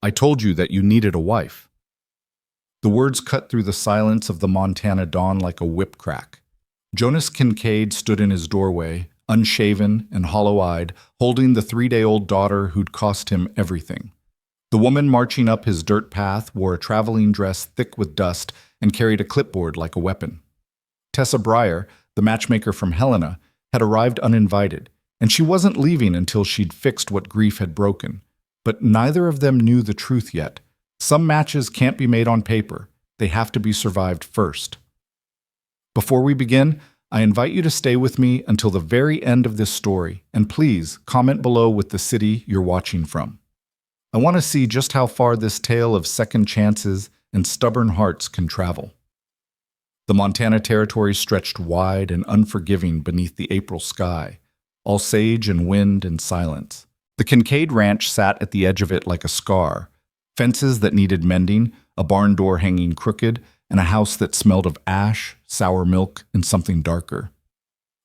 I told you that you needed a wife." The words cut through the silence of the Montana dawn like a whip crack. Jonas Kincaid stood in his doorway, unshaven and hollow-eyed, holding the 3-day-old daughter who'd cost him everything. The woman marching up his dirt path wore a traveling dress thick with dust and carried a clipboard like a weapon. Tessa Breyer, the matchmaker from Helena, had arrived uninvited, and she wasn't leaving until she'd fixed what grief had broken. But neither of them knew the truth yet. Some matches can't be made on paper. They have to be survived first. Before we begin, I invite you to stay with me until the very end of this story, and please comment below with the city you're watching from. I want to see just how far this tale of second chances and stubborn hearts can travel. The Montana Territory stretched wide and unforgiving beneath the April sky, all sage and wind and silence. The Kincaid Ranch sat at the edge of it like a scar, fences that needed mending, a barn door hanging crooked, and a house that smelled of ash, sour milk, and something darker.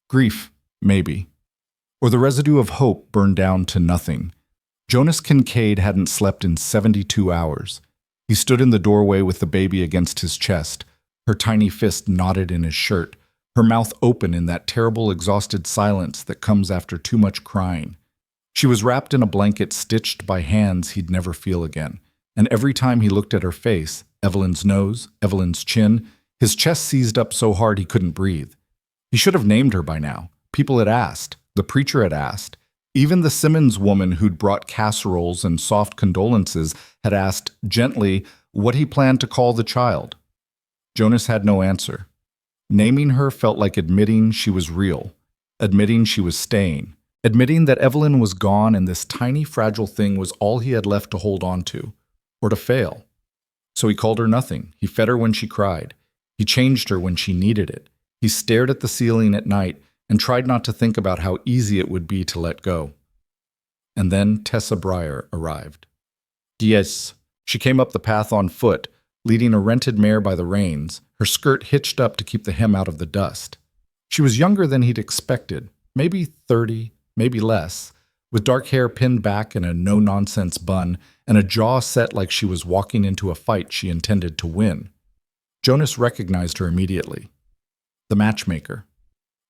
Grief, maybe. Or the residue of hope burned down to nothing. Jonas Kincaid hadn't slept in 72 hours. He stood in the doorway with the baby against his chest, her tiny fist knotted in his shirt, her mouth open in that terrible exhausted silence that comes after too much crying. She was wrapped in a blanket stitched by hands he'd never feel again, and every time he looked at her face, Evelyn's nose, Evelyn's chin, his chest seized up so hard he couldn't breathe. He should have named her by now. People had asked. The preacher had asked. Even the Simmons woman who'd brought casseroles and soft condolences had asked, gently, what he planned to call the child. Jonas had no answer. Naming her felt like admitting she was real, admitting she was staying, admitting that Evelyn was gone and this tiny, fragile thing was all he had left to hold on to, or to fail. So he called her nothing. He fed her when she cried. He changed her when she needed it. He stared at the ceiling at night and tried not to think about how easy it would be to let go. And then Tessa Breyer arrived. Yes, she came up the path on foot, leading a rented mare by the reins, her skirt hitched up to keep the hem out of the dust. She was younger than he'd expected, maybe 30, maybe less, with dark hair pinned back in a no-nonsense bun and a jaw set like she was walking into a fight she intended to win. Jonas recognized her immediately. The matchmaker.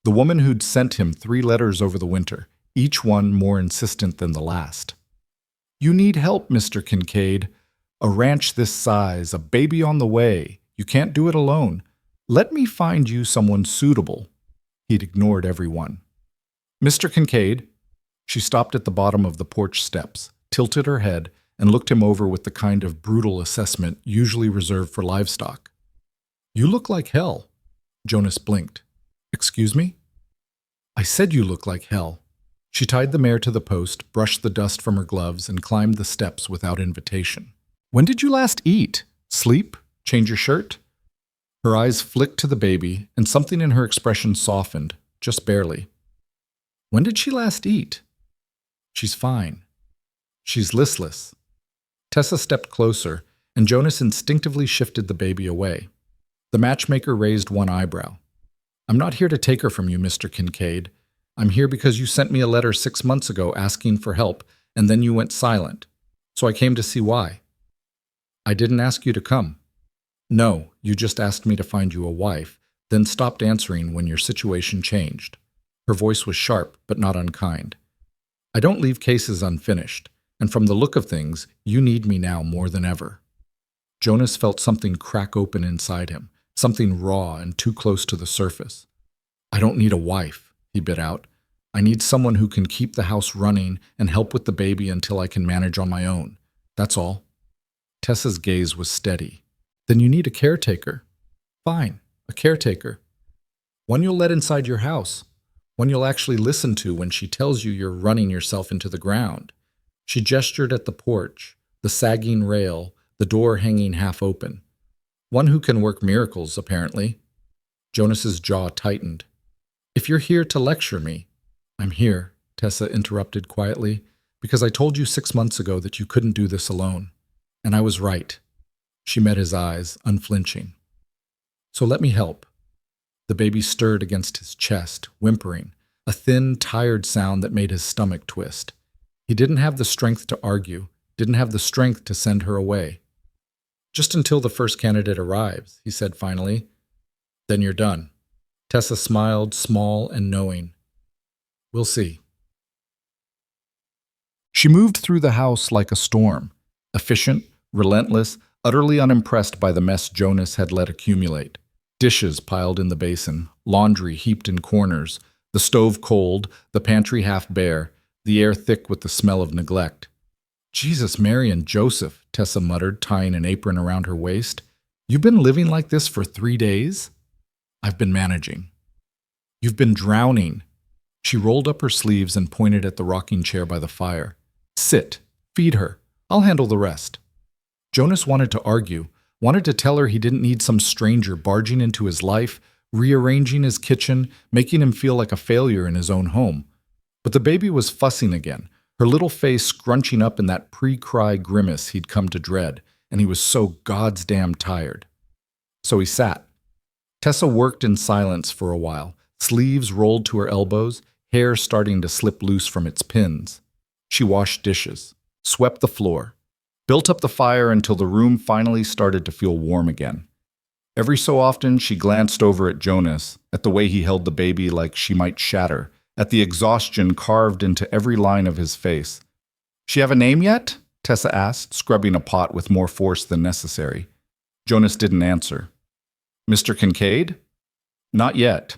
The woman who'd sent him 3 letters over the winter, each one more insistent than the last. "You need help, Mr. Kincaid. A ranch this size, a baby on the way. You can't do it alone. Let me find you someone suitable." He'd ignored everyone. "Mr. Kincaid." She stopped at the bottom of the porch steps, tilted her head, and looked him over with the kind of brutal assessment usually reserved for livestock. "You look like hell." Jonas blinked. "Excuse me?" "I said you look like hell." She tied the mare to the post, brushed the dust from her gloves, and climbed the steps without invitation. "When did you last eat? Sleep? Change your shirt?" Her eyes flicked to the baby, and something in her expression softened, just barely. "When did she last eat?" "She's fine. She's listless." Tessa stepped closer, and Jonas instinctively shifted the baby away. The matchmaker raised one eyebrow. "I'm not here to take her from you, Mr. Kincaid. I'm here because you sent me a letter 6 months ago asking for help, and then you went silent. So I came to see why." "I didn't ask you to come." "No, you just asked me to find you a wife, then stopped answering when your situation changed." Her voice was sharp, but not unkind. "I don't leave cases unfinished, and from the look of things, you need me now more than ever." Jonas felt something crack open inside him, something raw and too close to the surface. "I don't need a wife," he bit out. "I need someone who can keep the house running and help with the baby until I can manage on my own. That's all." Tessa's gaze was steady. "Then you need a caretaker." "Fine, a caretaker. One you'll let inside your house. One you'll actually listen to when she tells you you're running yourself into the ground." She gestured at the porch, the sagging rail, the door hanging half open. "One who can work miracles, apparently." Jonas's jaw tightened. "If you're here to lecture me—" "I'm here," Tessa interrupted quietly, "because I told you 6 months ago that you couldn't do this alone. And I was right." She met his eyes, unflinching. "So let me help." The baby stirred against his chest, whimpering, a thin, tired sound that made his stomach twist. He didn't have the strength to argue, didn't have the strength to send her away. "Just until the first candidate arrives," he said finally. "Then you're done." Tessa smiled, small and knowing. "We'll see." She moved through the house like a storm, efficient, relentless, utterly unimpressed by the mess Jonas had let accumulate. Dishes piled in the basin, laundry heaped in corners, the stove cold, the pantry half bare, the air thick with the smell of neglect. "Jesus, Mary, and Joseph," Tessa muttered, tying an apron around her waist. "You've been living like this for 3 days?" "I've been managing." "You've been drowning." She rolled up her sleeves and pointed at the rocking chair by the fire. "Sit. Feed her. I'll handle the rest." Jonas wanted to argue, wanted to tell her he didn't need some stranger barging into his life, rearranging his kitchen, making him feel like a failure in his own home. But the baby was fussing again, her little face scrunching up in that pre-cry grimace he'd come to dread, and he was so goddamn tired. So he sat. Tessa worked in silence for a while, sleeves rolled to her elbows, hair starting to slip loose from its pins. She washed dishes, swept the floor, built up the fire until the room finally started to feel warm again. Every so often, she glanced over at Jonas, at the way he held the baby like she might shatter, at the exhaustion carved into every line of his face. "She have a name yet?" Tessa asked, scrubbing a pot with more force than necessary. Jonas didn't answer. "Mr. Kincaid?" "Not yet."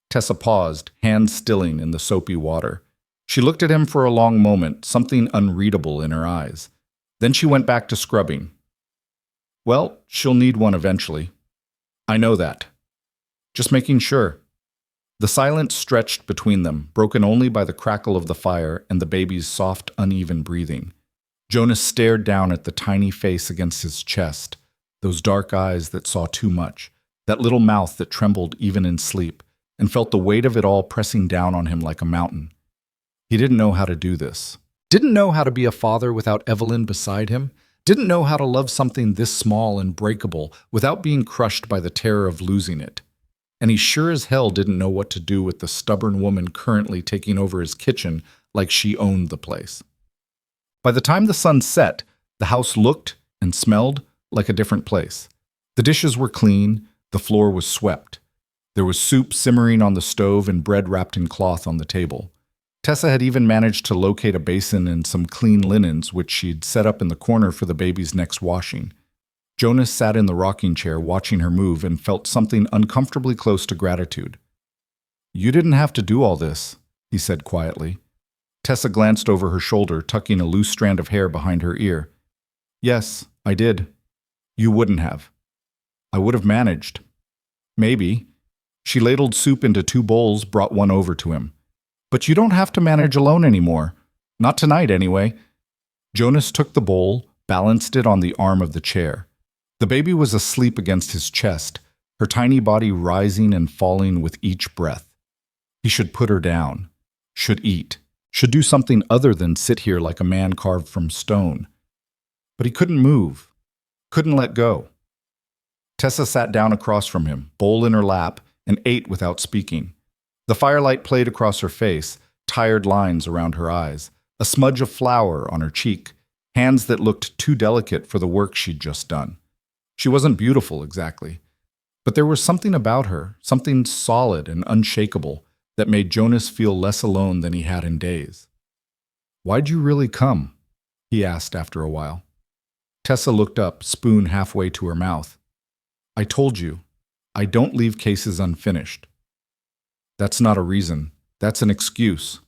Tessa paused, hands stilling in the soapy water. She looked at him for a long moment, something unreadable in her eyes. Then she went back to scrubbing. "Well, she'll need one eventually." "I know that." "Just making sure." The silence stretched between them, broken only by the crackle of the fire and the baby's soft, uneven breathing. Jonas stared down at the tiny face against his chest, those dark eyes that saw too much, that little mouth that trembled even in sleep, and felt the weight of it all pressing down on him like a mountain. He didn't know how to do this. Didn't know how to be a father without Evelyn beside him. Didn't know how to love something this small and breakable without being crushed by the terror of losing it. And he sure as hell didn't know what to do with the stubborn woman currently taking over his kitchen like she owned the place. By the time the sun set, the house looked and smelled like a different place. The dishes were clean, the floor was swept. There was soup simmering on the stove and bread wrapped in cloth on the table. Tessa had even managed to locate a basin and some clean linens, which she'd set up in the corner for the baby's next washing. Jonas sat in the rocking chair watching her move and felt something uncomfortably close to gratitude. "You didn't have to do all this," he said quietly. Tessa glanced over her shoulder, tucking a loose strand of hair behind her ear. "Yes, I did. You wouldn't have." "I would have managed." "Maybe." She ladled soup into 2 bowls, brought one over to him. "But you don't have to manage alone anymore. Not tonight, anyway." Jonas took the bowl, balanced it on the arm of the chair. The baby was asleep against his chest, her tiny body rising and falling with each breath. He should put her down, should eat, should do something other than sit here like a man carved from stone. But he couldn't move, couldn't let go. Tessa sat down across from him, bowl in her lap, and ate without speaking. The firelight played across her face, tired lines around her eyes, a smudge of flour on her cheek, hands that looked too delicate for the work she'd just done. She wasn't beautiful, exactly. But there was something about her, something solid and unshakable, that made Jonas feel less alone than he had in days. "Why'd you really come?" he asked after a while. Tessa looked up, spoon halfway to her mouth. "I told you, I don't leave cases unfinished." "That's not a reason. That's an excuse."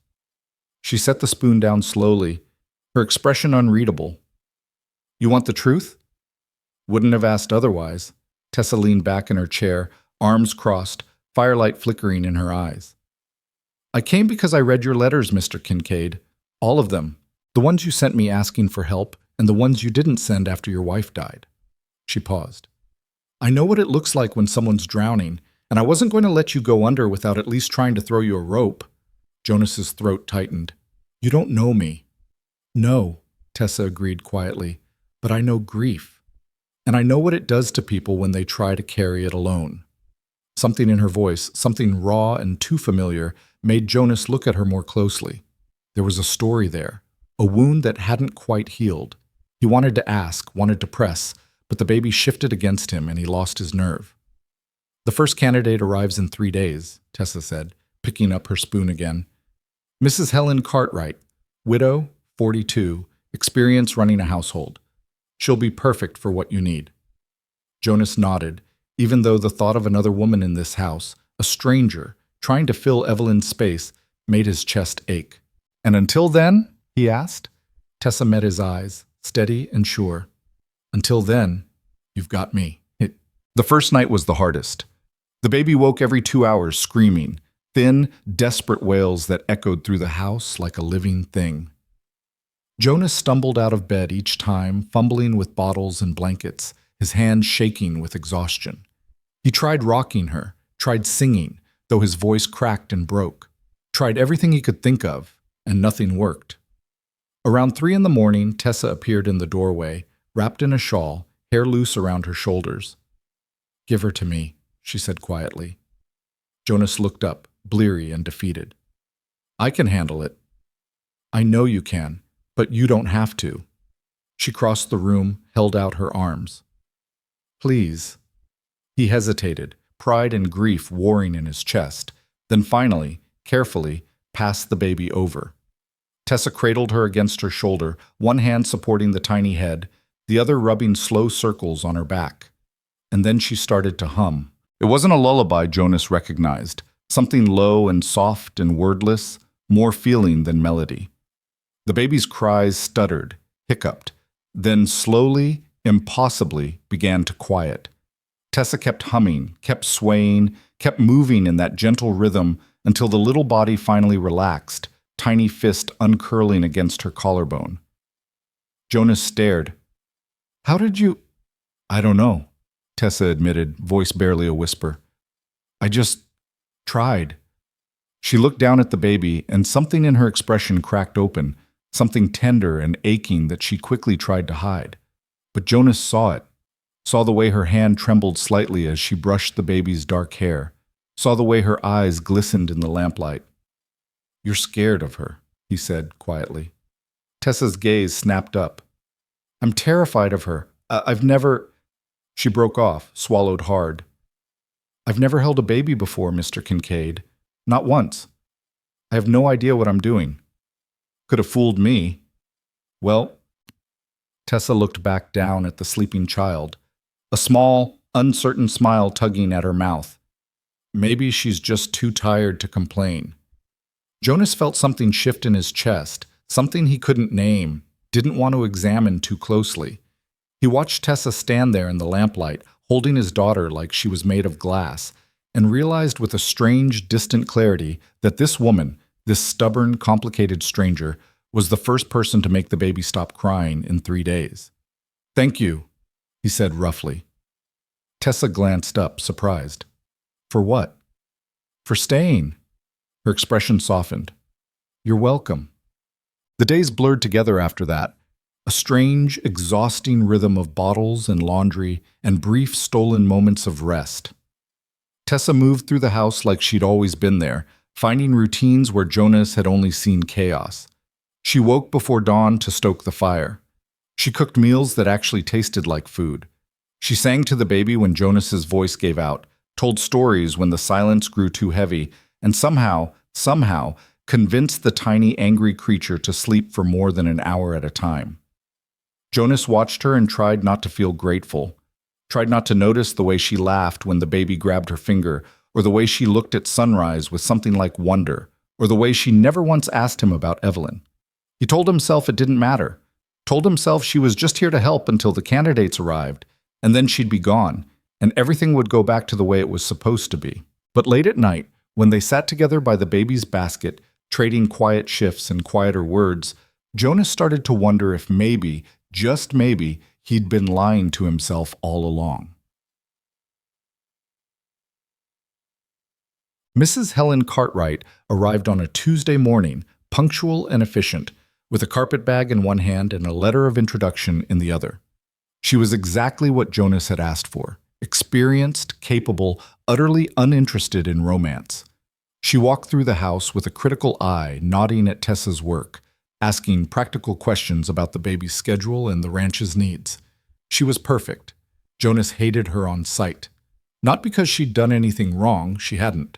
She set the spoon down slowly, her expression unreadable. "You want the truth?" "Wouldn't have asked otherwise." Tessa leaned back in her chair, arms crossed, firelight flickering in her eyes. "I came because I read your letters, Mr. Kincaid. All of them. The ones you sent me asking for help, and the ones you didn't send after your wife died." She paused. "I know what it looks like when someone's drowning, and I wasn't going to let you go under without at least trying to throw you a rope." Jonas's throat tightened. "You don't know me." "No," Tessa agreed quietly, "but I know grief. And I know what it does to people when they try to carry it alone." Something in her voice, something raw and too familiar, made Jonas look at her more closely. There was a story there, a wound that hadn't quite healed, He wanted to ask, wanted to press, but the baby shifted against him and he lost his nerve. "The first candidate arrives in 3 days," Tessa said, picking up her spoon again. "Mrs. Helen Cartwright, widow, 42, experience running a household. She'll be perfect for what you need." Jonas nodded, even though the thought of another woman in this house, a stranger, trying to fill Evelyn's space, made his chest ache. "And until then?" he asked. Tessa met his eyes, steady and sure. "Until then, you've got me." The first night was the hardest. The baby woke every 2 hours screaming, thin, desperate wails that echoed through the house like a living thing. Jonas stumbled out of bed each time, fumbling with bottles and blankets, his hands shaking with exhaustion. He tried rocking her, tried singing, though his voice cracked and broke, tried everything he could think of, and nothing worked. Around 3 in the morning, Tessa appeared in the doorway, wrapped in a shawl, hair loose around her shoulders. "Give her to me," she said quietly. Jonas looked up, bleary and defeated. "I can handle it." "I know you can, but you don't have to." She crossed the room, held out her arms. "Please." He hesitated, pride and grief warring in his chest, then finally, carefully, passed the baby over. Tessa cradled her against her shoulder, one hand supporting the tiny head, the other rubbing slow circles on her back. And then she started to hum. It wasn't a lullaby Jonas recognized, something low and soft and wordless, more feeling than melody. The baby's cries stuttered, hiccuped, then slowly, impossibly began to quiet. Tessa kept humming, kept swaying, kept moving in that gentle rhythm until the little body finally relaxed, tiny fist uncurling against her collarbone. Jonas stared. "How did you—" "I don't know," Tessa admitted, voice barely a whisper. "I just tried." She looked down at the baby, and something in her expression cracked open, something tender and aching that she quickly tried to hide. But Jonas saw it, saw the way her hand trembled slightly as she brushed the baby's dark hair, saw the way her eyes glistened in the lamplight. "You're scared of her," he said quietly. Tessa's gaze snapped up. "I'm terrified of her. I've never—" She broke off, swallowed hard. "I've never held a baby before, Mr. Kincaid. Not once. I have no idea what I'm doing. Could have fooled me." "Well," Tessa looked back down at the sleeping child, a small, uncertain smile tugging at her mouth. "Maybe she's just too tired to complain." Jonas felt something shift in his chest, something he couldn't name, didn't want to examine too closely. He watched Tessa stand there in the lamplight, holding his daughter like she was made of glass, and realized with a strange, distant clarity that this woman, this stubborn, complicated stranger, was the first person to make the baby stop crying in 3 days. "Thank you," he said roughly. Tessa glanced up, surprised. "For what?" "For staying." Her expression softened. "You're welcome." The days blurred together after that, a strange, exhausting rhythm of bottles and laundry and brief, stolen moments of rest. Tessa moved through the house like she'd always been there, finding routines where Jonas had only seen chaos. She woke before dawn to stoke the fire. She cooked meals that actually tasted like food. She sang to the baby when Jonas's voice gave out, told stories when the silence grew too heavy, and somehow, convinced the tiny, angry creature to sleep for more than an hour at a time. Jonas watched her and tried not to feel grateful, tried not to notice the way she laughed when the baby grabbed her finger, or the way she looked at sunrise with something like wonder, or the way she never once asked him about Evelyn. He told himself it didn't matter, told himself she was just here to help until the candidates arrived, and then she'd be gone, and everything would go back to the way it was supposed to be. But late at night, when they sat together by the baby's basket, trading quiet shifts and quieter words, Jonas started to wonder if maybe, just maybe, he'd been lying to himself all along. Mrs. Helen Cartwright arrived on a Tuesday morning, punctual and efficient, with a carpetbag in one hand and a letter of introduction in the other. She was exactly what Jonas had asked for, experienced, capable, utterly uninterested in romance. She walked through the house with a critical eye, nodding at Tessa's work, asking practical questions about the baby's schedule and the ranch's needs. She was perfect. Jonas hated her on sight. Not because she'd done anything wrong, she hadn't,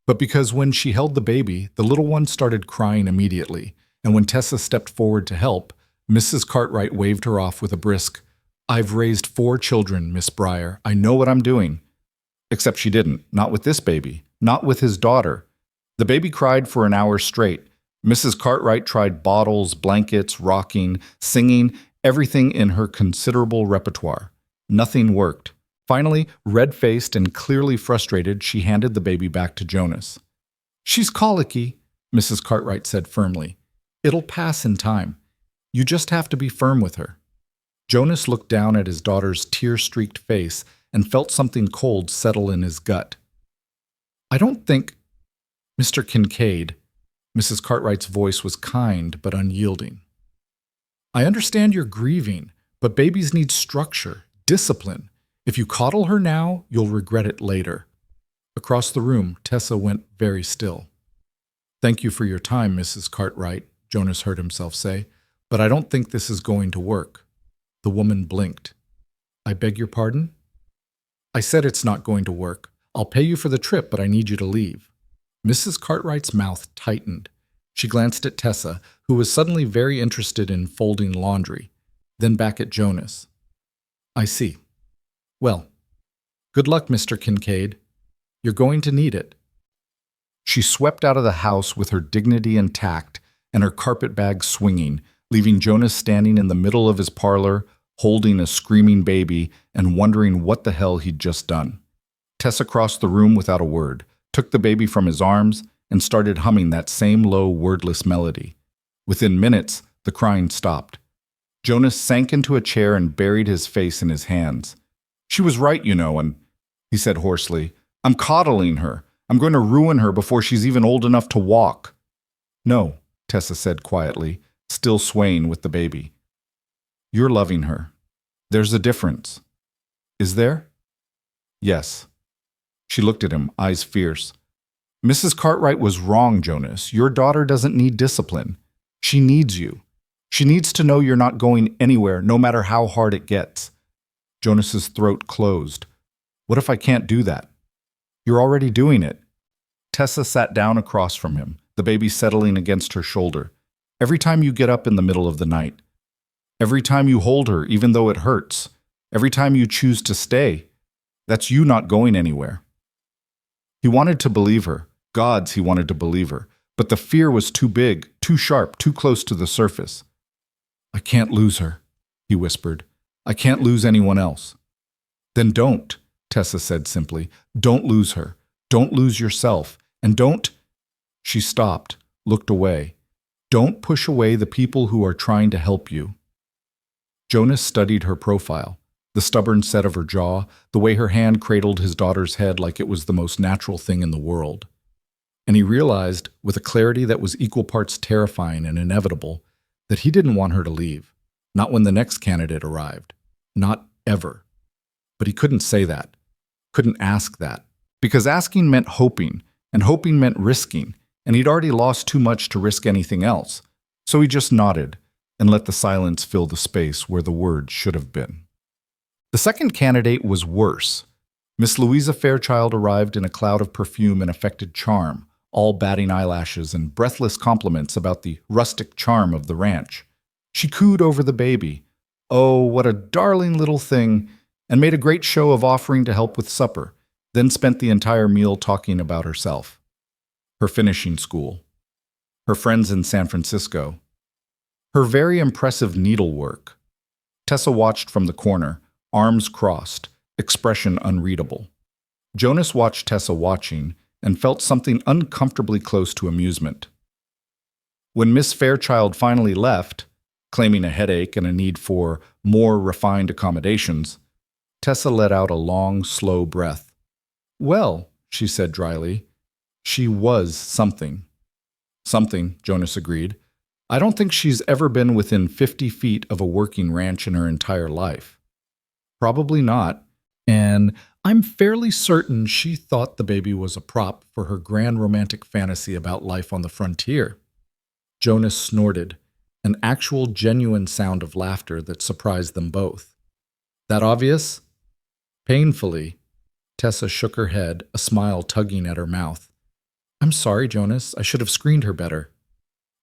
but because when she held the baby, the little one started crying immediately, and when Tessa stepped forward to help, Mrs. Cartwright waved her off with a brisk, "I've raised 4 children, Miss Breyer. I know what I'm doing." Except she didn't. Not with this baby. Not with his daughter. The baby cried for an hour straight. Mrs. Cartwright tried bottles, blankets, rocking, singing, everything in her considerable repertoire. Nothing worked. Finally, red-faced and clearly frustrated, she handed the baby back to Jonas. "She's colicky," Mrs. Cartwright said firmly. "It'll pass in time. You just have to be firm with her." Jonas looked down at his daughter's tear-streaked face and felt something cold settle in his gut. "I don't think, Mr. Kincaid," Mrs. Cartwright's voice was kind but unyielding. "I understand you're grieving, but babies need structure, discipline. If you coddle her now, you'll regret it later." Across the room, Tessa went very still. "Thank you for your time, Mrs. Cartwright," Jonas heard himself say, "but I don't think this is going to work." The woman blinked. "I beg your pardon?" "I said it's not going to work. I'll pay you for the trip, but I need you to leave." Mrs. Cartwright's mouth tightened. She glanced at Tessa, who was suddenly very interested in folding laundry, then back at Jonas. "I see. Well, good luck, Mr. Kincaid. You're going to need it." She swept out of the house with her dignity intact and her carpet bag swinging, leaving Jonas standing in the middle of his parlor, holding a screaming baby and wondering what the hell he'd just done. Tessa crossed the room without a word, took the baby from his arms, and started humming that same low, wordless melody. Within minutes, the crying stopped. Jonas sank into a chair and buried his face in his hands. "She was right, you know, and," he said hoarsely, "I'm coddling her. I'm going to ruin her before she's even old enough to walk." "No," Tessa said quietly, still swaying with the baby. "You're loving her. There's a difference." "Is there?" "Yes." She looked at him, eyes fierce. "Mrs. Cartwright was wrong, Jonas. Your daughter doesn't need discipline. She needs you. She needs to know you're not going anywhere, no matter how hard it gets." Jonas's throat closed. "What if I can't do that?" "You're already doing it." Tessa sat down across from him, the baby settling against her shoulder. "Every time you get up in the middle of the night, every time you hold her, even though it hurts, every time you choose to stay, that's you not going anywhere." He wanted to believe her. Gods, he wanted to believe her. But the fear was too big, too sharp, too close to the surface. "I can't lose her," he whispered. "I can't lose anyone else." "Then don't," Tessa said simply. "Don't lose her. Don't lose yourself. And don't—" She stopped, looked away. "Don't push away the people who are trying to help you." Jonas studied her profile. The stubborn set of her jaw, the way her hand cradled his daughter's head like it was the most natural thing in the world. And he realized, with a clarity that was equal parts terrifying and inevitable, that he didn't want her to leave. Not when the next candidate arrived. Not ever. But he couldn't say that. Couldn't ask that. Because asking meant hoping, and hoping meant risking, and he'd already lost too much to risk anything else. So he just nodded, and let the silence fill the space where the words should have been. The second candidate was worse. Miss Louisa Fairchild arrived in a cloud of perfume and affected charm, all batting eyelashes and breathless compliments about the rustic charm of the ranch. She cooed over the baby. "Oh, what a darling little thing," and made a great show of offering to help with supper, then spent the entire meal talking about herself. Her finishing school. Her friends in San Francisco. Her very impressive needlework. Tessa watched from the corner, arms crossed, expression unreadable. Jonas watched Tessa watching and felt something uncomfortably close to amusement. When Miss Fairchild finally left, claiming a headache and a need for more refined accommodations, Tessa let out a long, slow breath. "Well," she said dryly, "she was something." "Something," Jonas agreed. "I don't think she's ever been within 50 feet of a working ranch in her entire life." "Probably not. And I'm fairly certain she thought the baby was a prop for her grand romantic fantasy about life on the frontier." Jonas snorted. an actual genuine sound of laughter that surprised them both. That obvious? Painfully, Tessa shook her head, a smile tugging at her mouth. I'm sorry, Jonas. I should have screened her better.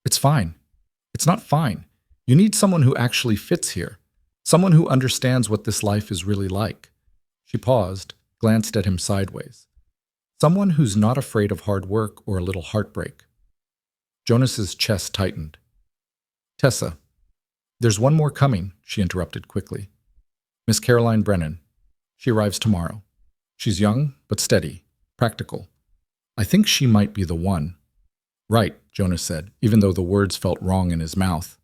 It's fine. It's not fine. You need someone who actually fits here. Someone who understands what this life is really like. She paused, glanced at him sideways. Someone who's not afraid of hard work or a little heartbreak. Jonas's chest tightened. Tessa, there's one more coming, she interrupted quickly. Miss Caroline Brennan. She arrives tomorrow. She's young, but steady, practical. I think she might be the one. Right, Jonas said, even though the words felt wrong in his mouth.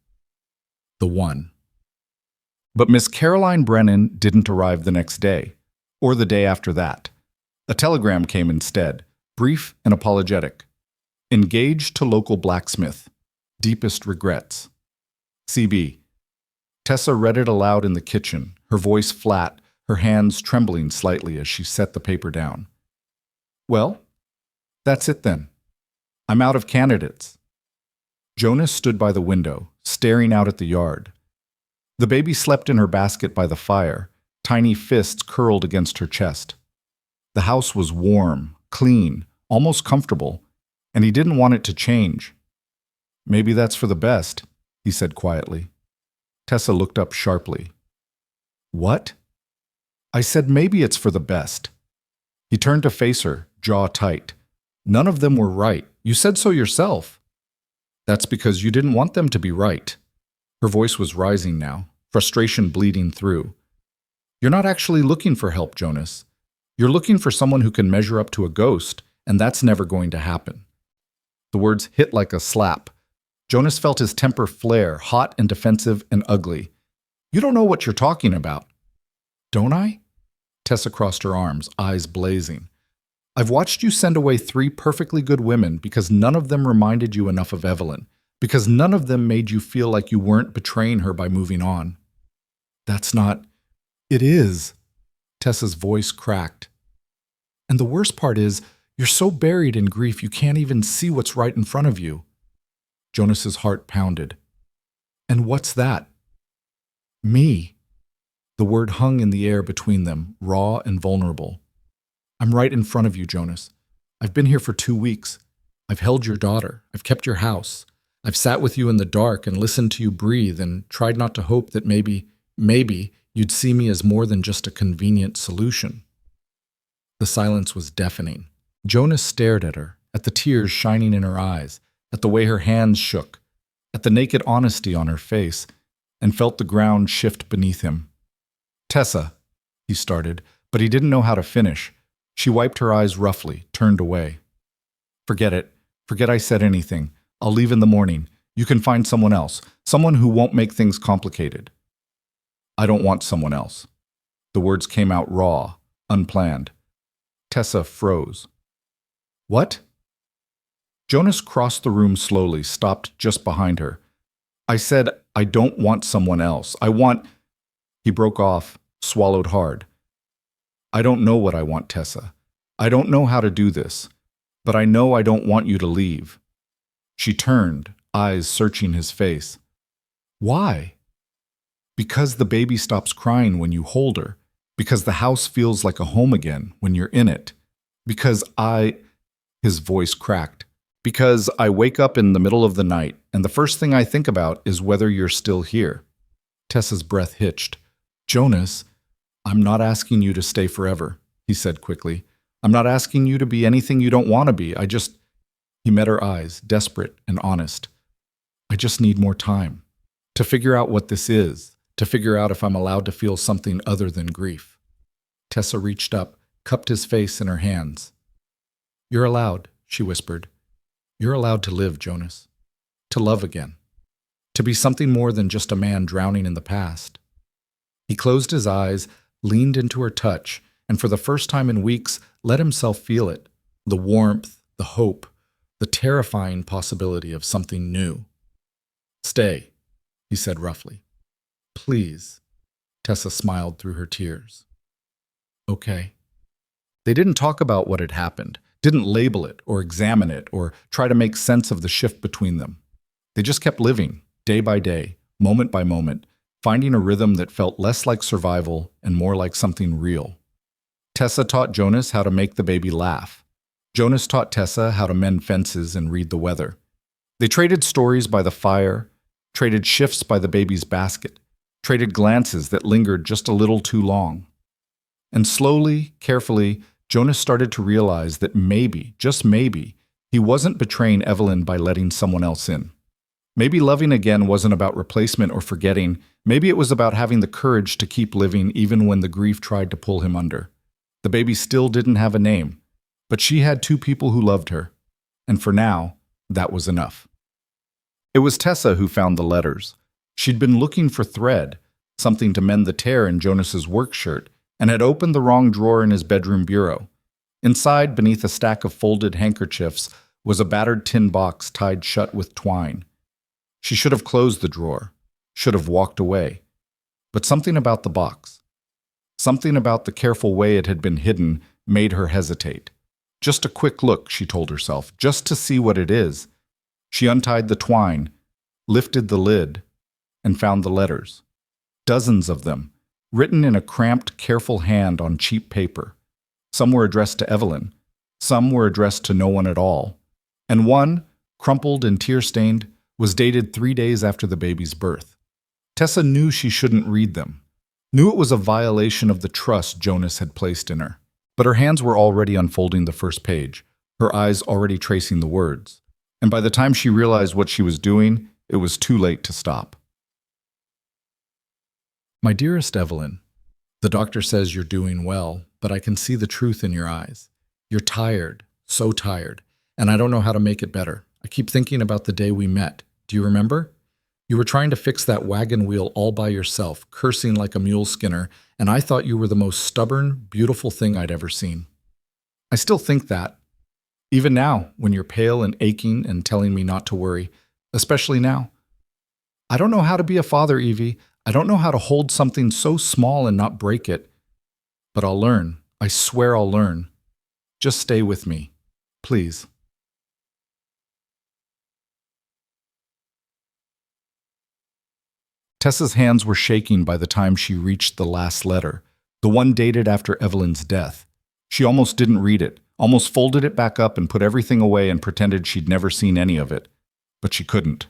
The one. But Miss Caroline Brennan didn't arrive the next day, or the day after that. A telegram came instead, brief and apologetic. Engaged to local blacksmith. Deepest regrets. CB. Tessa read it aloud in the kitchen, her voice flat, her hands trembling slightly as she set the paper down. Well, that's it then. I'm out of candidates. Jonas stood by the window, staring out at the yard. The baby slept in her basket by the fire, tiny fists curled against her chest. The house was warm, clean, almost comfortable, and he didn't want it to change. Maybe that's for the best, he said quietly. Tessa looked up sharply. What? I said maybe it's for the best. He turned to face her, jaw tight. None of them were right. You said so yourself. That's because you didn't want them to be right. Her voice was rising now, frustration bleeding through. You're not actually looking for help, Jonas. You're looking for someone who can measure up to a ghost, and that's never going to happen. The words hit like a slap. Jonas felt his temper flare, hot and defensive and ugly. You don't know what you're talking about. Don't I? Tessa crossed her arms, eyes blazing. I've watched you send away 3 perfectly good women because none of them reminded you enough of Evelyn, because none of them made you feel like you weren't betraying her by moving on. That's not... It is. Tessa's voice cracked. And the worst part is, you're so buried in grief you can't even see what's right in front of you. Jonas's heart pounded. And what's that? Me. The word hung in the air between them, raw and vulnerable. I'm right in front of you, Jonas. I've been here for 2 weeks. I've held your daughter. I've kept your house. I've sat with you in the dark and listened to you breathe and tried not to hope that maybe you'd see me as more than just a convenient solution. The silence was deafening. Jonas stared at her, at the tears shining in her eyes, at the way her hands shook, at the naked honesty on her face, and felt the ground shift beneath him. Tessa, he started, but he didn't know how to finish. She wiped her eyes roughly, turned away. Forget it. Forget I said anything. I'll leave in the morning. You can find someone else, someone who won't make things complicated. I don't want someone else. The words came out raw, unplanned. Tessa froze. What? Jonas crossed the room slowly, stopped just behind her. I said, I don't want someone else. I want... He broke off, swallowed hard. I don't know what I want, Tessa. I don't know how to do this, but I know I don't want you to leave. She turned, eyes searching his face. Why? Because the baby stops crying when you hold her. Because the house feels like a home again when you're in it. Because His voice cracked. Because I wake up in the middle of the night, and the first thing I think about is whether you're still here. Tessa's breath hitched. Jonas, I'm not asking you to stay forever, he said quickly. I'm not asking you to be anything you don't want to be. He met her eyes, desperate and honest. I just need more time to figure out what this is, to figure out if I'm allowed to feel something other than grief. Tessa reached up, cupped his face in her hands. You're allowed, she whispered. You're allowed to live, Jonas. To love again. To be something more than just a man drowning in the past. He closed his eyes, leaned into her touch, and for the first time in weeks, let himself feel it. The warmth, the hope, the terrifying possibility of something new. Stay, he said roughly. Please. Tessa smiled through her tears. Okay. They didn't talk about what had happened, didn't label it or examine it or try to make sense of the shift between them. They just kept living, day by day, moment by moment, finding a rhythm that felt less like survival and more like something real. Tessa taught Jonas how to make the baby laugh. Jonas taught Tessa how to mend fences and read the weather. They traded stories by the fire, traded shifts by the baby's basket, traded glances that lingered just a little too long. And slowly, carefully, Jonas started to realize that maybe, just maybe, he wasn't betraying Evelyn by letting someone else in. Maybe loving again wasn't about replacement or forgetting. Maybe it was about having the courage to keep living even when the grief tried to pull him under. The baby still didn't have a name, but she had two people who loved her. And for now, that was enough. It was Tessa who found the letters. She'd been looking for thread, something to mend the tear in Jonas's work shirt, and had opened the wrong drawer in his bedroom bureau. Inside, beneath a stack of folded handkerchiefs, was a battered tin box tied shut with twine. She should have closed the drawer, should have walked away. But something about the box, something about the careful way it had been hidden, made her hesitate. Just a quick look, she told herself, just to see what it is. She untied the twine, lifted the lid, and found the letters. Dozens of them, written in a cramped, careful hand on cheap paper. Some were addressed to Evelyn. Some were addressed to no one at all. And one, crumpled and tear-stained, was dated 3 days after the baby's birth. Tessa knew she shouldn't read them, knew it was a violation of the trust Jonas had placed in her. But her hands were already unfolding the first page, her eyes already tracing the words. And by the time she realized what she was doing, it was too late to stop. My dearest Evelyn, the doctor says you're doing well, but I can see the truth in your eyes. You're tired, so tired, and I don't know how to make it better. I keep thinking about the day we met. Do you remember? You were trying to fix that wagon wheel all by yourself, cursing like a mule skinner, and I thought you were the most stubborn, beautiful thing I'd ever seen. I still think that. Even now, when you're pale and aching and telling me not to worry, especially now. I don't know how to be a father, Evie. I don't know how to hold something so small and not break it. But I'll learn. I swear I'll learn. Just stay with me. Please. Tessa's hands were shaking by the time she reached the last letter, the one dated after Evelyn's death. She almost didn't read it, almost folded it back up and put everything away and pretended she'd never seen any of it. But she couldn't.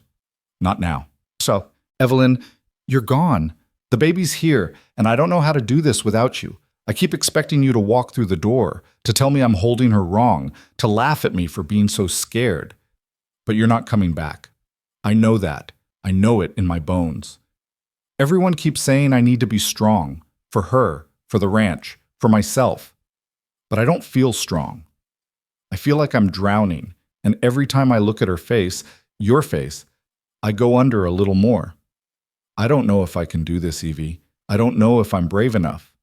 Not now. So, Evelyn, you're gone. The baby's here, and I don't know how to do this without you. I keep expecting you to walk through the door, to tell me I'm holding her wrong, to laugh at me for being so scared. But you're not coming back. I know that. I know it in my bones. Everyone keeps saying I need to be strong. For her, for the ranch, for myself. But I don't feel strong. I feel like I'm drowning, and every time I look at her face, your face, I go under a little more. I don't know if I can do this, Evie. I don't know if I'm brave enough.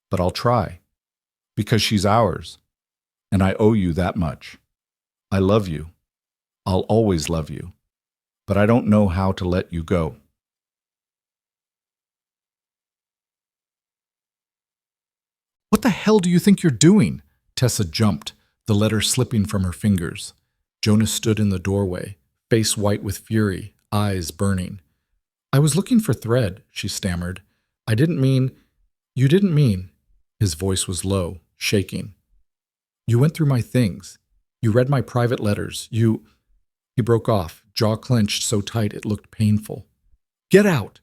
But I'll try. Because she's ours. And I owe you that much. I love you. I'll always love you. But I don't know how to let you go. What the hell do you think you're doing? Tessa jumped, the letter slipping from her fingers. Jonas stood in the doorway, face white with fury, eyes burning. I was looking for thread, she stammered. I didn't mean... You didn't mean... His voice was low, shaking. You went through my things. You read my private letters. You... He broke off, jaw clenched so tight it looked painful. Get out!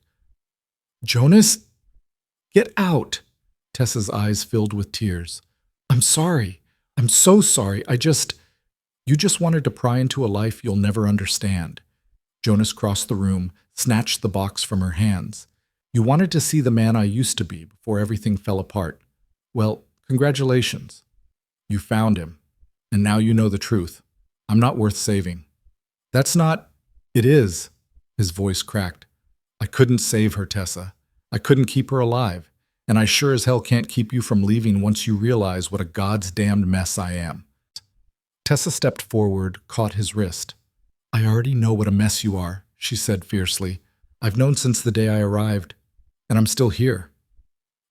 Jonas? Get out! Tessa's eyes filled with tears. I'm sorry. I'm so sorry. You just wanted to pry into a life you'll never understand. Jonas crossed the room, snatched the box from her hands. You wanted to see the man I used to be before everything fell apart. Well, congratulations. You found him. And now you know the truth. I'm not worth saving. That's not... It is. His voice cracked. I couldn't save her, Tessa. I couldn't keep her alive. And I sure as hell can't keep you from leaving once you realize what a God's damned mess I am. Tessa stepped forward, caught his wrist. I already know what a mess you are, she said fiercely. I've known since the day I arrived, and I'm still here.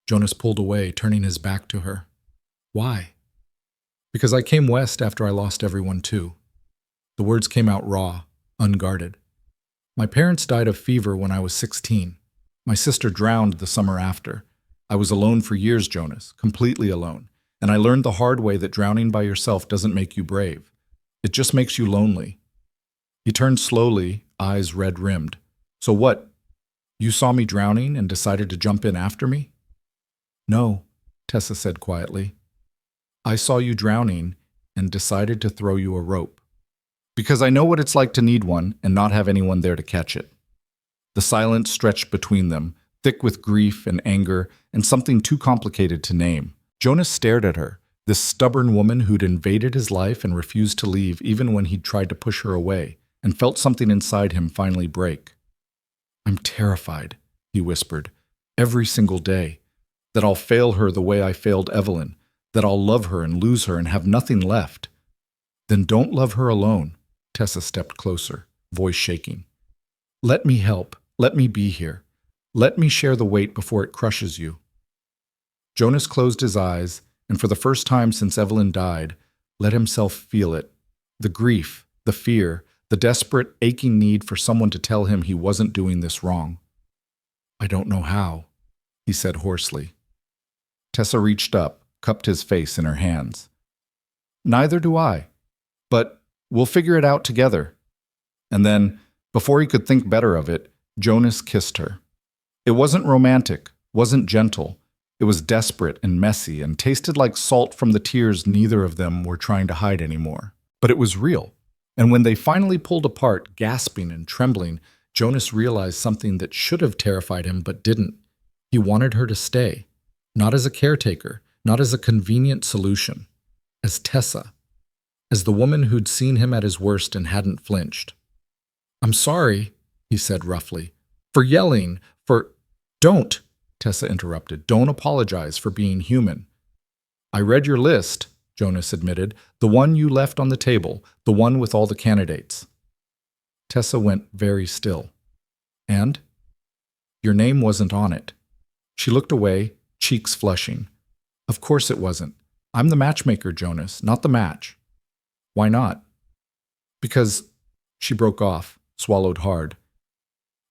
Jonas pulled away, turning his back to her. Why? Because I came west after I lost everyone too. The words came out raw, unguarded. My parents died of fever when I was 16. My sister drowned the summer after. I was alone for years, Jonas, completely alone. And I learned the hard way that drowning by yourself doesn't make you brave. It just makes you lonely. He turned slowly, eyes red-rimmed. So what? You saw me drowning and decided to jump in after me? No, Tessa said quietly. I saw you drowning and decided to throw you a rope. Because I know what it's like to need one and not have anyone there to catch it. The silence stretched between them, thick with grief and anger and something too complicated to name. Jonas stared at her, this stubborn woman who'd invaded his life and refused to leave even when he'd tried to push her away, and felt something inside him finally break. I'm terrified, he whispered, every single day, that I'll fail her the way I failed Evelyn, that I'll love her and lose her and have nothing left. Then don't love her alone. Tessa stepped closer, voice shaking. Let me help. Let me be here. Let me share the weight before it crushes you. Jonas closed his eyes, and for the first time since Evelyn died, let himself feel it. The grief, the fear, the desperate, aching need for someone to tell him he wasn't doing this wrong. I don't know how, he said hoarsely. Tessa reached up, cupped his face in her hands. Neither do I, but we'll figure it out together. And then, before he could think better of it, Jonas kissed her. It wasn't romantic, wasn't gentle. It was desperate and messy and tasted like salt from the tears neither of them were trying to hide anymore. But it was real. And when they finally pulled apart, gasping and trembling, Jonas realized something that should have terrified him but didn't. He wanted her to stay. Not as a caretaker, not as a convenient solution. As Tessa. As the woman who'd seen him at his worst and hadn't flinched. I'm sorry, he said roughly. For yelling, for... Don't, Tessa interrupted. Don't apologize for being human. I read your list, Jonas admitted. The one you left on the table, the one with all the candidates. Tessa went very still. And? Your name wasn't on it. She looked away, cheeks flushing. Of course it wasn't. I'm the matchmaker, Jonas, not the match. Why not? Because... She broke off, swallowed hard.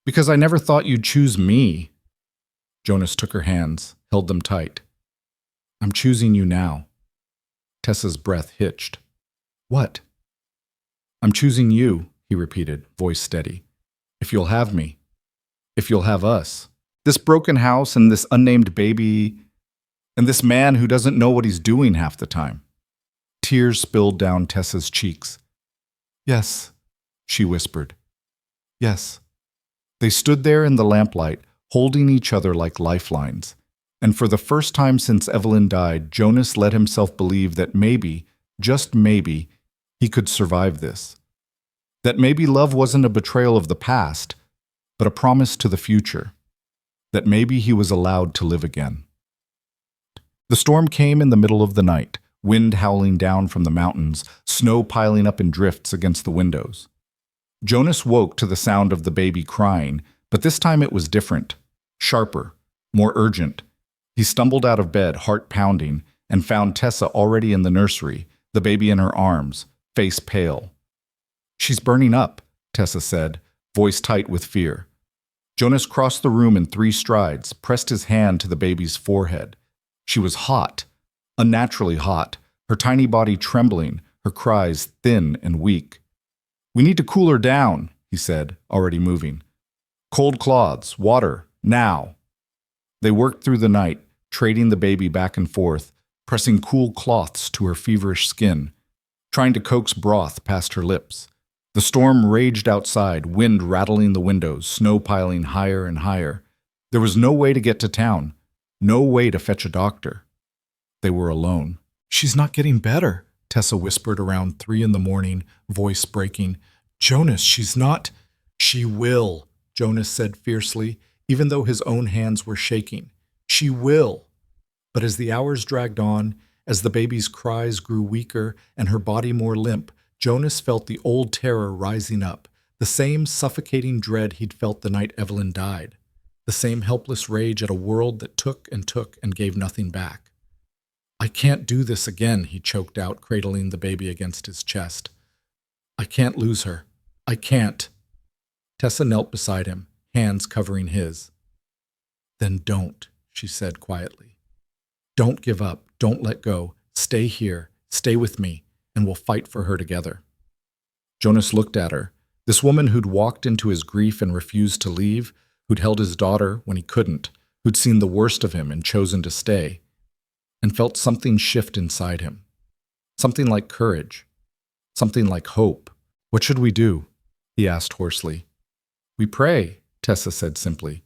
Because I never thought you'd choose me. Jonas took her hands, held them tight. I'm choosing you now. Tessa's breath hitched. What? I'm choosing you, he repeated, voice steady. If you'll have me. If you'll have us. This broken house and this unnamed baby, and this man who doesn't know what he's doing half the time. Tears spilled down Tessa's cheeks. Yes, she whispered. Yes. They stood there in the lamplight, holding each other like lifelines. And for the first time since Evelyn died, Jonas let himself believe that maybe, just maybe, he could survive this. That maybe love wasn't a betrayal of the past, but a promise to the future. That maybe he was allowed to live again. The storm came in the middle of the night, wind howling down from the mountains, snow piling up in drifts against the windows. Jonas woke to the sound of the baby crying, but this time it was different, sharper, more urgent. He stumbled out of bed, heart pounding, and found Tessa already in the nursery, the baby in her arms, face pale. She's burning up, Tessa said, voice tight with fear. Jonas crossed the room in 3 strides, pressed his hand to the baby's forehead. She was hot, unnaturally hot, her tiny body trembling, her cries thin and weak. We need to cool her down, he said, already moving. Cold cloths, water, now. They worked through the night, trading the baby back and forth, pressing cool cloths to her feverish skin, trying to coax broth past her lips. The storm raged outside, wind rattling the windows, snow piling higher and higher. There was no way to get to town, no way to fetch a doctor. They were alone. She's not getting better, Tessa whispered around 3 a.m, voice breaking. Jonas, she's not. She will, Jonas said fiercely, even though his own hands were shaking. She will. But as the hours dragged on, as the baby's cries grew weaker and her body more limp, Jonas felt the old terror rising up, the same suffocating dread he'd felt the night Evelyn died, the same helpless rage at a world that took and gave nothing back. I can't do this again, he choked out, cradling the baby against his chest. I can't lose her. I can't. Tessa knelt beside him, hands covering his. "Then don't," she said quietly. "Don't give up. Don't let go. Stay here. Stay with me, and we'll fight for her together." Jonas looked at her, this woman who'd walked into his grief and refused to leave, who'd held his daughter when he couldn't, who'd seen the worst of him and chosen to stay, and felt something shift inside him. Something like courage. Something like hope. "What should we do?" he asked hoarsely. "We pray," Tessa said simply.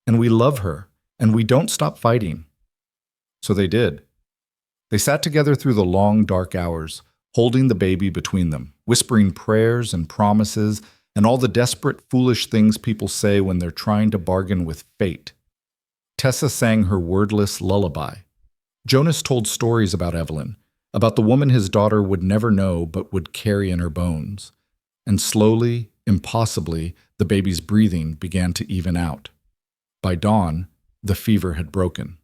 "And we love her, and we don't stop fighting." So they did. They sat together through the long, dark hours, holding the baby between them, whispering prayers and promises and all the desperate, foolish things people say when they're trying to bargain with fate. Tessa sang her wordless lullaby. Jonas told stories about Evelyn, about the woman his daughter would never know but would carry in her bones. And slowly, impossibly, the baby's breathing began to even out. By dawn, the fever had broken.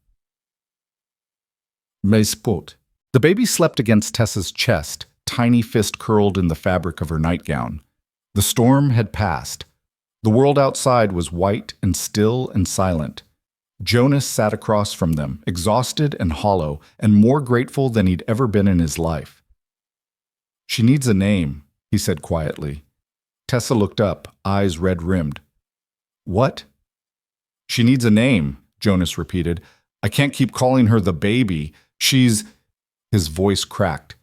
Mais pot. The baby slept against Tessa's chest, tiny fist curled in the fabric of her nightgown. The storm had passed. The world outside was white and still and silent. Jonas sat across from them, exhausted and hollow, and more grateful than he'd ever been in his life. "She needs a name," he said quietly. Tessa looked up, eyes red-rimmed. "What?" "She needs a name," Jonas repeated. "I can't keep calling her the baby. She's—" His voice cracked.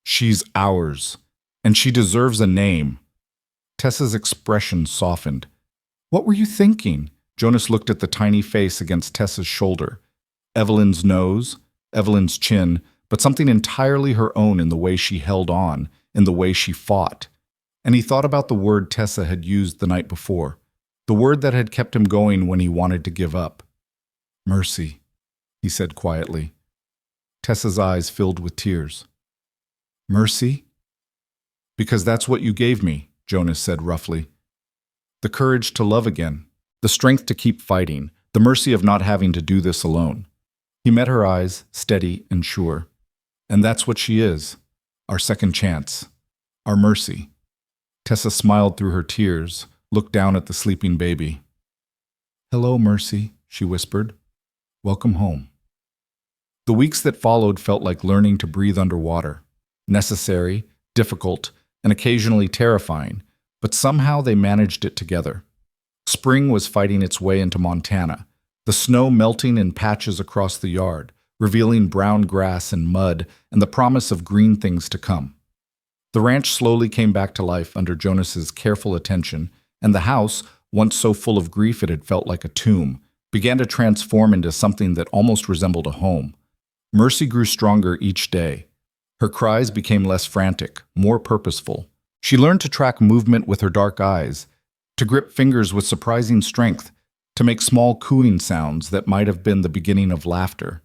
"She's ours, and she deserves a name." Tessa's expression softened. "What were you thinking?" Jonas looked at the tiny face against Tessa's shoulder. Evelyn's nose, Evelyn's chin, but something entirely her own in the way she held on, in the way she fought. And he thought about the word Tessa had used the night before, the word that had kept him going when he wanted to give up. "Mercy," he said quietly. Tessa's eyes filled with tears. "Mercy?" "Because that's what you gave me," Jonas said roughly. "The courage to love again, the strength to keep fighting, the mercy of not having to do this alone." He met her eyes, steady and sure. "And that's what she is, our second chance, our mercy." Tessa smiled through her tears, looked down at the sleeping baby. "Hello, Mercy," she whispered. "Welcome home." The weeks that followed felt like learning to breathe underwater. Necessary, difficult, and occasionally terrifying, but somehow they managed it together. Spring was fighting its way into Montana, the snow melting in patches across the yard, revealing brown grass and mud and the promise of green things to come. The ranch slowly came back to life under Jonas's careful attention, and the house, once so full of grief it had felt like a tomb, began to transform into something that almost resembled a home. Mercy grew stronger each day. Her cries became less frantic, more purposeful. She learned to track movement with her dark eyes, to grip fingers with surprising strength, to make small cooing sounds that might have been the beginning of laughter.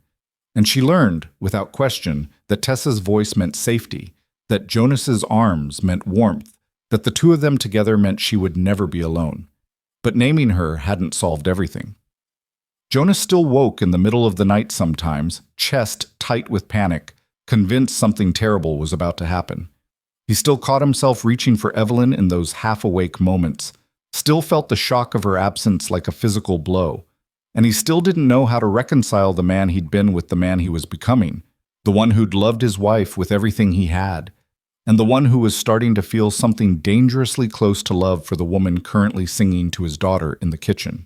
And she learned, without question, that Tessa's voice meant safety, that Jonas's arms meant warmth, that the two of them together meant she would never be alone. But naming her hadn't solved everything. Jonas still woke in the middle of the night sometimes, chest tight with panic, convinced something terrible was about to happen. He still caught himself reaching for Evelyn in those half-awake moments, still felt the shock of her absence like a physical blow, and he still didn't know how to reconcile the man he'd been with the man he was becoming, the one who'd loved his wife with everything he had, and the one who was starting to feel something dangerously close to love for the woman currently singing to his daughter in the kitchen.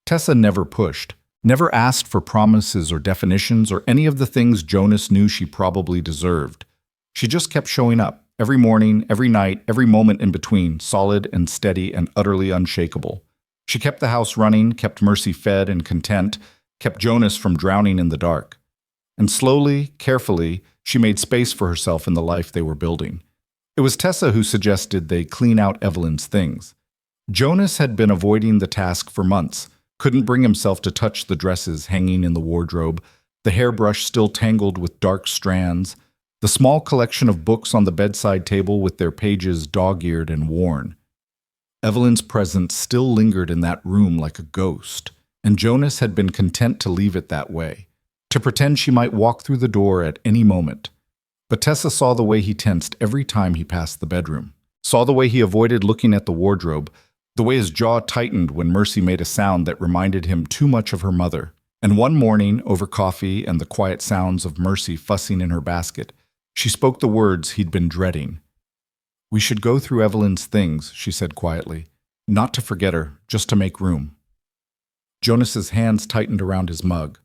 Tessa never pushed, never asked for promises or definitions or any of the things Jonas knew she probably deserved. She just kept showing up, every morning, every night, every moment in between, solid and steady and utterly unshakable. She kept the house running, kept Mercy fed and content, kept Jonas from drowning in the dark. And slowly, carefully, she made space for herself in the life they were building. It was Tessa who suggested they clean out Evelyn's things. Jonas had been avoiding the task for months, couldn't bring himself to touch the dresses hanging in the wardrobe, the hairbrush still tangled with dark strands, the small collection of books on the bedside table with their pages dog-eared and worn. Evelyn's presence still lingered in that room like a ghost, and Jonas had been content to leave it that way, to pretend she might walk through the door at any moment. But Tessa saw the way he tensed every time he passed the bedroom, saw the way he avoided looking at the wardrobe, the way his jaw tightened when Mercy made a sound that reminded him too much of her mother. And one morning, over coffee and the quiet sounds of Mercy fussing in her basket, she spoke the words he'd been dreading. "We should go through Evelyn's things," she said quietly. "Not to forget her, just to make room." Jonas's hands tightened around his mug.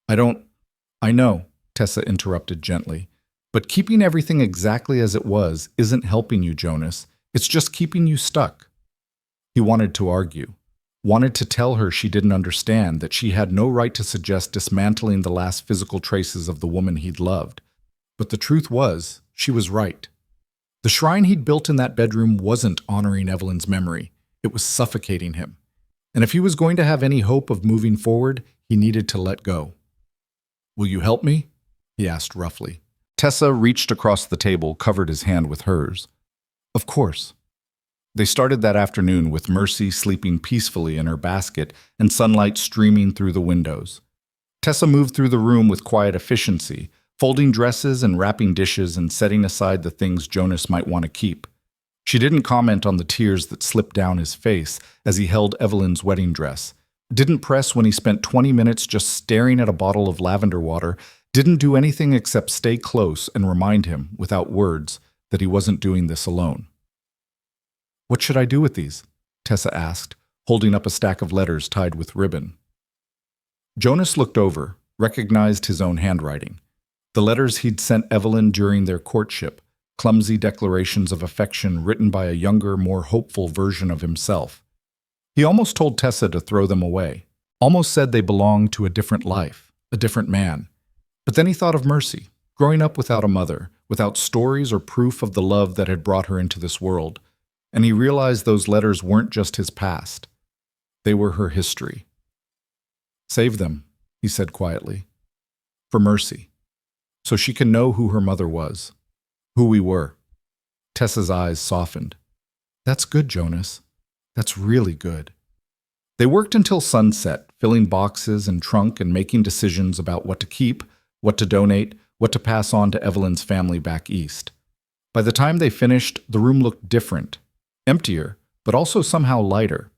I know," Tessa interrupted gently. "But keeping everything exactly as it was isn't helping you, Jonas. It's just keeping you stuck." He wanted to argue, wanted to tell her she didn't understand, that she had no right to suggest dismantling the last physical traces of the woman he'd loved. But the truth was, she was right. The shrine he'd built in that bedroom wasn't honoring Evelyn's memory. It was suffocating him. And if he was going to have any hope of moving forward, he needed to let go. "Will you help me?" he asked roughly. Tessa reached across the table, covered his hand with hers. "Of course." They started that afternoon with Mercy sleeping peacefully in her basket and sunlight streaming through the windows. Tessa moved through the room with quiet efficiency, folding dresses and wrapping dishes and setting aside the things Jonas might want to keep. She didn't comment on the tears that slipped down his face as he held Evelyn's wedding dress, didn't press when he spent 20 minutes just staring at a bottle of lavender water, didn't do anything except stay close and remind him, without words, that he wasn't doing this alone. "What should I do with these?" Tessa asked, holding up a stack of letters tied with ribbon. Jonas looked over, recognized his own handwriting. The letters he'd sent Evelyn during their courtship, clumsy declarations of affection written by a younger, more hopeful version of himself. He almost told Tessa to throw them away, almost said they belonged to a different life, a different man. But then he thought of Mercy, growing up without a mother, without stories or proof of the love that had brought her into this world, and he realized those letters weren't just his past. They were her history. "Save them," he said quietly, "for Mercy, so she can know who her mother was, who we were." Tessa's eyes softened. "That's good, Jonas. That's really good." They worked until sunset, filling boxes and trunk and making decisions about what to keep, what to donate, what to pass on to Evelyn's family back east. By the time they finished, the room looked different, emptier, but also somehow lighter.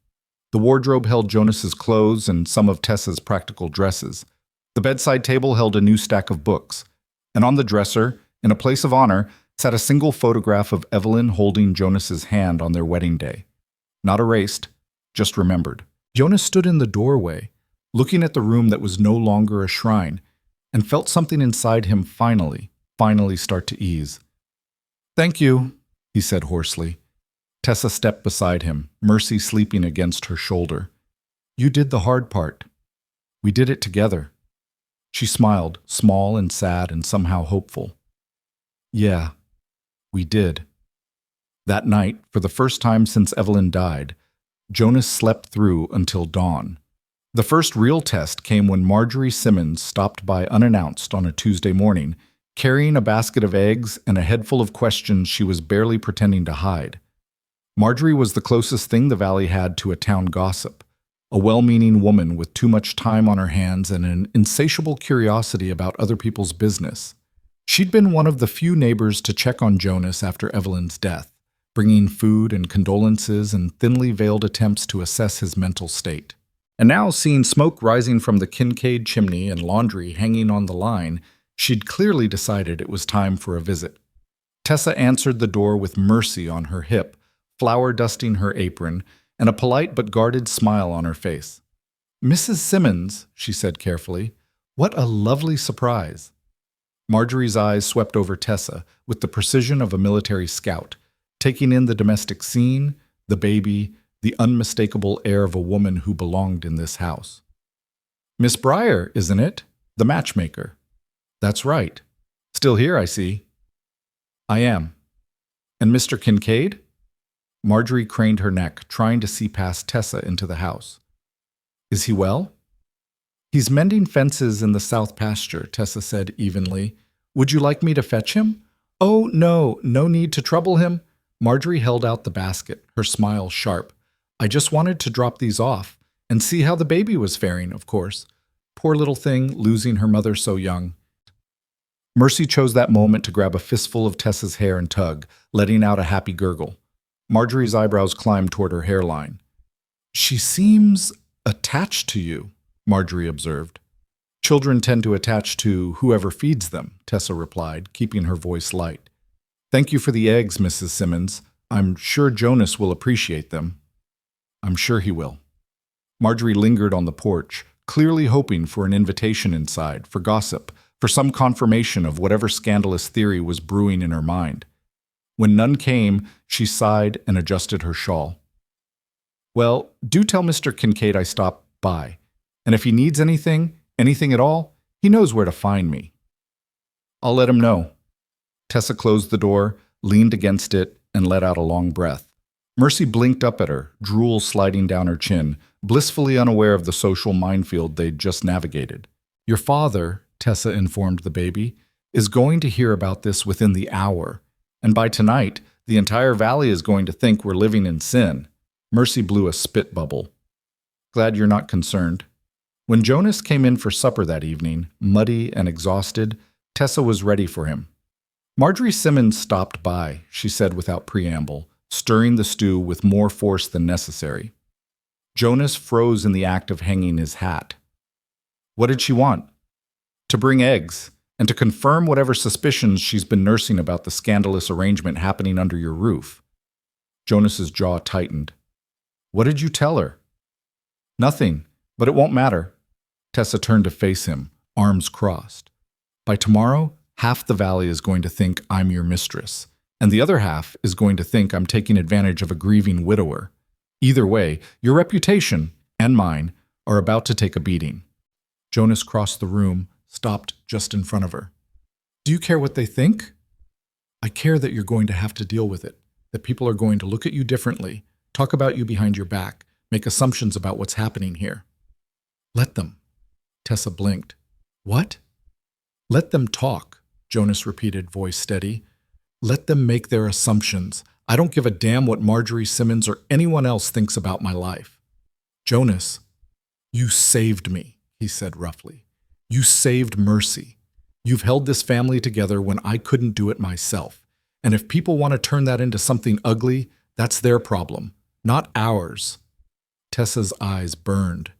The wardrobe held Jonas's clothes and some of Tessa's practical dresses. The bedside table held a new stack of books. And on the dresser, in a place of honor, sat a single photograph of Evelyn holding Jonas's hand on their wedding day. Not erased, just remembered. Jonas stood in the doorway, looking at the room that was no longer a shrine, and felt something inside him finally start to ease. "Thank you," he said hoarsely. Tessa stepped beside him, Mercy sleeping against her shoulder. "You did the hard part. We did it together." She smiled, small and sad and somehow hopeful. "Yeah, we did." That night, for the first time since Evelyn died, Jonas slept through until dawn. The first real test came when Marjorie Simmons stopped by unannounced on a Tuesday morning, carrying a basket of eggs and a head full of questions she was barely pretending to hide. Marjorie was the closest thing the valley had to a town gossip, a well-meaning woman with too much time on her hands and an insatiable curiosity about other people's business. She'd been one of the few neighbors to check on Jonas after Evelyn's death, bringing food and condolences and thinly veiled attempts to assess his mental state. And now, seeing smoke rising from the Kincaid chimney and laundry hanging on the line, she'd clearly decided it was time for a visit. Tessa answered the door with Mercy on her hip, flour dusting her apron, and a polite but guarded smile on her face. "Mrs. Simmons," she said carefully, "what a lovely surprise." Marjorie's eyes swept over Tessa with the precision of a military scout, taking in the domestic scene, the baby, the unmistakable air of a woman who belonged in this house. "Miss Breyer, isn't it? The matchmaker." "That's right. Still here, I see." "I am." "And Mr. Kincaid?" Marjorie craned her neck, trying to see past Tessa into the house. "Is he well?" "He's mending fences in the south pasture," Tessa said evenly. "Would you like me to fetch him?" "Oh, no need to trouble him." Marjorie held out the basket, her smile sharp. "I just wanted to drop these off and see how the baby was faring, of course. Poor little thing, losing her mother so young." Mercy chose that moment to grab a fistful of Tessa's hair and tug, letting out a happy gurgle. Marjorie's eyebrows climbed toward her hairline. She seems attached to you, Marjorie observed. Children tend to attach to whoever feeds them, Tessa replied, keeping her voice light. Thank you for the eggs, Mrs. Simmons. I'm sure Jonas will appreciate them. I'm sure he will. Marjorie lingered on the porch, clearly hoping for an invitation inside, for gossip, for some confirmation of whatever scandalous theory was brewing in her mind. When none came, she sighed and adjusted her shawl. Well, do tell Mr. Kincaid I stopped by, and if he needs anything at all, he knows where to find me. I'll let him know. Tessa closed the door, leaned against it, and let out a long breath. Mercy blinked up at her, drool sliding down her chin, blissfully unaware of the social minefield they'd just navigated. Your father, Tessa informed the baby, is going to hear about this within the hour, and by tonight, the entire valley is going to think we're living in sin. Mercy blew a spit bubble. Glad you're not concerned. When Jonas came in for supper that evening, muddy and exhausted, Tessa was ready for him. Marjorie Simmons stopped by, she said without preamble, stirring the stew with more force than necessary. Jonas froze in the act of hanging his hat. What did she want? To bring eggs, and to confirm whatever suspicions she's been nursing about the scandalous arrangement happening under your roof. Jonas's jaw tightened. What did you tell her? Nothing, but it won't matter. Tessa turned to face him, arms crossed. By tomorrow, half the valley is going to think I'm your mistress, and the other half is going to think I'm taking advantage of a grieving widower. Either way, your reputation, and mine, are about to take a beating. Jonas crossed the room, stopped just in front of her. Do you care what they think? I care that you're going to have to deal with it, that people are going to look at you differently, talk about you behind your back, make assumptions about what's happening here. Let them. Tessa blinked. What? Let them talk, Jonas repeated, voice steady. Let them make their assumptions. I don't give a damn what Marjorie Simmons or anyone else thinks about my life. Jonas, you saved me, he said roughly. You saved Mercy. You've held this family together when I couldn't do it myself. And if people want to turn that into something ugly, that's their problem, not ours. Tessa's eyes burned.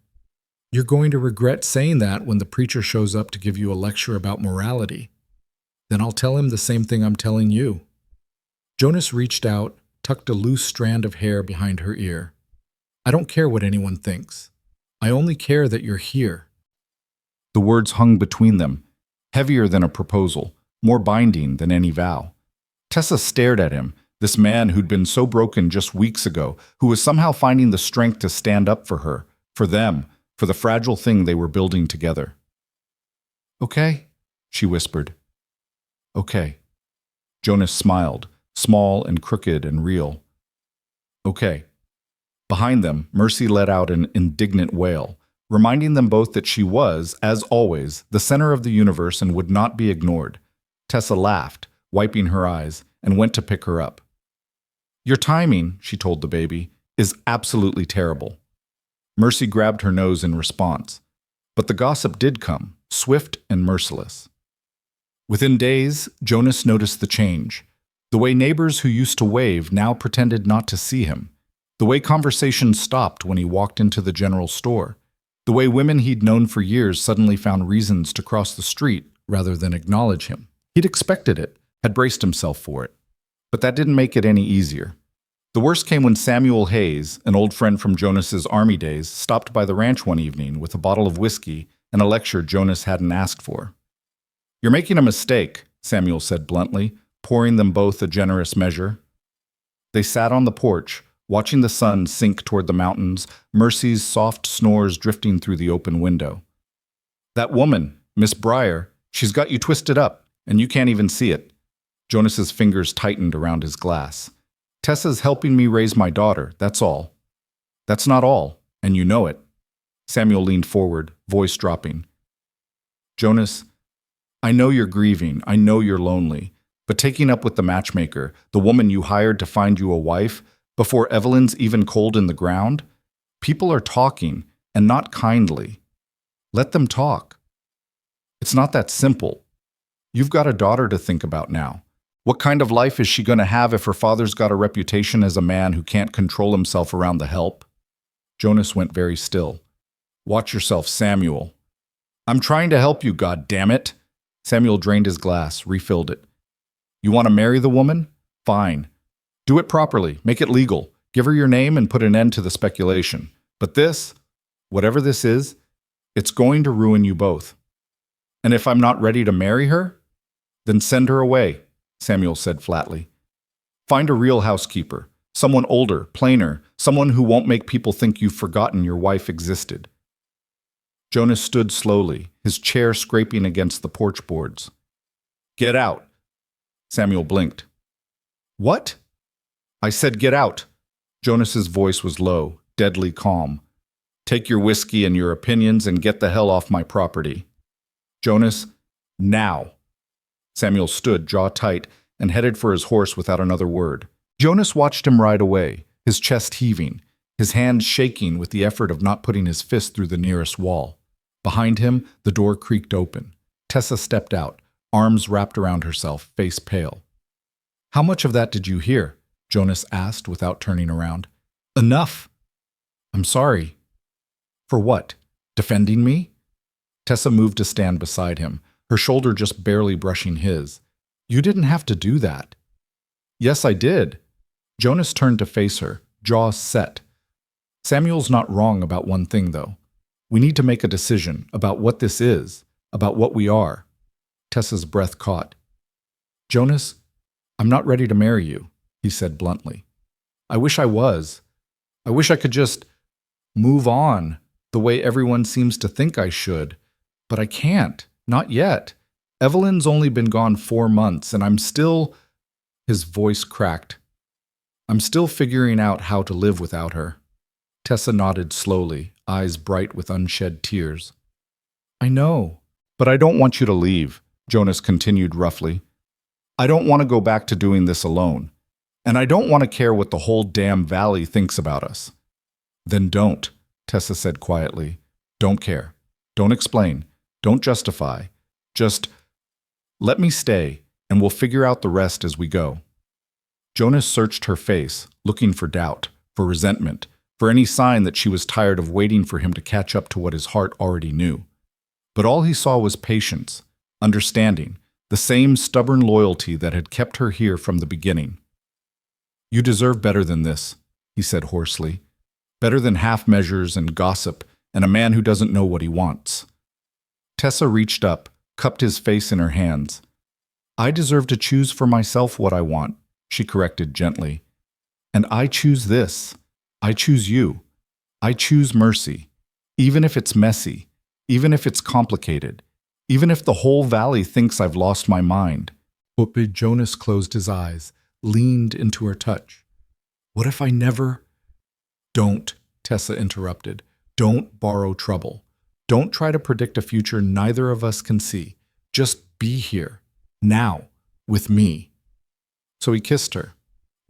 You're going to regret saying that when the preacher shows up to give you a lecture about morality. Then I'll tell him the same thing I'm telling you. Jonas reached out, tucked a loose strand of hair behind her ear. I don't care what anyone thinks. I only care that you're here. The words hung between them, heavier than a proposal, more binding than any vow. Tessa stared at him, this man who'd been so broken just weeks ago, who was somehow finding the strength to stand up for her, for them, for the fragile thing they were building together. Okay, she whispered. Okay. Jonas smiled, small and crooked and real. Okay. Behind them, Mercy let out an indignant wail, reminding them both that she was, as always, the center of the universe and would not be ignored. Tessa laughed, wiping her eyes, and went to pick her up. Your timing, she told the baby, is absolutely terrible. Mercy grabbed her nose in response. But the gossip did come, swift and merciless. Within days, Jonas noticed the change. The way neighbors who used to wave now pretended not to see him. The way conversations stopped when he walked into the general store. The way women he'd known for years suddenly found reasons to cross the street rather than acknowledge him. He'd expected it, had braced himself for it. But that didn't make it any easier. The worst came when Samuel Hayes, an old friend from Jonas's army days, stopped by the ranch one evening with a bottle of whiskey and a lecture Jonas hadn't asked for. You're making a mistake, Samuel said bluntly, pouring them both a generous measure. They sat on the porch, watching the sun sink toward the mountains, Mercy's soft snores drifting through the open window. That woman, Miss Breyer, she's got you twisted up, and you can't even see it. Jonas's fingers tightened around his glass. Tessa's helping me raise my daughter, that's all. That's not all, and you know it. Samuel leaned forward, voice dropping. Jonas, I know you're grieving, I know you're lonely, but taking up with the matchmaker, the woman you hired to find you a wife, before Evelyn's even cold in the ground, people are talking, and not kindly. Let them talk. It's not that simple. You've got a daughter to think about now. What kind of life is she going to have if her father's got a reputation as a man who can't control himself around the help? Jonas went very still. Watch yourself, Samuel. I'm trying to help you, goddammit. Samuel drained his glass, refilled it. You want to marry the woman? Fine. Do it properly, make it legal. Give her your name and put an end to the speculation. But this, whatever this is, it's going to ruin you both. And if I'm not ready to marry her, then send her away, Samuel said flatly. Find a real housekeeper, someone older, plainer, someone who won't make people think you've forgotten your wife existed. Jonas stood slowly, his chair scraping against the porch boards. Get out. Samuel blinked. What? I said get out. Jonas's voice was low, deadly calm. Take your whiskey and your opinions and get the hell off my property. Jonas, now. Samuel stood, jaw tight, and headed for his horse without another word. Jonas watched him ride away, his chest heaving, his hands shaking with the effort of not putting his fist through the nearest wall. Behind him, the door creaked open. Tessa stepped out, arms wrapped around herself, face pale. How much of that did you hear? Jonas asked without turning around. Enough. I'm sorry. For what? Defending me? Tessa moved to stand beside him, her shoulder just barely brushing his. You didn't have to do that. Yes, I did. Jonas turned to face her, jaw set. Samuel's not wrong about one thing, though. We need to make a decision about what this is, about what we are. Tessa's breath caught. Jonas, I'm not ready to marry you, he said bluntly. I wish I was. I wish I could just move on the way everyone seems to think I should. But I can't. Not yet. Evelyn's only been gone 4 months, and I'm still... His voice cracked. I'm still figuring out how to live without her. Tessa nodded slowly, eyes bright with unshed tears. I know, but I don't want you to leave, Jonas continued roughly. I don't want to go back to doing this alone. And I don't want to care what the whole damn valley thinks about us. Then don't, Tessa said quietly. Don't care. Don't explain. Don't justify. Just let me stay, and we'll figure out the rest as we go. Jonas searched her face, looking for doubt, for resentment, for any sign that she was tired of waiting for him to catch up to what his heart already knew. But all he saw was patience, understanding, the same stubborn loyalty that had kept her here from the beginning. You deserve better than this, he said hoarsely. Better than half measures and gossip and a man who doesn't know what he wants. Tessa reached up, cupped his face in her hands. I deserve to choose for myself what I want, she corrected gently. And I choose this. I choose you. I choose mercy. Even if it's messy, even if it's complicated, even if the whole valley thinks I've lost my mind. But Jonas closed his eyes, leaned into her touch. What if I never... Don't, Tessa interrupted. Don't borrow trouble. Don't try to predict a future neither of us can see. Just be here, now, with me. So he kissed her.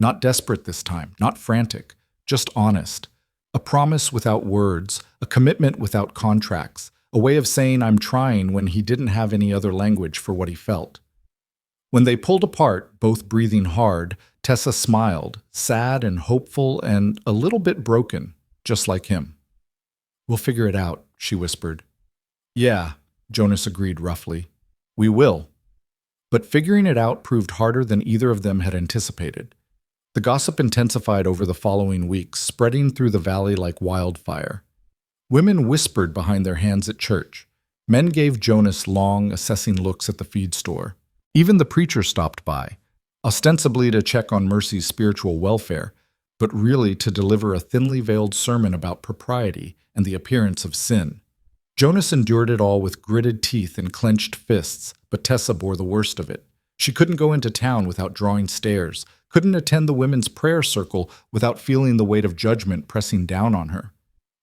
Not desperate this time, not frantic, just honest. A promise without words, a commitment without contracts, a way of saying I'm trying when he didn't have any other language for what he felt. When they pulled apart, both breathing hard, Tessa smiled, sad and hopeful and a little bit broken, just like him. We'll figure it out, she whispered. Yeah, Jonas agreed roughly. We will. But figuring it out proved harder than either of them had anticipated. The gossip intensified over the following weeks, spreading through the valley like wildfire. Women whispered behind their hands at church. Men gave Jonas long, assessing looks at the feed store. Even the preacher stopped by, ostensibly to check on Mercy's spiritual welfare, but really to deliver a thinly veiled sermon about propriety and the appearance of sin. Jonas endured it all with gritted teeth and clenched fists, but Tessa bore the worst of it. She couldn't go into town without drawing stares, couldn't attend the women's prayer circle without feeling the weight of judgment pressing down on her.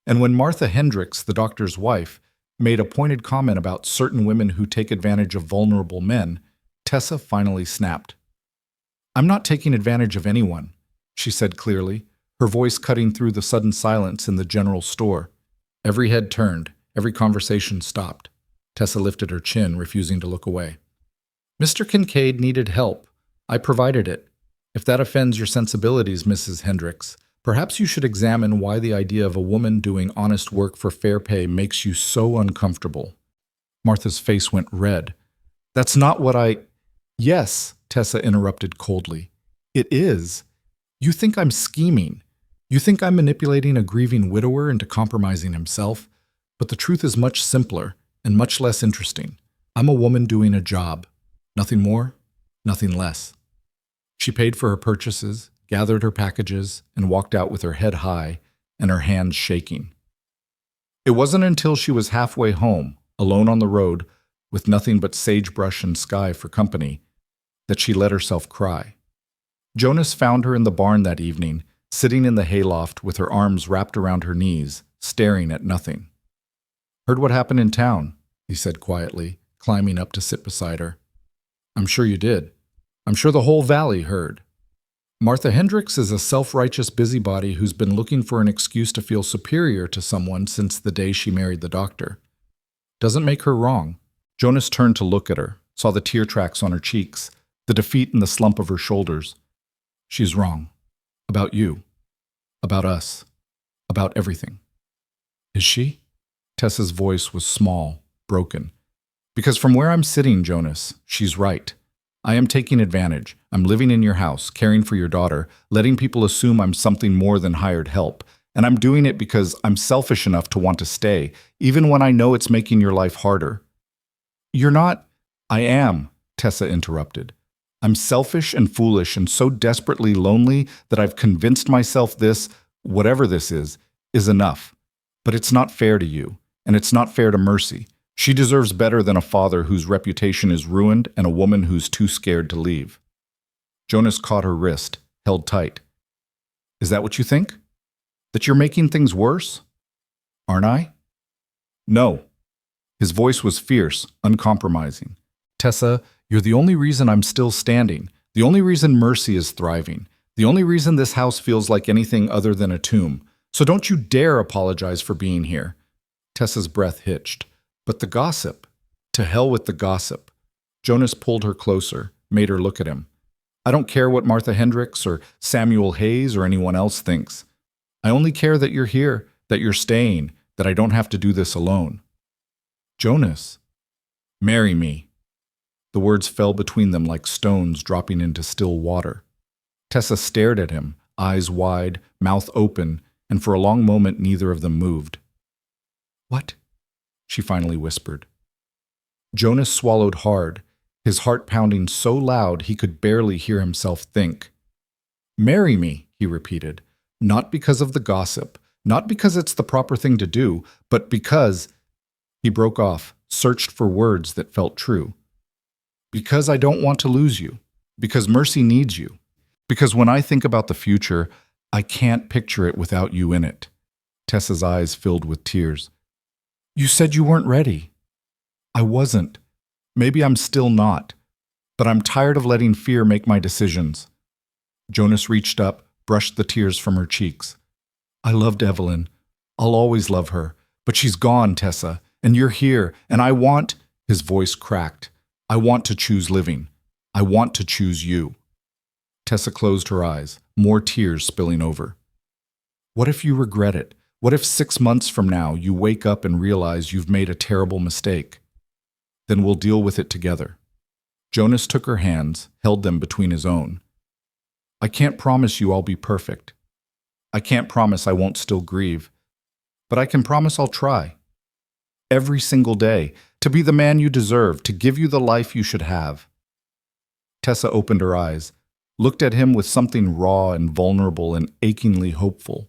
And when Martha Hendricks, the doctor's wife, made a pointed comment about certain women who take advantage of vulnerable men, Tessa finally snapped. I'm not taking advantage of anyone, she said clearly, her voice cutting through the sudden silence in the general store. Every head turned, every conversation stopped. Tessa lifted her chin, refusing to look away. Mr. Kincaid needed help, I provided it. If that offends your sensibilities, Mrs. Hendricks, perhaps you should examine why the idea of a woman doing honest work for fair pay makes you so uncomfortable." Martha's face went red. "That's not what I—" "Yes," Tessa interrupted coldly. "It is. You think I'm scheming. You think I'm manipulating a grieving widower into compromising himself. But the truth is much simpler and much less interesting. I'm a woman doing a job. Nothing more, nothing less." She paid for her purchases, gathered her packages, and walked out with her head high and her hands shaking. It wasn't until she was halfway home, alone on the road, with nothing but sagebrush and sky for company, that she let herself cry. Jonas found her in the barn that evening, sitting in the hayloft with her arms wrapped around her knees, staring at nothing. "Heard what happened in town," he said quietly, climbing up to sit beside her. "I'm sure you did. I'm sure the whole valley heard. Martha Hendricks is a self-righteous busybody who's been looking for an excuse to feel superior to someone since the day she married the doctor. Doesn't make her wrong." Jonas turned to look at her, saw the tear tracks on her cheeks, the defeat in the slump of her shoulders. "She's wrong. About you. About us. About everything." "Is she?" Tessa's voice was small, broken. "Because from where I'm sitting, Jonas, she's right. I am taking advantage. I'm living in your house, caring for your daughter, letting people assume I'm something more than hired help. And I'm doing it because I'm selfish enough to want to stay, even when I know it's making your life harder." "You're not—" "I am," Tessa interrupted. "I'm selfish and foolish and so desperately lonely that I've convinced myself this, whatever this is enough. But it's not fair to you, and it's not fair to Mercy. She deserves better than a father whose reputation is ruined and a woman who's too scared to leave." Jonas caught her wrist, held tight. "Is that what you think? That you're making things worse? Aren't I?" "No." His voice was fierce, uncompromising. "Tessa, you're the only reason I'm still standing, the only reason Mercy is thriving, the only reason this house feels like anything other than a tomb. So don't you dare apologize for being here." Tessa's breath hitched. "But the gossip. To hell with the gossip." Jonas pulled her closer, made her look at him. "I don't care what Martha Hendricks or Samuel Hayes or anyone else thinks. I only care that you're here, that you're staying, that I don't have to do this alone." "Jonas." "Marry me." The words fell between them like stones dropping into still water. Tessa stared at him, eyes wide, mouth open, and for a long moment neither of them moved. "What?" she finally whispered. Jonas swallowed hard, his heart pounding so loud he could barely hear himself think. "Marry me," he repeated, "not because of the gossip, not because it's the proper thing to do, but because—" He broke off, searched for words that felt true. "Because I don't want to lose you, because Mercy needs you, because when I think about the future, I can't picture it without you in it." Tessa's eyes filled with tears. "You said you weren't ready." "I wasn't. Maybe I'm still not. But I'm tired of letting fear make my decisions." Jonas reached up, brushed the tears from her cheeks. "I loved Evelyn. I'll always love her. But she's gone, Tessa, and you're here, and I want—" His voice cracked. "I want to choose living. I want to choose you." Tessa closed her eyes, more tears spilling over. "What if you regret it? What if 6 months from now you wake up and realize you've made a terrible mistake? Then we'll deal with it together." Jonas took her hands, held them between his own. "I can't promise you I'll be perfect. I can't promise I won't still grieve. But I can promise I'll try. Every single day, to be the man you deserve, to give you the life you should have." Tessa opened her eyes, looked at him with something raw and vulnerable and achingly hopeful.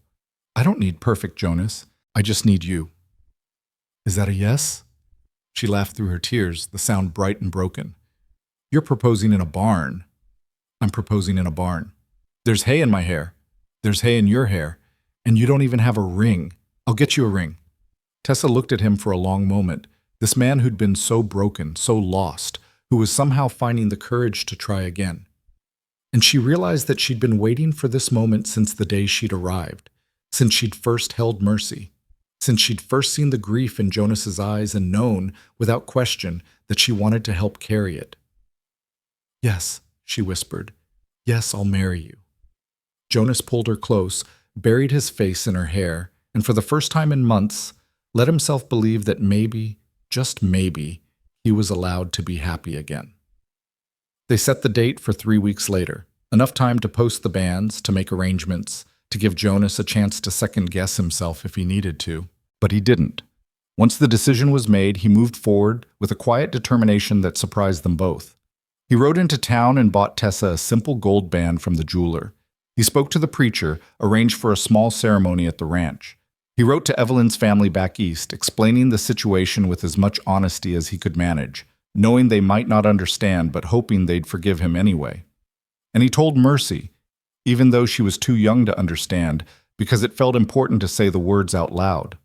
"I don't need perfect, Jonas. I just need you." "Is that a yes?" She laughed through her tears, the sound bright and broken. "You're proposing in a barn." "I'm proposing in a barn. There's hay in my hair. There's hay in your hair. And you don't even have a ring. I'll get you a ring." Tessa looked at him for a long moment, this man who'd been so broken, so lost, who was somehow finding the courage to try again. And she realized that she'd been waiting for this moment since the day she'd arrived, since she'd first held Mercy, since she'd first seen the grief in Jonas's eyes and known, without question, that she wanted to help carry it. "Yes," she whispered. Yes, I'll marry you. Jonas pulled her close, buried his face in her hair, and for the first time in months, let himself believe that maybe, just maybe, he was allowed to be happy again. They set the date for 3 weeks later, enough time to post the banns, to make arrangements, to give Jonas a chance to second-guess himself if he needed to. But he didn't. Once the decision was made, he moved forward with a quiet determination that surprised them both. He rode into town and bought Tessa a simple gold band from the jeweler. He spoke to the preacher, arranged for a small ceremony at the ranch. He wrote to Evelyn's family back east, explaining the situation with as much honesty as he could manage, knowing they might not understand but hoping they'd forgive him anyway. And he told Mercy, even though she was too young to understand, because it felt important to say the words out loud.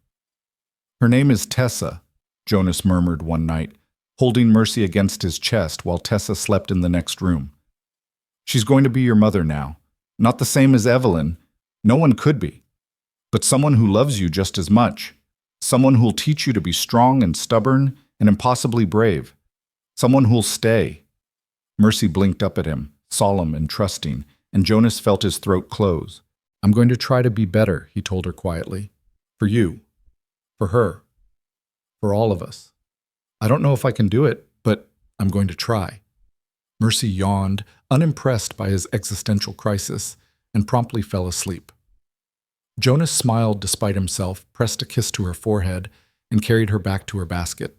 Her name is Tessa, Jonas murmured one night, holding Mercy against his chest while Tessa slept in the next room. She's going to be your mother now. Not the same as Evelyn. No one could be. But someone who loves you just as much. Someone who'll teach you to be strong and stubborn and impossibly brave. Someone who'll stay. Mercy blinked up at him, solemn and trusting, and Jonas felt his throat close. I'm going to try to be better, he told her quietly. For you. For her. For all of us. I don't know if I can do it, but I'm going to try. Mercy yawned, unimpressed by his existential crisis, and promptly fell asleep. Jonas smiled despite himself, pressed a kiss to her forehead, and carried her back to her basket.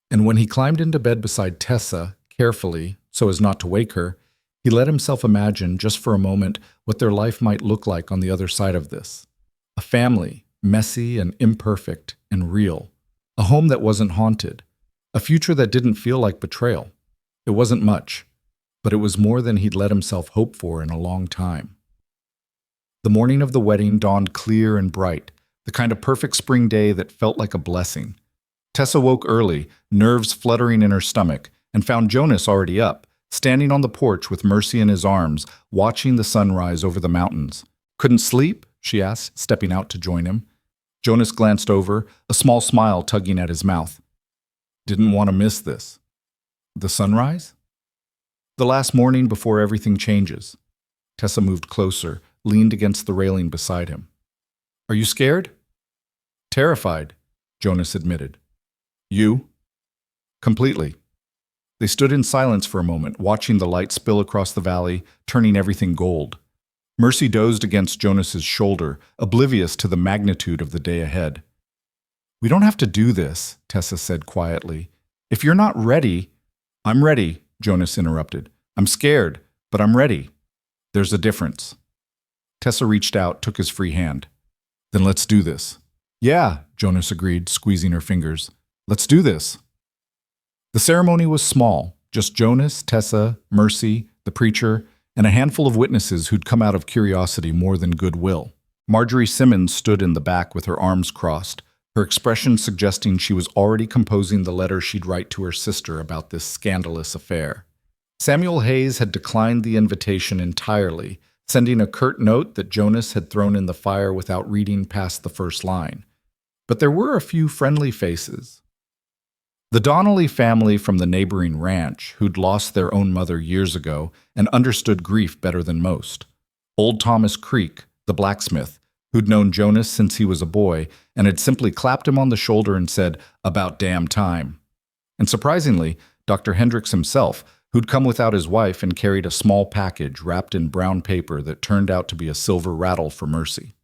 And when he climbed into bed beside Tessa, carefully, so as not to wake her, he let himself imagine, just for a moment, what their life might look like on the other side of this. A family, messy and imperfect and real. A home that wasn't haunted. A future that didn't feel like betrayal. It wasn't much, but it was more than he'd let himself hope for in a long time. The morning of the wedding dawned clear and bright, the kind of perfect spring day that felt like a blessing. Tessa woke early, nerves fluttering in her stomach, and found Jonas already up, standing on the porch with Mercy in his arms, watching the sunrise over the mountains. Couldn't sleep? She asked, stepping out to join him. Jonas glanced over, a small smile tugging at his mouth. Didn't want to miss this. The sunrise? The last morning before everything changes. Tessa moved closer, leaned against the railing beside him. Are you scared? Terrified, Jonas admitted. You? Completely. They stood in silence for a moment, watching the light spill across the valley, turning everything gold. Mercy dozed against Jonas's shoulder, oblivious to the magnitude of the day ahead. We don't have to do this, Tessa said quietly. If you're not ready... I'm ready, Jonas interrupted. I'm scared, but I'm ready. There's a difference. Tessa reached out, took his free hand. Then let's do this. Yeah, Jonas agreed, squeezing her fingers. Let's do this. The ceremony was small, just Jonas, Tessa, Mercy, the preacher, and a handful of witnesses who'd come out of curiosity more than goodwill. Marjorie Simmons stood in the back with her arms crossed, her expression suggesting she was already composing the letter she'd write to her sister about this scandalous affair. Samuel Hayes had declined the invitation entirely, sending a curt note that Jonas had thrown in the fire without reading past the first line. But there were a few friendly faces. The Donnelly family from the neighboring ranch, who'd lost their own mother years ago and understood grief better than most. Old Thomas Creek, the blacksmith, who'd known Jonas since he was a boy and had simply clapped him on the shoulder and said, "About damn time." And surprisingly, Dr. Hendricks himself, who'd come without his wife and carried a small package wrapped in brown paper that turned out to be a silver rattle for Mercy.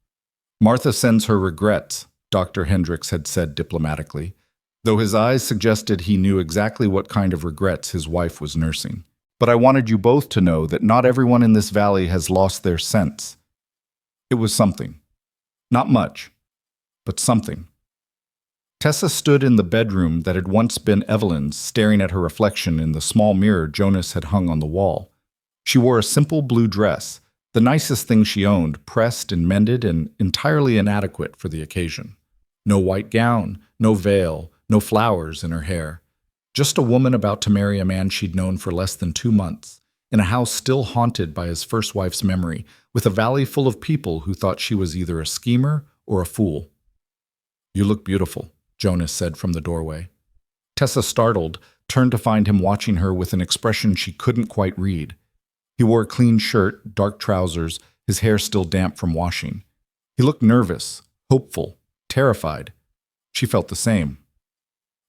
Martha sends her regrets, Dr. Hendricks had said diplomatically, though his eyes suggested he knew exactly what kind of regrets his wife was nursing. But I wanted you both to know that not everyone in this valley has lost their sense. It was something. Not much, but something. Tessa stood in the bedroom that had once been Evelyn's, staring at her reflection in the small mirror Jonas had hung on the wall. She wore a simple blue dress, the nicest thing she owned, pressed and mended and entirely inadequate for the occasion. No white gown, no veil, no flowers in her hair. Just a woman about to marry a man she'd known for less than 2 months, in a house still haunted by his first wife's memory, with a valley full of people who thought she was either a schemer or a fool. You look beautiful, Jonas said from the doorway. Tessa, startled, turned to find him watching her with an expression she couldn't quite read. He wore a clean shirt, dark trousers, his hair still damp from washing. He looked nervous, hopeful, terrified. She felt the same.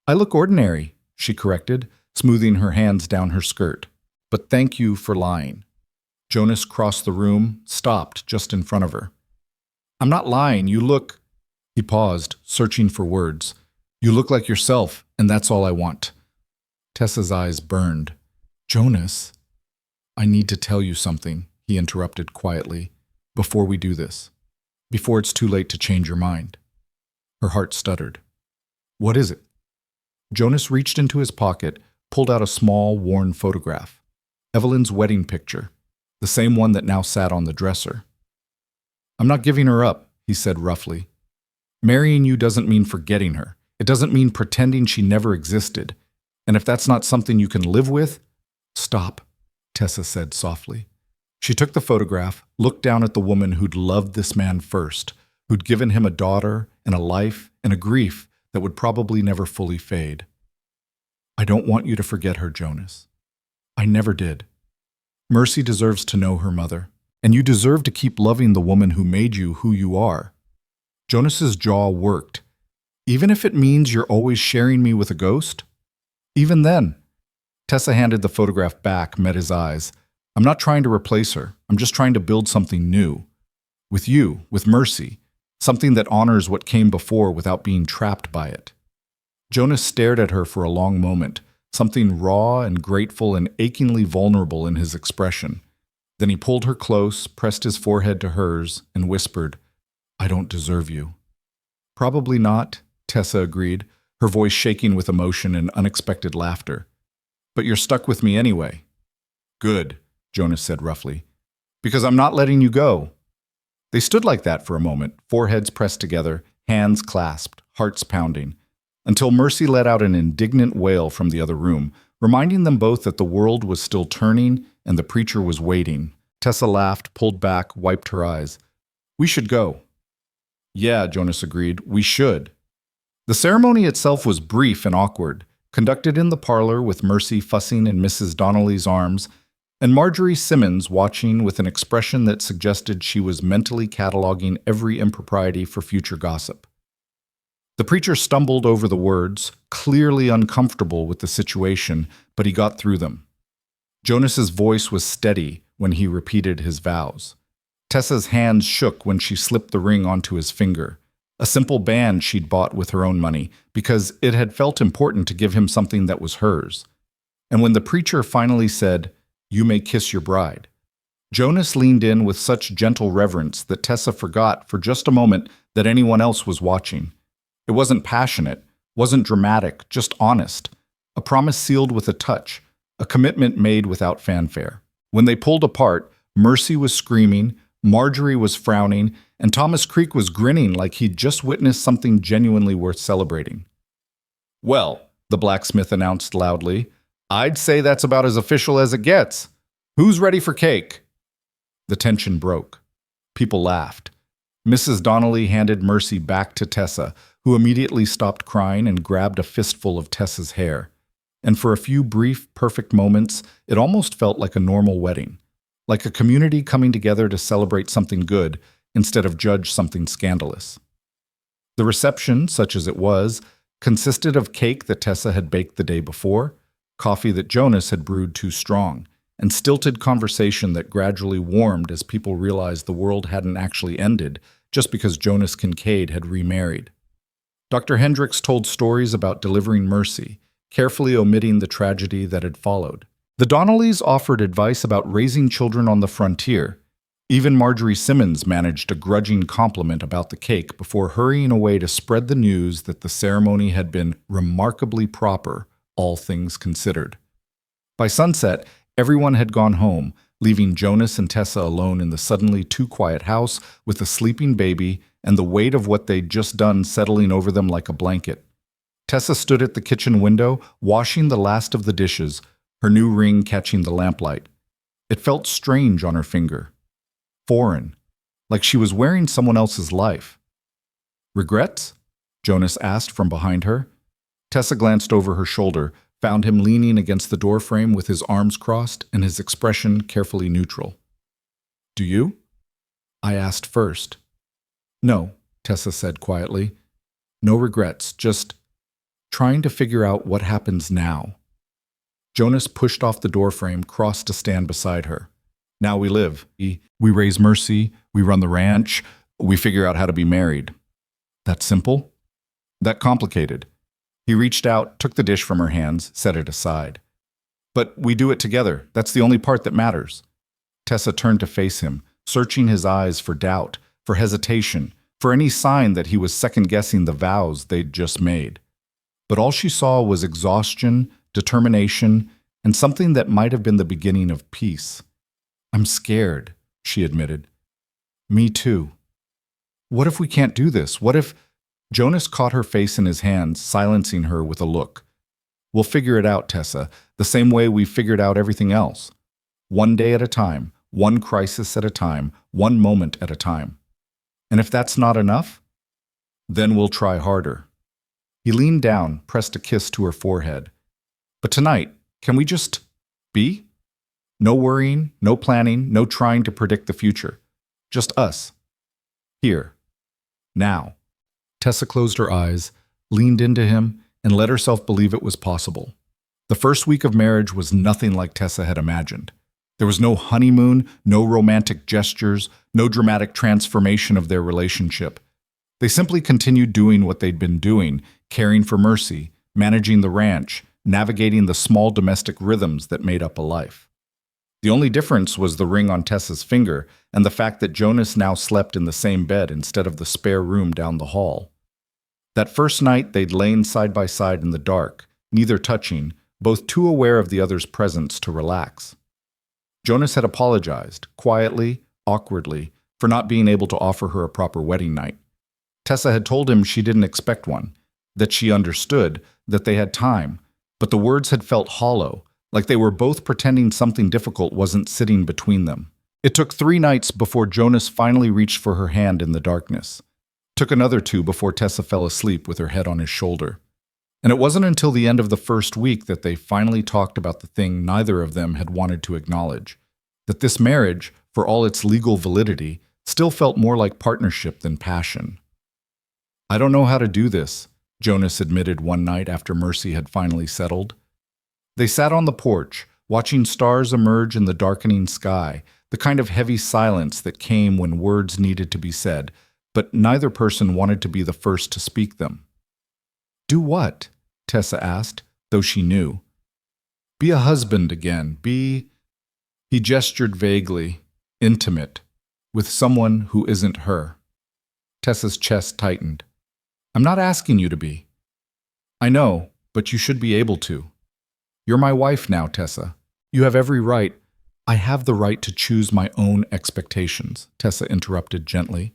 "I look ordinary," she corrected, smoothing her hands down her skirt. "But thank you for lying." Jonas crossed the room, stopped just in front of her. "I'm not lying, you look—" He paused, searching for words. "You look like yourself, and that's all I want." Tessa's eyes burned. "Jonas, I need to tell you something," he interrupted quietly, "before we do this. Before it's too late to change your mind." Her heart stuttered. "What is it?" Jonas reached into his pocket, pulled out a small, worn photograph. Evelyn's wedding picture, the same one that now sat on the dresser. "I'm not giving her up," he said roughly. "Marrying you doesn't mean forgetting her. It doesn't mean pretending she never existed. And if that's not something you can live with—" "Stop," Tessa said softly. She took the photograph, looked down at the woman who'd loved this man first, who'd given him a daughter and a life and a grief that would probably never fully fade. "I don't want you to forget her, Jonas. I never did. Mercy deserves to know her mother, and you deserve to keep loving the woman who made you who you are." Jonas's jaw worked. "Even if it means you're always sharing me with a ghost?" "Even then." Tessa handed the photograph back, met his eyes. "I'm not trying to replace her. I'm just trying to build something new. With you, with Mercy. Something that honors what came before without being trapped by it." Jonas stared at her for a long moment, something raw and grateful and achingly vulnerable in his expression. Then he pulled her close, pressed his forehead to hers, and whispered, "I don't deserve you." "Probably not," Tessa agreed, her voice shaking with emotion and unexpected laughter. "But you're stuck with me anyway." "Good," Jonas said roughly, "because I'm not letting you go." They stood like that for a moment, foreheads pressed together, hands clasped, hearts pounding, until Mercy let out an indignant wail from the other room, reminding them both that the world was still turning and the preacher was waiting. Tessa laughed, pulled back, wiped her eyes. "We should go." "Yeah," Jonas agreed, "we should." The ceremony itself was brief and awkward, conducted in the parlor with Mercy fussing in Mrs. Donnelly's arms, and Marjorie Simmons watching with an expression that suggested she was mentally cataloging every impropriety for future gossip. The preacher stumbled over the words, clearly uncomfortable with the situation, but he got through them. Jonas's voice was steady when he repeated his vows. Tessa's hands shook when she slipped the ring onto his finger, a simple band she'd bought with her own money, because it had felt important to give him something that was hers. And when the preacher finally said, "You may kiss your bride," Jonas leaned in with such gentle reverence that Tessa forgot for just a moment that anyone else was watching. It wasn't passionate, wasn't dramatic, just honest. A promise sealed with a touch, a commitment made without fanfare. When they pulled apart, Mercy was screaming, Marjorie was frowning, and Thomas Creek was grinning like he'd just witnessed something genuinely worth celebrating. "Well," the blacksmith announced loudly, "I'd say that's about as official as it gets. Who's ready for cake?" The tension broke. People laughed. Mrs. Donnelly handed Mercy back to Tessa, who immediately stopped crying and grabbed a fistful of Tessa's hair. And for a few brief, perfect moments, it almost felt like a normal wedding, like a community coming together to celebrate something good instead of judge something scandalous. The reception, such as it was, consisted of cake that Tessa had baked the day before, coffee that Jonas had brewed too strong, and stilted conversation that gradually warmed as people realized the world hadn't actually ended just because Jonas Kincaid had remarried. Dr. Hendricks told stories about delivering Mercy, carefully omitting the tragedy that had followed. The Donnellys offered advice about raising children on the frontier. Even Marjorie Simmons managed a grudging compliment about the cake before hurrying away to spread the news that the ceremony had been remarkably proper, all things considered. By sunset, everyone had gone home, leaving Jonas and Tessa alone in the suddenly too quiet house with a sleeping baby and the weight of what they'd just done settling over them like a blanket. Tessa stood at the kitchen window, washing the last of the dishes, her new ring catching the lamplight. It felt strange on her finger. Foreign, like she was wearing someone else's life. "Regrets?" Jonas asked from behind her. Tessa glanced over her shoulder, found him leaning against the doorframe with his arms crossed and his expression carefully neutral. "Do you?" I asked first. "No," Tessa said quietly. "No regrets, just trying to figure out what happens now." Jonas pushed off the doorframe, crossed to stand beside her. "Now we live. We raise Mercy, we run the ranch, we figure out how to be married." That simple? That complicated? He reached out, took the dish from her hands, set it aside. "But we do it together. That's the only part that matters." Tessa turned to face him, searching his eyes for doubt, for hesitation, for any sign that he was second-guessing the vows they'd just made. But all she saw was exhaustion, determination, and something that might have been the beginning of peace. "I'm scared," she admitted. "Me too." "What if we can't do this? What if—" Jonas caught her face in his hands, silencing her with a look. "We'll figure it out, Tessa, the same way we've figured out everything else. One day at a time, one crisis at a time, one moment at a time. And if that's not enough, then we'll try harder." He leaned down, pressed a kiss to her forehead. "But tonight, can we just be? No worrying, no planning, no trying to predict the future. Just us. Here. Now." Tessa closed her eyes, leaned into him, and let herself believe it was possible. The first week of marriage was nothing like Tessa had imagined. There was no honeymoon, no romantic gestures, no dramatic transformation of their relationship. They simply continued doing what they'd been doing, caring for Mercy, managing the ranch, navigating the small domestic rhythms that made up a life. The only difference was the ring on Tessa's finger and the fact that Jonas now slept in the same bed instead of the spare room down the hall. That first night they'd lain side by side in the dark, neither touching, both too aware of the other's presence to relax. Jonas had apologized, quietly, awkwardly, for not being able to offer her a proper wedding night. Tessa had told him she didn't expect one, that she understood, that they had time, but the words had felt hollow, like they were both pretending something difficult wasn't sitting between them. It took 3 nights before Jonas finally reached for her hand in the darkness. Took another 2 before Tessa fell asleep with her head on his shoulder. And it wasn't until the end of the first week that they finally talked about the thing neither of them had wanted to acknowledge, that this marriage, for all its legal validity, still felt more like partnership than passion. "I don't know how to do this," Jonas admitted one night after Mercy had finally settled. They sat on the porch, watching stars emerge in the darkening sky, the kind of heavy silence that came when words needed to be said, but neither person wanted to be the first to speak them. "Do what?" Tessa asked, though she knew. "Be a husband again, be—" He gestured vaguely, intimate, with someone who isn't her. Tessa's chest tightened. "I'm not asking you to be." "I know, but you should be able to. You're my wife now, Tessa. You have every right—" "I have the right to choose my own expectations," Tessa interrupted gently.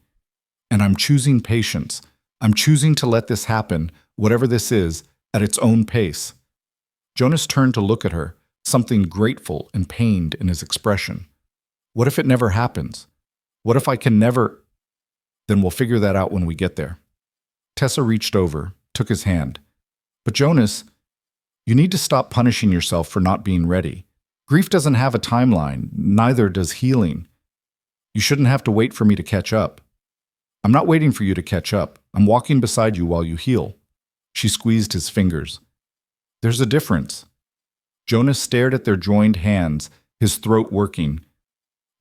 "And I'm choosing patience. I'm choosing to let this happen, whatever this is, at its own pace." Jonas turned to look at her, something grateful and pained in his expression. "What if it never happens? What if I can never—" "Then we'll figure that out when we get there." Tessa reached over, took his hand. "But Jonas, you need to stop punishing yourself for not being ready. Grief doesn't have a timeline, neither does healing. You shouldn't have to wait for me to catch up." "I'm not waiting for you to catch up. I'm walking beside you while you heal." She squeezed his fingers. "There's a difference." Jonas stared at their joined hands, his throat working.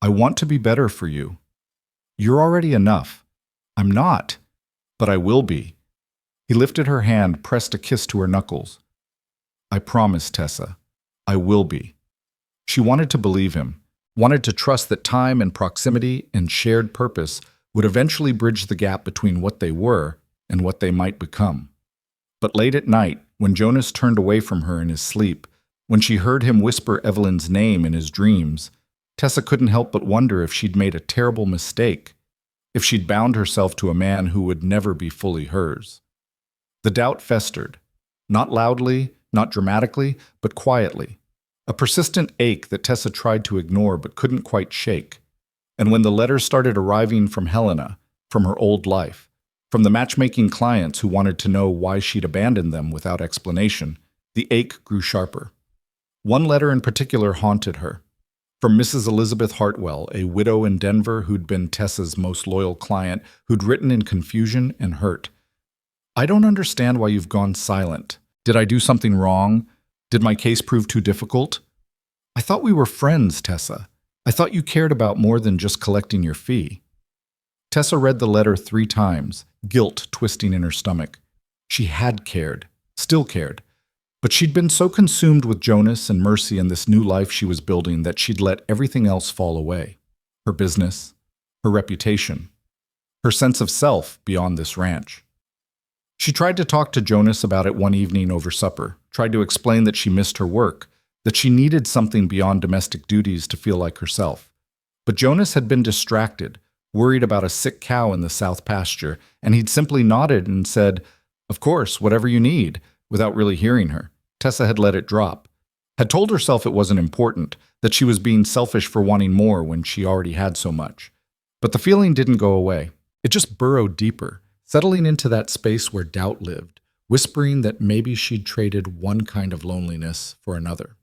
"I want to be better for you. You're already enough. I'm not, but I will be." He lifted her hand, pressed a kiss to her knuckles. "I promise, Tessa. I will be." She wanted to believe him, wanted to trust that time and proximity and shared purpose would eventually bridge the gap between what they were and what they might become. But late at night, when Jonas turned away from her in his sleep, when she heard him whisper Evelyn's name in his dreams, Tessa couldn't help but wonder if she'd made a terrible mistake, if she'd bound herself to a man who would never be fully hers. The doubt festered, not loudly, not dramatically, but quietly, a persistent ache that Tessa tried to ignore but couldn't quite shake. And when the letters started arriving from Helena, from her old life, from the matchmaking clients who wanted to know why she'd abandoned them without explanation, The ache grew sharper. One letter in particular haunted her. From Mrs. Elizabeth Hartwell, a widow in Denver who'd been Tessa's most loyal client, who'd written in confusion and hurt. I don't understand why you've gone silent. Did I do something wrong? Did my case prove too difficult? I thought we were friends, Tessa. I thought you cared about more than just collecting your fee. Tessa read the letter 3 times, guilt twisting in her stomach. She had cared, still cared. But she'd been so consumed with Jonas and Mercy and this new life she was building that she'd let everything else fall away. Her business, her reputation, her sense of self beyond this ranch. She tried to talk to Jonas about it one evening over supper, tried to explain that she missed her work, that she needed something beyond domestic duties to feel like herself. But Jonas had been distracted, worried about a sick cow in the south pasture, and he'd simply nodded and said, "Of course, whatever you need," without really hearing her. Tessa had let it drop, had told herself it wasn't important, that she was being selfish for wanting more when she already had so much. But the feeling didn't go away. It just burrowed deeper, settling into that space where doubt lived, whispering that maybe she'd traded one kind of loneliness for another.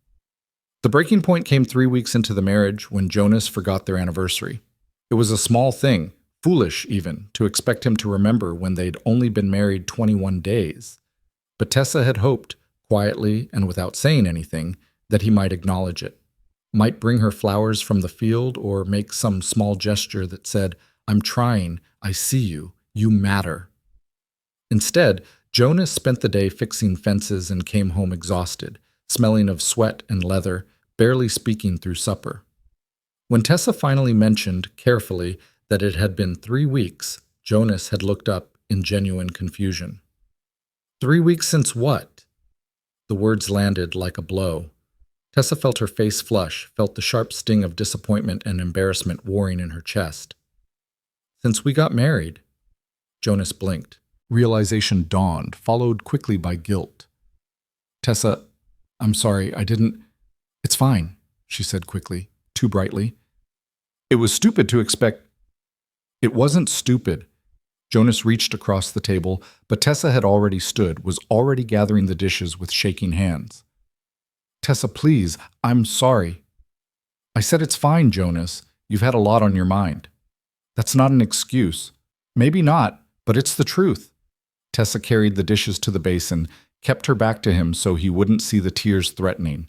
The breaking point came 3 weeks into the marriage when Jonas forgot their anniversary. It was a small thing, foolish even, to expect him to remember when they'd only been married 21 days. But Tessa had hoped, quietly and without saying anything, that he might acknowledge it, might bring her flowers from the field or make some small gesture that said, "I'm trying, I see you, you matter." Instead, Jonas spent the day fixing fences and came home exhausted, smelling of sweat and leather, barely speaking through supper. When Tessa finally mentioned, carefully, that it had been 3 weeks, Jonas had looked up in genuine confusion. 3 weeks since what? The words landed like a blow. Tessa felt her face flush, felt the sharp sting of disappointment and embarrassment warring in her chest. "Since we got married." Jonas blinked. Realization dawned, followed quickly by guilt. "Tessa, I'm sorry, I didn't—" "It's fine," she said quickly, too brightly. "It was stupid to expect—" "It wasn't stupid." Jonas reached across the table, but Tessa had already stood, was already gathering the dishes with shaking hands. "Tessa, please, I'm sorry." "I said it's fine, Jonas. You've had a lot on your mind." "That's not an excuse." "Maybe not, but it's the truth." Tessa carried the dishes to the basin, kept her back to him so he wouldn't see the tears threatening.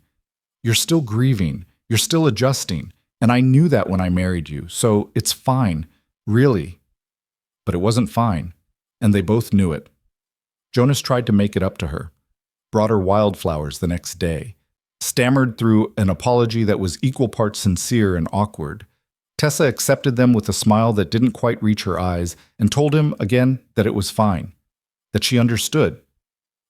"You're still grieving. You're still adjusting. And I knew that when I married you, so it's fine. Really." But it wasn't fine, and they both knew it. Jonas tried to make it up to her, brought her wildflowers the next day, stammered through an apology that was equal parts sincere and awkward. Tessa accepted them with a smile that didn't quite reach her eyes and told him again that it was fine, that she understood,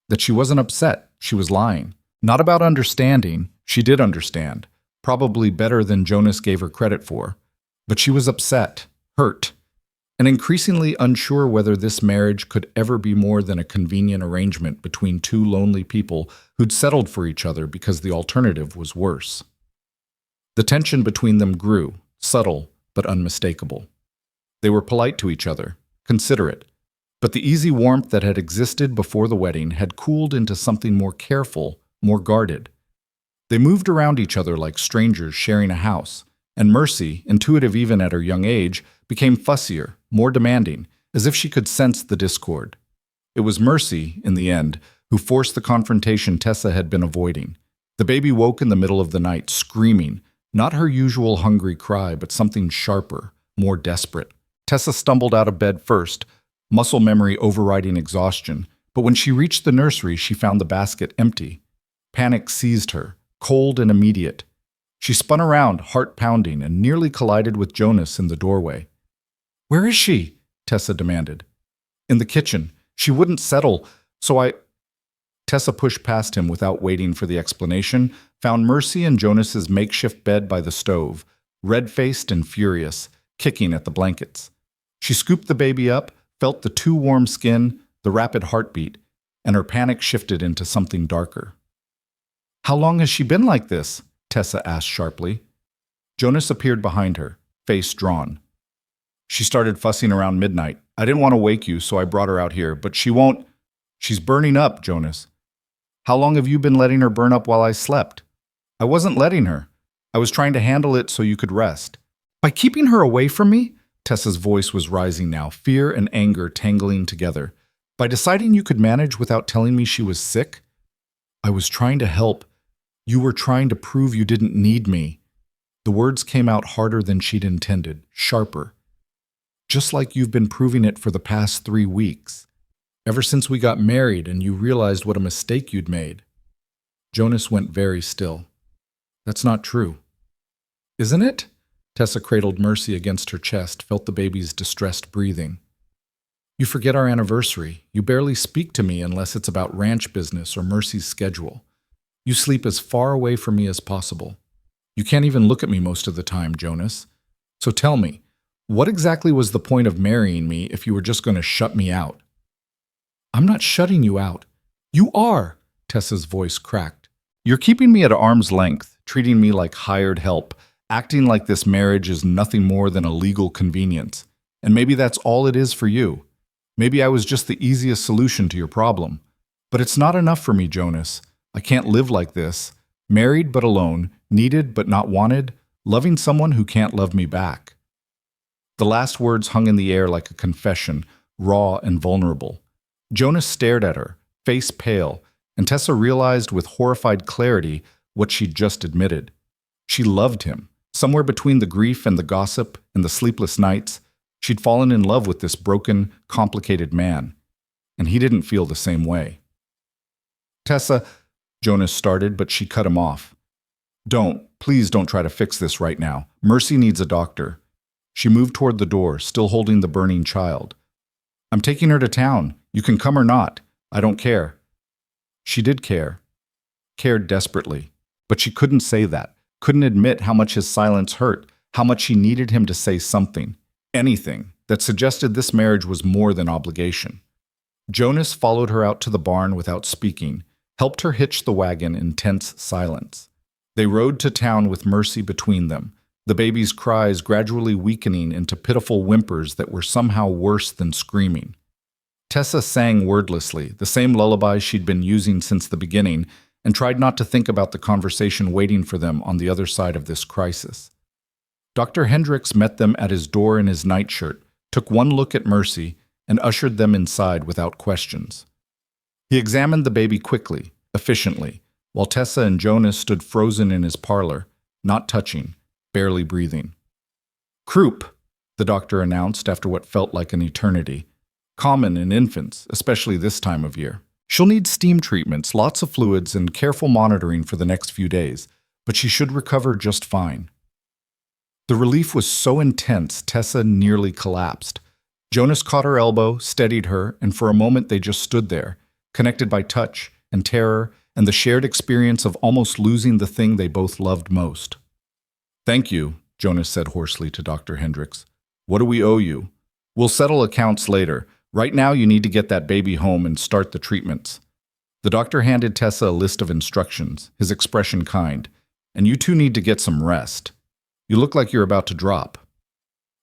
that she wasn't upset, she was lying. Not about understanding, she did understand, probably better than Jonas gave her credit for, but she was upset, hurt, and increasingly unsure whether this marriage could ever be more than a convenient arrangement between 2 lonely people who'd settled for each other because the alternative was worse. The tension between them grew, subtle but unmistakable. They were polite to each other, considerate, but the easy warmth that had existed before the wedding had cooled into something more careful, more guarded. They moved around each other like strangers sharing a house, and Mercy, intuitive even at her young age, became fussier, more demanding, as if she could sense the discord. It was Mercy, in the end, who forced the confrontation Tessa had been avoiding. The baby woke in the middle of the night, screaming, not her usual hungry cry, but something sharper, more desperate. Tessa stumbled out of bed first, muscle memory overriding exhaustion, but when she reached the nursery, she found the basket empty. Panic seized her, cold and immediate. She spun around, heart pounding, and nearly collided with Jonas in the doorway. "Where is she?" Tessa demanded. "In the kitchen. She wouldn't settle, so I—" Tessa pushed past him without waiting for the explanation, found Mercy in Jonas's makeshift bed by the stove, red-faced and furious, kicking at the blankets. She scooped the baby up, felt the too warm skin, the rapid heartbeat, and her panic shifted into something darker. "How long has she been like this?" Tessa asked sharply. Jonas appeared behind her, face drawn. "She started fussing around midnight. I didn't want to wake you, so I brought her out here, but she won't—" "She's burning up, Jonas." How long have you been letting her burn up while I slept? I wasn't letting her. I was trying to handle it so you could rest. By keeping her away from me? Tessa's voice was rising now, fear and anger tangling together. By deciding you could manage without telling me she was sick? I was trying to help. You were trying to prove you didn't need me. The words came out harder than she'd intended, sharper. Just like you've been proving it for the past 3 weeks. Ever since we got married and you realized what a mistake you'd made. Jonas went very still. That's not true. Isn't it? Tessa cradled Mercy against her chest, felt the baby's distressed breathing. You forget our anniversary. You barely speak to me unless it's about ranch business or Mercy's schedule. You sleep as far away from me as possible. You can't even look at me most of the time, Jonas. So tell me, what exactly was the point of marrying me if you were just going to shut me out? I'm not shutting you out. You are, Tessa's voice cracked. You're keeping me at arm's length, treating me like hired help, acting like this marriage is nothing more than a legal convenience. And maybe that's all it is for you. Maybe I was just the easiest solution to your problem. But it's not enough for me, Jonas. I can't live like this. Married but alone, needed but not wanted, loving someone who can't love me back. The last words hung in the air like a confession, raw and vulnerable. Jonas stared at her, face pale, and Tessa realized with horrified clarity what she'd just admitted. She loved him. Somewhere between the grief and the gossip and the sleepless nights, she'd fallen in love with this broken, complicated man. And he didn't feel the same way. Tessa, Jonas started, but she cut him off. Please don't try to fix this right now. Mercy needs a doctor. She moved toward the door, still holding the burning child. I'm taking her to town. You can come or not. I don't care. She did care. Cared desperately. But she couldn't say that. Couldn't admit how much his silence hurt, how much she needed him to say something, anything, that suggested this marriage was more than obligation. Jonas followed her out to the barn without speaking, helped her hitch the wagon in tense silence. They rode to town with Mercy between them, the baby's cries gradually weakening into pitiful whimpers that were somehow worse than screaming. Tessa sang wordlessly, the same lullaby she'd been using since the beginning, and tried not to think about the conversation waiting for them on the other side of this crisis. Dr. Hendricks met them at his door in his nightshirt, took one look at Mercy, and ushered them inside without questions. He examined the baby quickly, efficiently, while Tessa and Jonas stood frozen in his parlor, not touching, barely breathing. Croup, the doctor announced after what felt like an eternity. Common in infants, especially this time of year. She'll need steam treatments, lots of fluids, and careful monitoring for the next few days, but she should recover just fine. The relief was so intense, Tessa nearly collapsed. Jonas caught her elbow, steadied her, and for a moment they just stood there, connected by touch and terror and the shared experience of almost losing the thing they both loved most. Thank you, Jonas said hoarsely to Dr. Hendricks. What do we owe you? We'll settle accounts later. Right now you need to get that baby home and start the treatments. The doctor handed Tessa a list of instructions, his expression kind. And you two need to get some rest. You look like you're about to drop.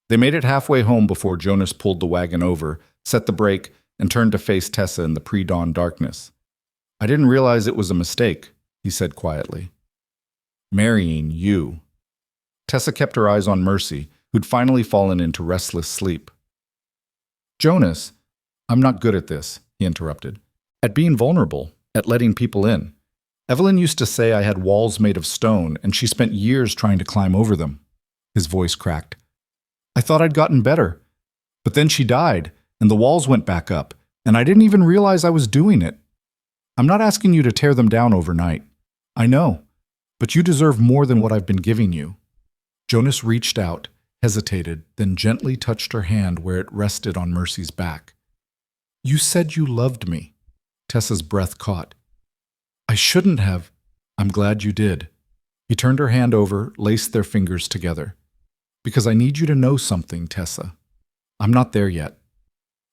They made it halfway home before Jonas pulled the wagon over, set the brake, and turned to face Tessa in the pre-dawn darkness. I didn't realize it was a mistake, he said quietly. Marrying you. Tessa kept her eyes on Mercy, who'd finally fallen into restless sleep. Jonas, I'm not good at this, he interrupted. At being vulnerable, at letting people in. Evelyn used to say I had walls made of stone, and she spent years trying to climb over them. His voice cracked. I thought I'd gotten better. But then she died, and the walls went back up, and I didn't even realize I was doing it. I'm not asking you to tear them down overnight. I know, but you deserve more than what I've been giving you. Jonas reached out, hesitated, then gently touched her hand where it rested on Mercy's back. You said you loved me. Tessa's breath caught. I shouldn't have. I'm glad you did. He turned her hand over, laced their fingers together. Because I need you to know something, Tessa. I'm not there yet.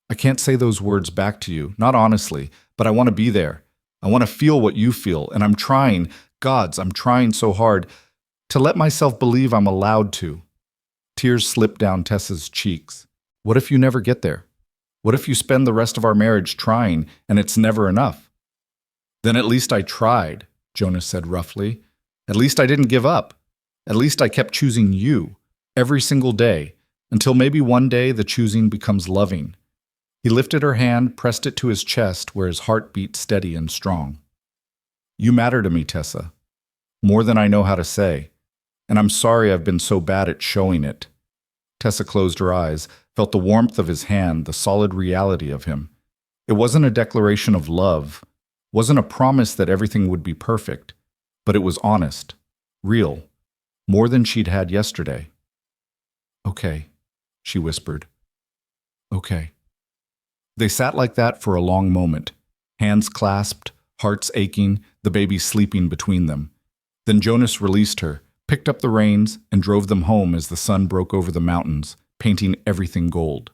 I can't say those words back to you, not honestly, but I want to be there. I want to feel what you feel, and I'm trying, I'm trying so hard to let myself believe I'm allowed to. Tears slipped down Tessa's cheeks. What if you never get there? What if you spend the rest of our marriage trying, and it's never enough? Then at least I tried, Jonas said roughly. At least I didn't give up. At least I kept choosing you, every single day, until maybe one day the choosing becomes loving. He lifted her hand, pressed it to his chest where his heart beat steady and strong. You matter to me, Tessa, more than I know how to say, and I'm sorry I've been so bad at showing it. Tessa closed her eyes, felt the warmth of his hand, the solid reality of him. It wasn't a declaration of love, wasn't a promise that everything would be perfect, but it was honest, real, more than she'd had yesterday. Okay, she whispered. Okay. They sat like that for a long moment, hands clasped, hearts aching, the baby sleeping between them. Then Jonas released her, picked up the reins, and drove them home as the sun broke over the mountains, painting everything gold.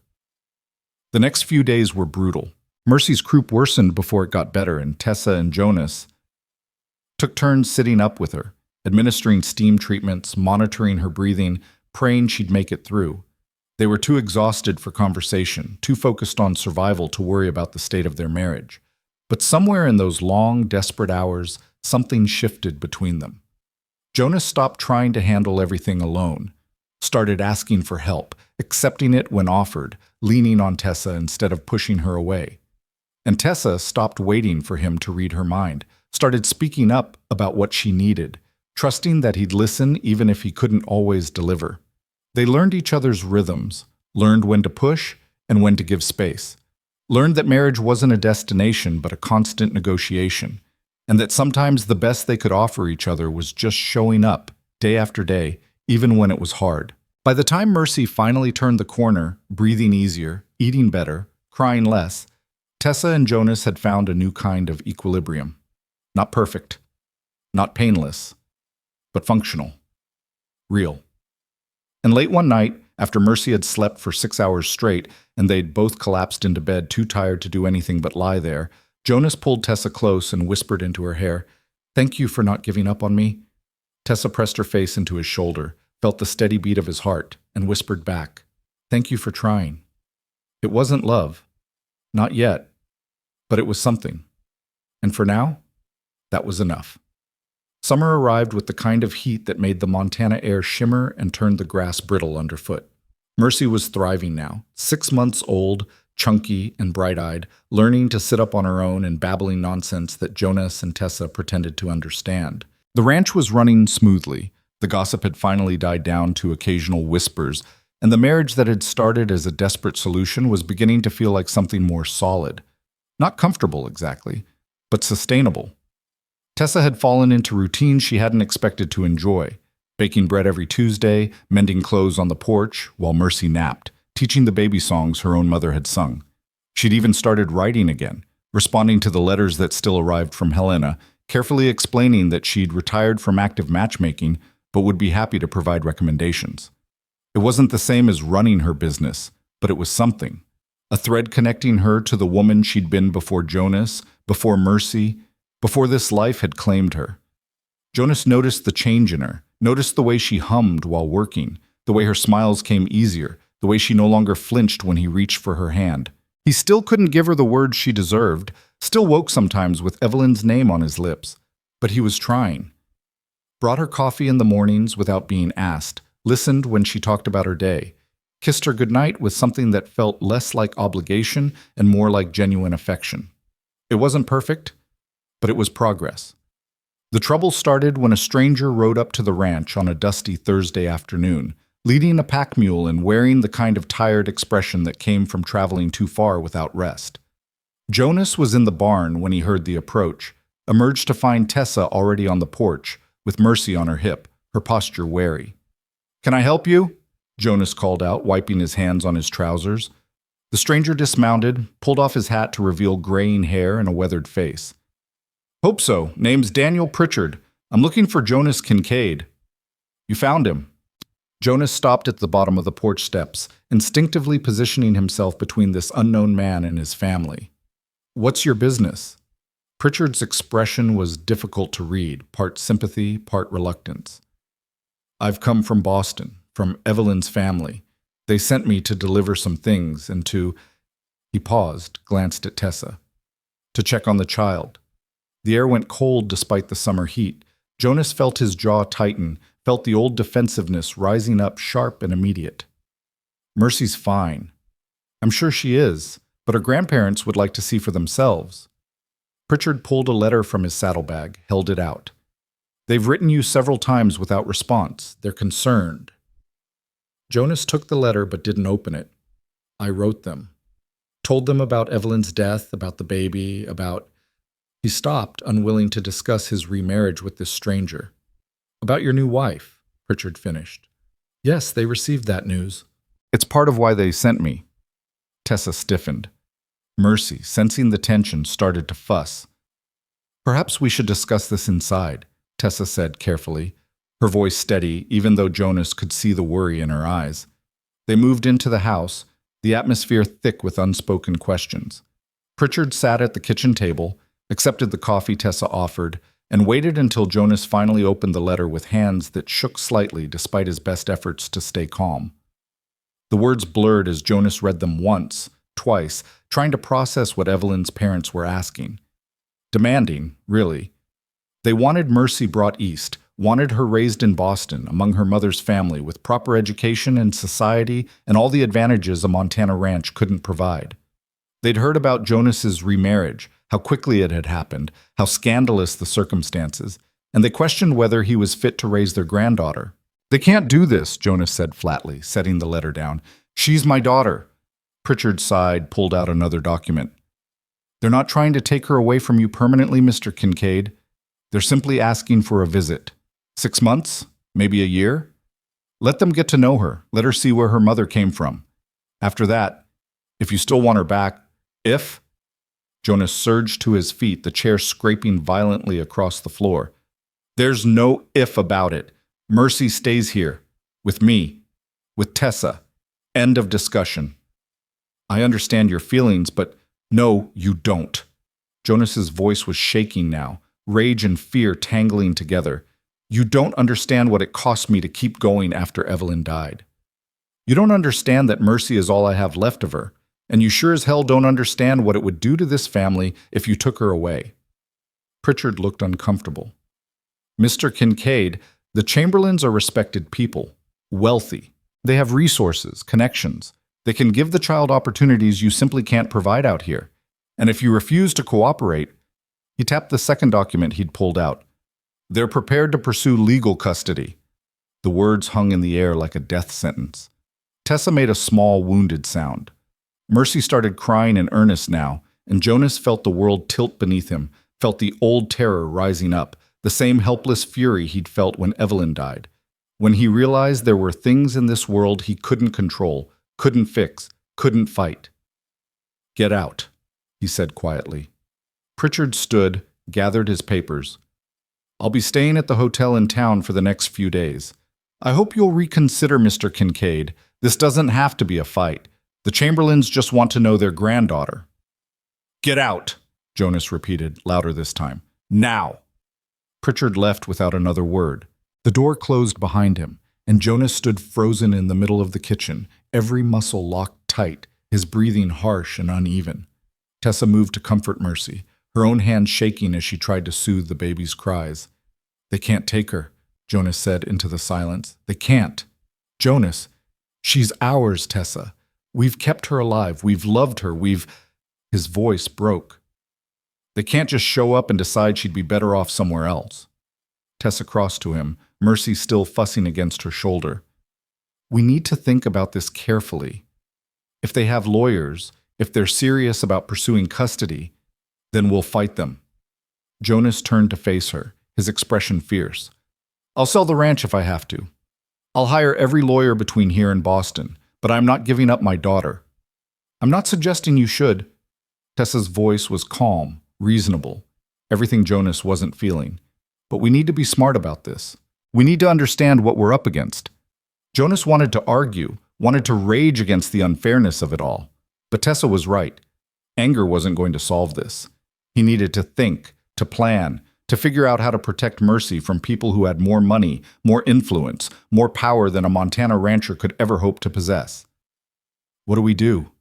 The next few days were brutal. Mercy's croup worsened before it got better, and Tessa and Jonas took turns sitting up with her, administering steam treatments, monitoring her breathing, praying she'd make it through. They were too exhausted for conversation, too focused on survival to worry about the state of their marriage. But somewhere in those long, desperate hours, something shifted between them. Jonas stopped trying to handle everything alone, started asking for help, accepting it when offered, leaning on Tessa instead of pushing her away. And Tessa stopped waiting for him to read her mind, started speaking up about what she needed, trusting that he'd listen even if he couldn't always deliver. They learned each other's rhythms, learned when to push and when to give space, learned that marriage wasn't a destination but a constant negotiation, and that sometimes the best they could offer each other was just showing up, day after day, even when it was hard. By the time Mercy finally turned the corner, breathing easier, eating better, crying less, Tessa and Jonas had found a new kind of equilibrium. Not perfect, not painless, but functional, real. And late one night, after Mercy had slept for 6 hours straight and they'd both collapsed into bed too tired to do anything but lie there, Jonas pulled Tessa close and whispered into her hair, "Thank you for not giving up on me." Tessa pressed her face into his shoulder, felt the steady beat of his heart, and whispered back, "Thank you for trying." It wasn't love. Not yet. But it was something. And for now, that was enough. Summer arrived with the kind of heat that made the Montana air shimmer and turned the grass brittle underfoot. Mercy was thriving now, 6 months old, chunky and bright-eyed, learning to sit up on her own and babbling nonsense that Jonas and Tessa pretended to understand. The ranch was running smoothly. The gossip had finally died down to occasional whispers, and the marriage that had started as a desperate solution was beginning to feel like something more solid. Not comfortable exactly, but sustainable. Tessa had fallen into routines she hadn't expected to enjoy, baking bread every Tuesday, mending clothes on the porch, while Mercy napped, teaching the baby songs her own mother had sung. She'd even started writing again, responding to the letters that still arrived from Helena, carefully explaining that she'd retired from active matchmaking, but would be happy to provide recommendations. It wasn't the same as running her business, but it was something. A thread connecting her to the woman she'd been before Jonas, before Mercy, before this life had claimed her. Jonas noticed the change in her, noticed the way she hummed while working, the way her smiles came easier, the way she no longer flinched when he reached for her hand. He still couldn't give her the words she deserved, still woke sometimes with Evelyn's name on his lips, but he was trying. Brought her coffee in the mornings without being asked, listened when she talked about her day, kissed her goodnight with something that felt less like obligation and more like genuine affection. It wasn't perfect, but it was progress. The trouble started when a stranger rode up to the ranch on a dusty Thursday afternoon, leading a pack mule and wearing the kind of tired expression that came from traveling too far without rest. Jonas was in the barn when he heard the approach, emerged to find Tessa already on the porch, with Mercy on her hip, her posture wary. "Can I help you?" Jonas called out, wiping his hands on his trousers. The stranger dismounted, pulled off his hat to reveal graying hair and a weathered face. "Hope so. Name's Daniel Pritchard. I'm looking for Jonas Kincaid." "You found him." Jonas stopped at the bottom of the porch steps, instinctively positioning himself between this unknown man and his family. "What's your business?" Pritchard's expression was difficult to read, part sympathy, part reluctance. "I've come from Boston, from Evelyn's family. They sent me to deliver some things and to—" He paused, glanced at Tessa. "To check on the child. The air went cold despite the summer heat. Jonas felt his jaw tighten, felt the old defensiveness rising up sharp and immediate. Mercy's fine. I'm sure she is, but her grandparents would like to see for themselves. Pritchard pulled a letter from his saddlebag, held it out. They've written you several times without response. They're concerned. Jonas took the letter but didn't open it. I wrote them. Told them about Evelyn's death, about the baby, about... He stopped, unwilling to discuss his remarriage with this stranger. About your new wife, Pritchard finished. Yes, they received that news. It's part of why they sent me. Tessa stiffened. Mercy, sensing the tension, started to fuss. Perhaps we should discuss this inside, Tessa said carefully, her voice steady, even though Jonas could see the worry in her eyes. They moved into the house, the atmosphere thick with unspoken questions. Pritchard sat at the kitchen table, accepted the coffee Tessa offered, and waited until Jonas finally opened the letter with hands that shook slightly despite his best efforts to stay calm. The words blurred as Jonas read them once, twice, trying to process what Evelyn's parents were asking. Demanding, really. They wanted Mercy brought east, wanted her raised in Boston, among her mother's family, with proper education and society and all the advantages a Montana ranch couldn't provide. They'd heard about Jonas's remarriage, how quickly it had happened, how scandalous the circumstances, and they questioned whether he was fit to raise their granddaughter. They can't do this, Jonas said flatly, setting the letter down. She's my daughter. Pritchard sighed, pulled out another document. They're not trying to take her away from you permanently, Mr. Kincaid. They're simply asking for a visit. 6 months? Maybe a year? Let them get to know her. Let her see where her mother came from. After that, if you still want her back, if... Jonas surged to his feet, the chair scraping violently across the floor. There's no if about it. Mercy stays here. With me. With Tessa. End of discussion. I understand your feelings, but no, you don't. Jonas's voice was shaking now, rage and fear tangling together. You don't understand what it cost me to keep going after Evelyn died. You don't understand that Mercy is all I have left of her, and you sure as hell don't understand what it would do to this family if you took her away. Pritchard looked uncomfortable. Mr. Kincaid, the Chamberlains are respected people, wealthy. They have resources, connections. They can give the child opportunities you simply can't provide out here. And if you refuse to cooperate, he tapped the second document he'd pulled out. They're prepared to pursue legal custody. The words hung in the air like a death sentence. Tessa made a small, wounded sound. Mercy started crying in earnest now, and Jonas felt the world tilt beneath him, felt the old terror rising up, the same helpless fury he'd felt when Evelyn died. When he realized there were things in this world he couldn't control, couldn't fix, couldn't fight. Get out, he said quietly. Pritchard stood, gathered his papers. I'll be staying at the hotel in town for the next few days. I hope you'll reconsider, Mr. Kincaid. This doesn't have to be a fight. The Chamberlains just want to know their granddaughter. Get out, Jonas repeated, louder this time. Now! Pritchard left without another word. The door closed behind him, and Jonas stood frozen in the middle of the kitchen, every muscle locked tight, his breathing harsh and uneven. Tessa moved to comfort Mercy, her own hand shaking as she tried to soothe the baby's cries. They can't take her, Jonas said into the silence. They can't. Jonas, she's ours, Tessa. We've kept her alive. We've loved her. His voice broke. They can't just show up and decide she'd be better off somewhere else. Tessa crossed to him, Mercy still fussing against her shoulder. We need to think about this carefully. If they have lawyers, if they're serious about pursuing custody, then we'll fight them. Jonas turned to face her, his expression fierce. I'll sell the ranch if I have to. I'll hire every lawyer between here and Boston, but I'm not giving up my daughter. I'm not suggesting you should. Tessa's voice was calm, reasonable, everything Jonas wasn't feeling. But we need to be smart about this. We need to understand what we're up against. Jonas wanted to argue, wanted to rage against the unfairness of it all. But Tessa was right. Anger wasn't going to solve this. He needed to think, to plan, to figure out how to protect Mercy from people who had more money, more influence, more power than a Montana rancher could ever hope to possess. What do we do?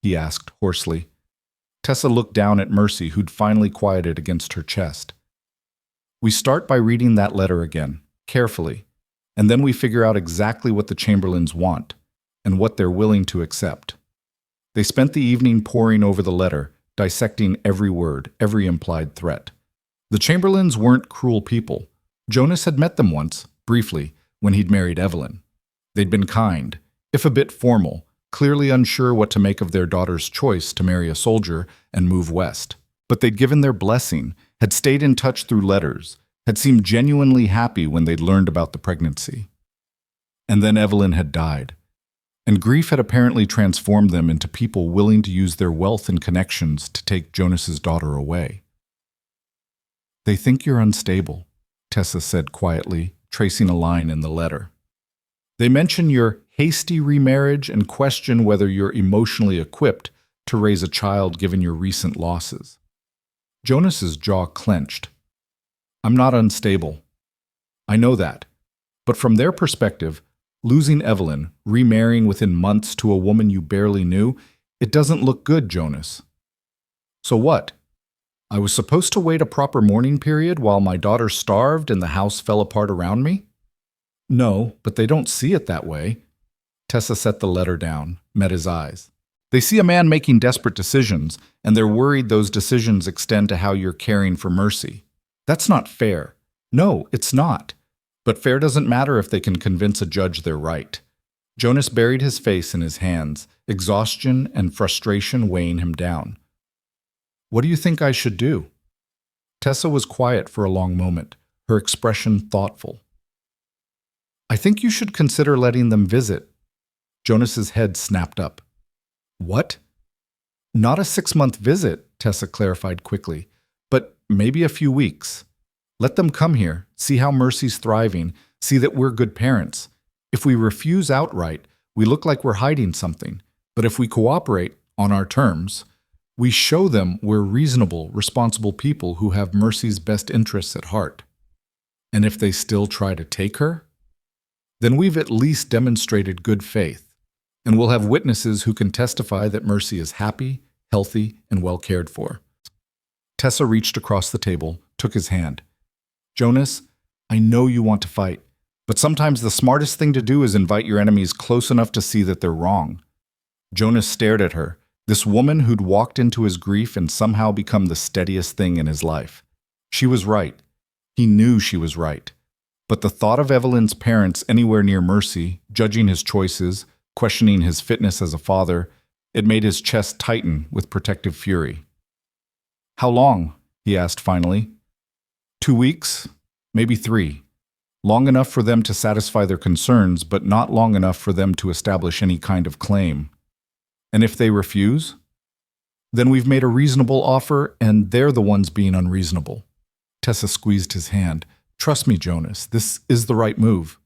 He asked hoarsely. Tessa looked down at Mercy, who'd finally quieted against her chest. We start by reading that letter again, carefully, and then we figure out exactly what the Chamberlains want and what they're willing to accept. They spent the evening poring over the letter, dissecting every word, every implied threat. The Chamberlains weren't cruel people. Jonas had met them once, briefly, when he'd married Evelyn. They'd been kind, if a bit formal, clearly unsure what to make of their daughter's choice to marry a soldier and move west. But they'd given their blessing, had stayed in touch through letters, had seemed genuinely happy when they'd learned about the pregnancy. And then Evelyn had died, and grief had apparently transformed them into people willing to use their wealth and connections to take Jonas's daughter away. They think you're unstable, Tessa said quietly, tracing a line in the letter. They mention your hasty remarriage and question whether you're emotionally equipped to raise a child given your recent losses. Jonas's jaw clenched. I'm not unstable. I know that. But from their perspective, losing Evelyn, remarrying within months to a woman you barely knew, it doesn't look good, Jonas. So what? I was supposed to wait a proper mourning period while my daughter starved and the house fell apart around me? No, but they don't see it that way. Tessa set the letter down, met his eyes. They see a man making desperate decisions, and they're worried those decisions extend to how you're caring for Mercy. That's not fair. No, it's not. But fair doesn't matter if they can convince a judge they're right. Jonas buried his face in his hands, exhaustion and frustration weighing him down. What do you think I should do? Tessa was quiet for a long moment, her expression thoughtful. I think you should consider letting them visit. Jonas's head snapped up. What? Not a 6-month visit, Tessa clarified quickly, but maybe a few weeks. Let them come here, see how Mercy's thriving, see that we're good parents. If we refuse outright, we look like we're hiding something. But if we cooperate, on our terms, we show them we're reasonable, responsible people who have Mercy's best interests at heart. And if they still try to take her, then we've at least demonstrated good faith, and we'll have witnesses who can testify that Mercy is happy, healthy, and well cared for. Tessa reached across the table, took his hand. Jonas, I know you want to fight, but sometimes the smartest thing to do is invite your enemies close enough to see that they're wrong. Jonas stared at her, this woman who'd walked into his grief and somehow become the steadiest thing in his life. She was right. He knew she was right. But the thought of Evelyn's parents anywhere near Mercy, judging his choices, questioning his fitness as a father, it made his chest tighten with protective fury. How long? He asked finally. 2 weeks, maybe 3. Long enough for them to satisfy their concerns, but not long enough for them to establish any kind of claim. And if they refuse? Then we've made a reasonable offer, and they're the ones being unreasonable. Tessa squeezed his hand. Trust me, Jonas, this is the right move.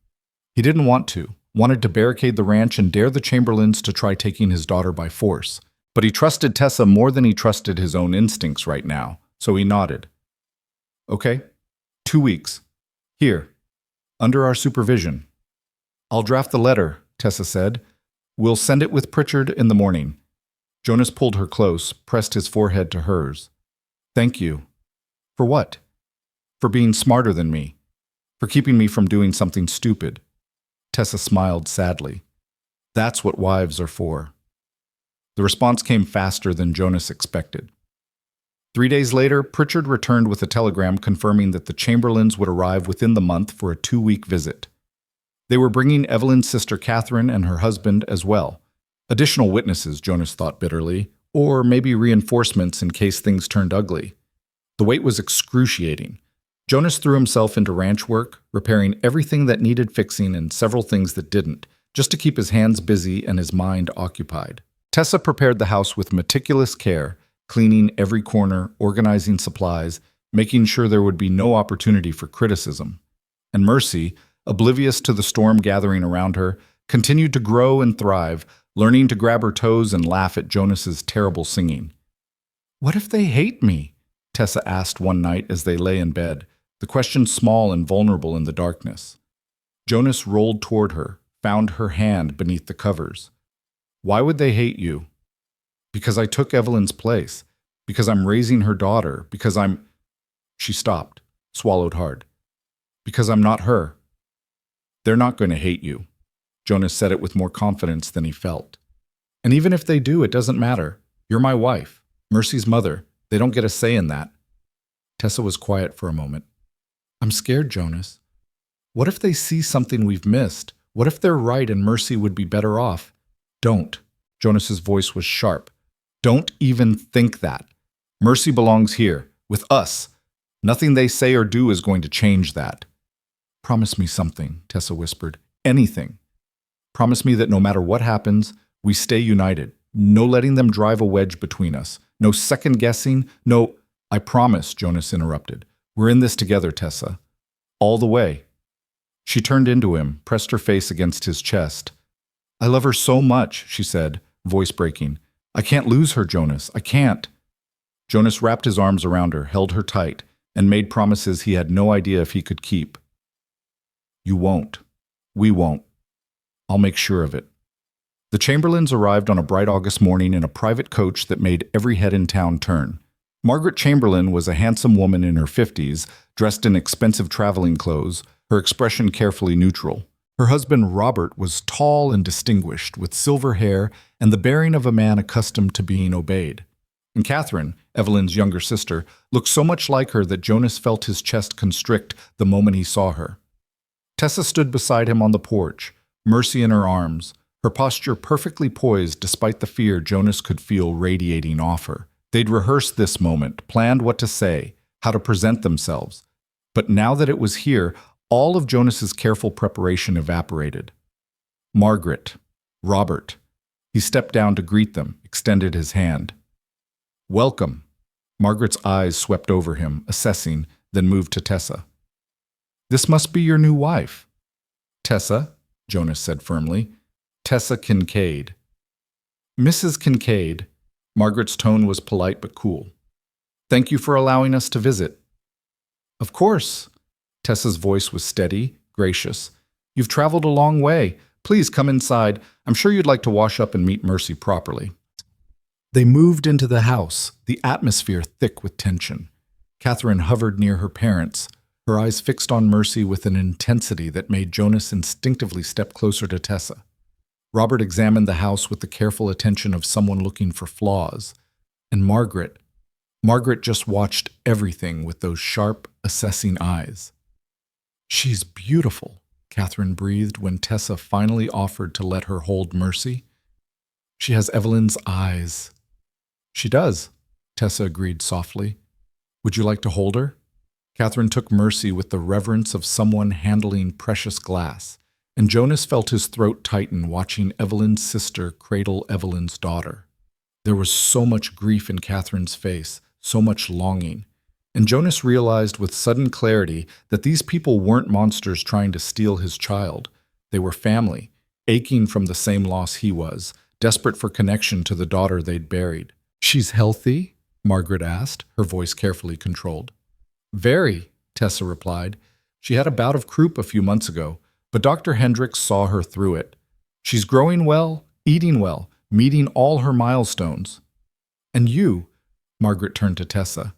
He didn't want to, wanted to barricade the ranch and dare the Chamberlains to try taking his daughter by force. But he trusted Tessa more than he trusted his own instincts right now, so he nodded. Okay, 2 weeks. Here, under our supervision. I'll draft the letter, Tessa said. We'll send it with Pritchard in the morning. Jonas pulled her close, pressed his forehead to hers. Thank you. For what? For being smarter than me. For keeping me from doing something stupid. Tessa smiled sadly. That's what wives are for. The response came faster than Jonas expected. 3 days later, Pritchard returned with a telegram confirming that the Chamberlains would arrive within the month for a 2-week visit. They were bringing Evelyn's sister Catherine and her husband as well. Additional witnesses, Jonas thought bitterly, or maybe reinforcements in case things turned ugly. The wait was excruciating. Jonas threw himself into ranch work, repairing everything that needed fixing and several things that didn't, just to keep his hands busy and his mind occupied. Tessa prepared the house with meticulous care, cleaning every corner, organizing supplies, making sure there would be no opportunity for criticism. And Mercy, oblivious to the storm gathering around her, continued to grow and thrive, learning to grab her toes and laugh at Jonas's terrible singing. What if they hate me? Tessa asked one night as they lay in bed, the question small and vulnerable in the darkness. Jonas rolled toward her, found her hand beneath the covers. Why would they hate you? Because I took Evelyn's place. Because I'm raising her daughter. Because I'm... She stopped, swallowed hard. Because I'm not her. They're not going to hate you. Jonas said it with more confidence than he felt. And even if they do, it doesn't matter. You're my wife, Mercy's mother. They don't get a say in that. Tessa was quiet for a moment. I'm scared, Jonas. What if they see something we've missed? What if they're right and Mercy would be better off? Don't. Jonas's voice was sharp. Don't even think that. Mercy belongs here, with us. Nothing they say or do is going to change that. Promise me something, Tessa whispered. Anything. Promise me that no matter what happens, we stay united. No letting them drive a wedge between us. No second guessing. No... I promise, Jonas interrupted. We're in this together, Tessa. All the way. She turned into him, pressed her face against his chest. I love her so much, she said, voice breaking. I can't lose her, Jonas. I can't. Jonas wrapped his arms around her, held her tight, and made promises he had no idea if he could keep. You won't. We won't. I'll make sure of it. The Chamberlains arrived on a bright August morning in a private coach that made every head in town turn. Margaret Chamberlain was a handsome woman in her 50s, dressed in expensive traveling clothes, her expression carefully neutral. Her husband, Robert, was tall and distinguished, with silver hair and the bearing of a man accustomed to being obeyed. And Catherine, Evelyn's younger sister, looked so much like her that Jonas felt his chest constrict the moment he saw her. Tessa stood beside him on the porch, Mercy in her arms, her posture perfectly poised despite the fear Jonas could feel radiating off her. They'd rehearsed this moment, planned what to say, how to present themselves. But now that it was here, all of Jonas's careful preparation evaporated. Margaret, Robert. He stepped down to greet them, extended his hand. Welcome. Margaret's eyes swept over him, assessing, then moved to Tessa. This must be your new wife. Tessa, Jonas said firmly. Tessa Kincaid. Mrs. Kincaid. Margaret's tone was polite but cool. Thank you for allowing us to visit. Of course. Tessa's voice was steady, gracious. You've traveled a long way. Please come inside. I'm sure you'd like to wash up and meet Mercy properly. They moved into the house, the atmosphere thick with tension. Catherine hovered near her parents, her eyes fixed on Mercy with an intensity that made Jonas instinctively step closer to Tessa. Robert examined the house with the careful attention of someone looking for flaws. And Margaret just watched everything with those sharp, assessing eyes. She's beautiful, Catherine breathed when Tessa finally offered to let her hold Mercy. She has Evelyn's eyes. She does, Tessa agreed softly. Would you like to hold her? Catherine took Mercy with the reverence of someone handling precious glass, and Jonas felt his throat tighten watching Evelyn's sister cradle Evelyn's daughter. There was so much grief in Catherine's face, so much longing, and Jonas realized with sudden clarity that these people weren't monsters trying to steal his child. They were family, aching from the same loss he was, desperate for connection to the daughter they'd buried. She's healthy? Margaret asked, her voice carefully controlled. Very, Tessa replied. She had a bout of croup a few months ago, but Dr. Hendricks saw her through it. She's growing well, eating well, meeting all her milestones. And you, Margaret turned to Tessa.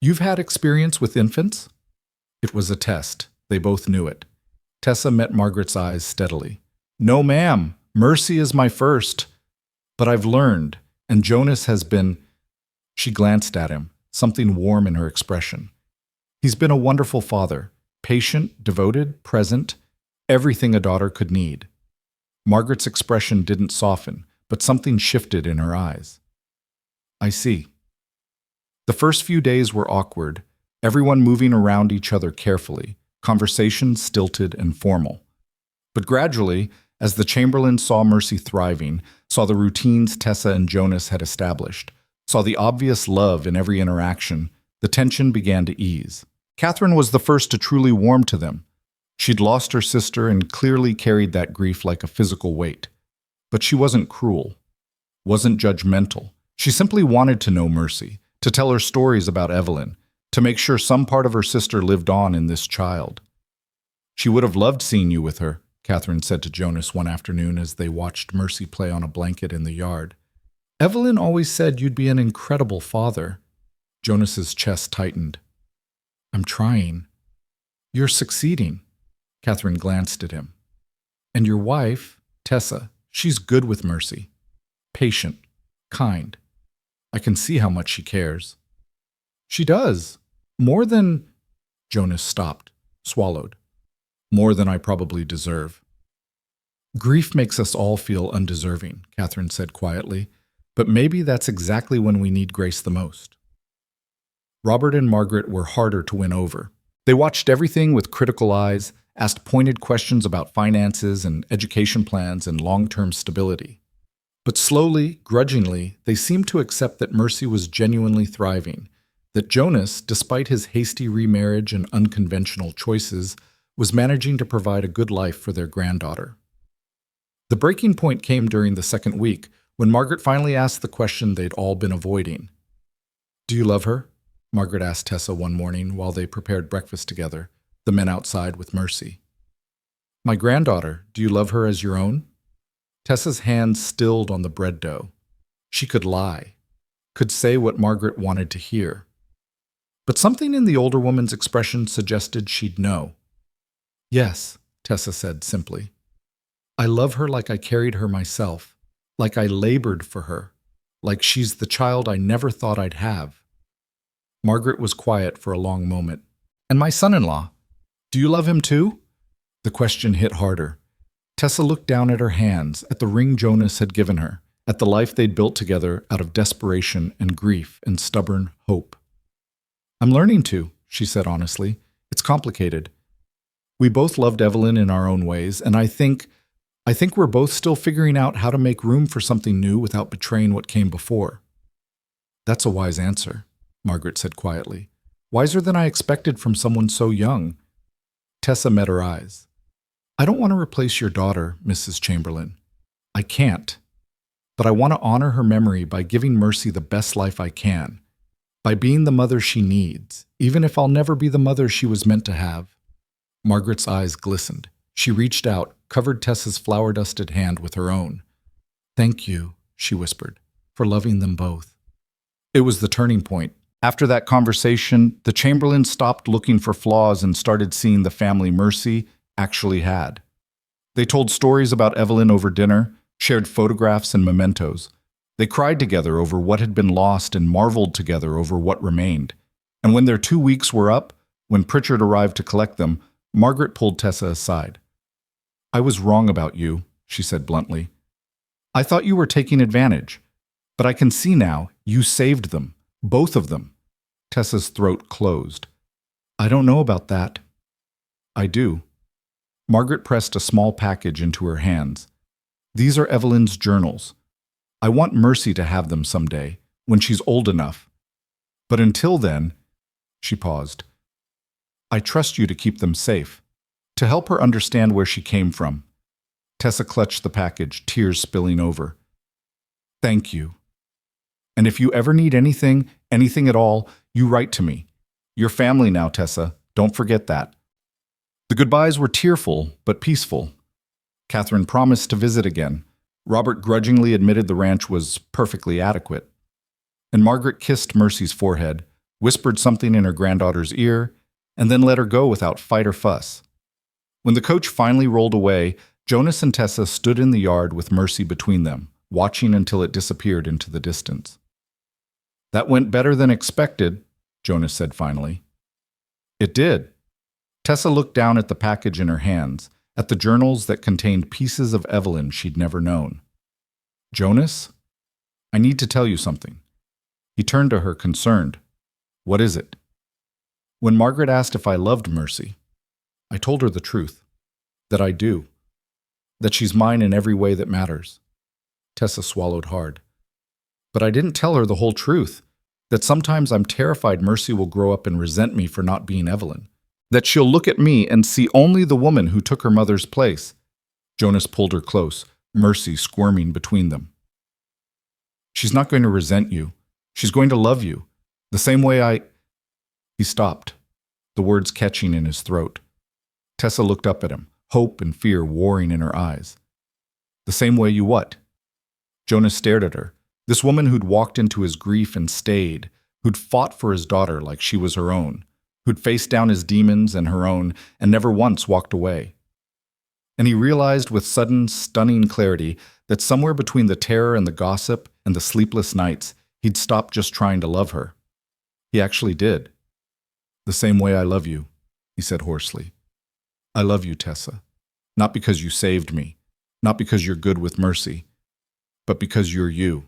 You've had experience with infants? It was a test. They both knew it. Tessa met Margaret's eyes steadily. No, ma'am. Mercy is my first. But I've learned, and Jonas has been... She glanced at him, something warm in her expression. He's been a wonderful father, patient, devoted, present, everything a daughter could need. Margaret's expression didn't soften, but something shifted in her eyes. I see. The first few days were awkward, everyone moving around each other carefully, conversations stilted and formal. But gradually, as the Chamberlain saw Mercy thriving, saw the routines Tessa and Jonas had established, saw the obvious love in every interaction, the tension began to ease. Catherine was the first to truly warm to them. She'd lost her sister and clearly carried that grief like a physical weight. But she wasn't cruel, wasn't judgmental. She simply wanted to know Mercy, to tell her stories about Evelyn, to make sure some part of her sister lived on in this child. She would have loved seeing you with her, Catherine said to Jonas one afternoon as they watched Mercy play on a blanket in the yard. Evelyn always said you'd be an incredible father. Jonas's chest tightened. I'm trying. You're succeeding. Catherine glanced at him. And your wife, Tessa, she's good with Mercy. Patient. Kind. I can see how much she cares. She does. More than... Jonas stopped, swallowed. More than I probably deserve. Grief makes us all feel undeserving, Catherine said quietly, but maybe that's exactly when we need grace the most. Robert and Margaret were harder to win over. They watched everything with critical eyes, asked pointed questions about finances and education plans and long-term stability. But slowly, grudgingly, they seemed to accept that Mercy was genuinely thriving, that Jonas, despite his hasty remarriage and unconventional choices, was managing to provide a good life for their granddaughter. The breaking point came during the second week, when Margaret finally asked the question they'd all been avoiding. Do you love her? Margaret asked Tessa one morning while they prepared breakfast together, the men outside with Mercy. My granddaughter, do you love her as your own? Tessa's hands stilled on the bread dough. She could lie, could say what Margaret wanted to hear. But something in the older woman's expression suggested she'd know. Yes, Tessa said simply. I love her like I carried her myself, like I labored for her, like she's the child I never thought I'd have. Margaret was quiet for a long moment. And my son-in-law, do you love him too? The question hit harder. Tessa looked down at her hands, at the ring Jonas had given her, at the life they'd built together out of desperation and grief and stubborn hope. I'm learning to, she said honestly. It's complicated. We both loved Evelyn in our own ways, and I think we're both still figuring out how to make room for something new without betraying what came before. That's a wise answer, Margaret said quietly. Wiser than I expected from someone so young. Tessa met her eyes. I don't want to replace your daughter, Mrs. Chamberlain. I can't. But I want to honor her memory by giving Mercy the best life I can, by being the mother she needs, even if I'll never be the mother she was meant to have. Margaret's eyes glistened. She reached out, covered Tessa's flour-dusted hand with her own. Thank you, she whispered, for loving them both. It was the turning point. After that conversation, the Chamberlains stopped looking for flaws and started seeing the family Mercy actually had. They told stories about Evelyn over dinner, shared photographs and mementos. They cried together over what had been lost and marveled together over what remained. And when their 2 weeks were up, when Pritchard arrived to collect them, Margaret pulled Tessa aside. I was wrong about you, she said bluntly. I thought you were taking advantage, but I can see now you saved them, both of them. Tessa's throat closed. I don't know about that. I do. Margaret pressed a small package into her hands. These are Evelyn's journals. I want Mercy to have them someday, when she's old enough. But until then, she paused. I trust you to keep them safe, to help her understand where she came from. Tessa clutched the package, tears spilling over. Thank you. And if you ever need anything at all, you write to me. You're family now, Tessa. Don't forget that. The goodbyes were tearful, but peaceful. Catherine promised to visit again. Robert grudgingly admitted the ranch was perfectly adequate. And Margaret kissed Mercy's forehead, whispered something in her granddaughter's ear, and then let her go without fight or fuss. When the coach finally rolled away, Jonas and Tessa stood in the yard with Mercy between them, watching until it disappeared into the distance. That went better than expected, Jonas said finally. It did. Tessa looked down at the package in her hands, at the journals that contained pieces of Evelyn she'd never known. Jonas, I need to tell you something. He turned to her, concerned. What is it? When Margaret asked if I loved Mercy, I told her the truth, that I do, that she's mine in every way that matters. Tessa swallowed hard. But I didn't tell her the whole truth, that sometimes I'm terrified Mercy will grow up and resent me for not being Evelyn, that she'll look at me and see only the woman who took her mother's place. Jonas pulled her close, Mercy squirming between them. She's not going to resent you. She's going to love you, the same way I... He stopped, the words catching in his throat. Tessa looked up at him, hope and fear warring in her eyes. The same way you what? Jonas stared at her, This woman who'd walked into his grief and stayed, who'd fought for his daughter like she was her own, who'd faced down his demons and her own and never once walked away. And he realized with sudden, stunning clarity that somewhere between the terror and the gossip and the sleepless nights, he'd stopped just trying to love her. He actually did. "The same way I love you," he said hoarsely. "I love you, Tessa. Not because you saved me, not because you're good with mercy, but because you're you.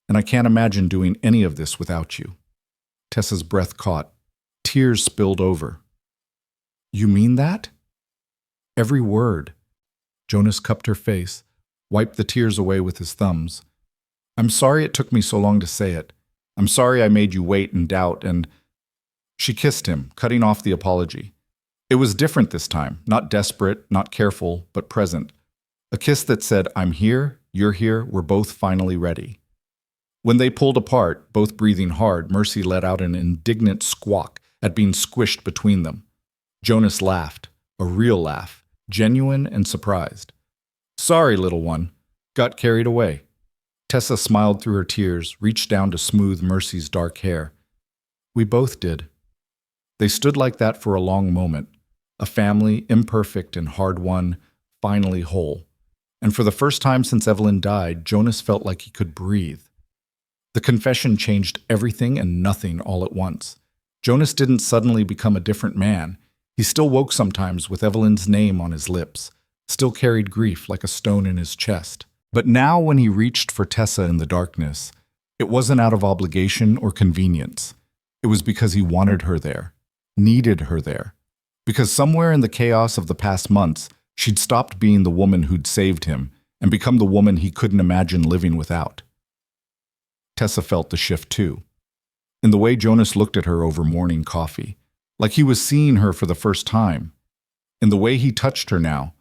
And I can't imagine doing any of this without you." Tessa's breath caught. Tears spilled over. "You mean that?" "Every word." Jonas cupped her face, wiped the tears away with his thumbs. "I'm sorry it took me so long to say it. I'm sorry I made you wait and doubt and—" She kissed him, cutting off the apology. It was different this time, not desperate, not careful, but present. A kiss that said, "I'm here, you're here, we're both finally ready." When they pulled apart, both breathing hard, Mercy let out an indignant squawk at being squished between them. Jonas laughed, a real laugh, genuine and surprised. "Sorry, little one. Got carried away." Tessa smiled through her tears, reached down to smooth Mercy's dark hair. "We both did." They stood like that for a long moment, a family, imperfect and hard-won, finally whole. And for the first time since Evelyn died, Jonas felt like he could breathe. The confession changed everything and nothing all at once. Jonas didn't suddenly become a different man. He still woke sometimes with Evelyn's name on his lips, still carried grief like a stone in his chest. But now when he reached for Tessa in the darkness, it wasn't out of obligation or convenience. It was because he wanted her there, needed her there. Because somewhere in the chaos of the past months, she'd stopped being the woman who'd saved him and become the woman he couldn't imagine living without. Tessa felt the shift too, in the way Jonas looked at her over morning coffee, like he was seeing her for the first time, in the way he touched her now,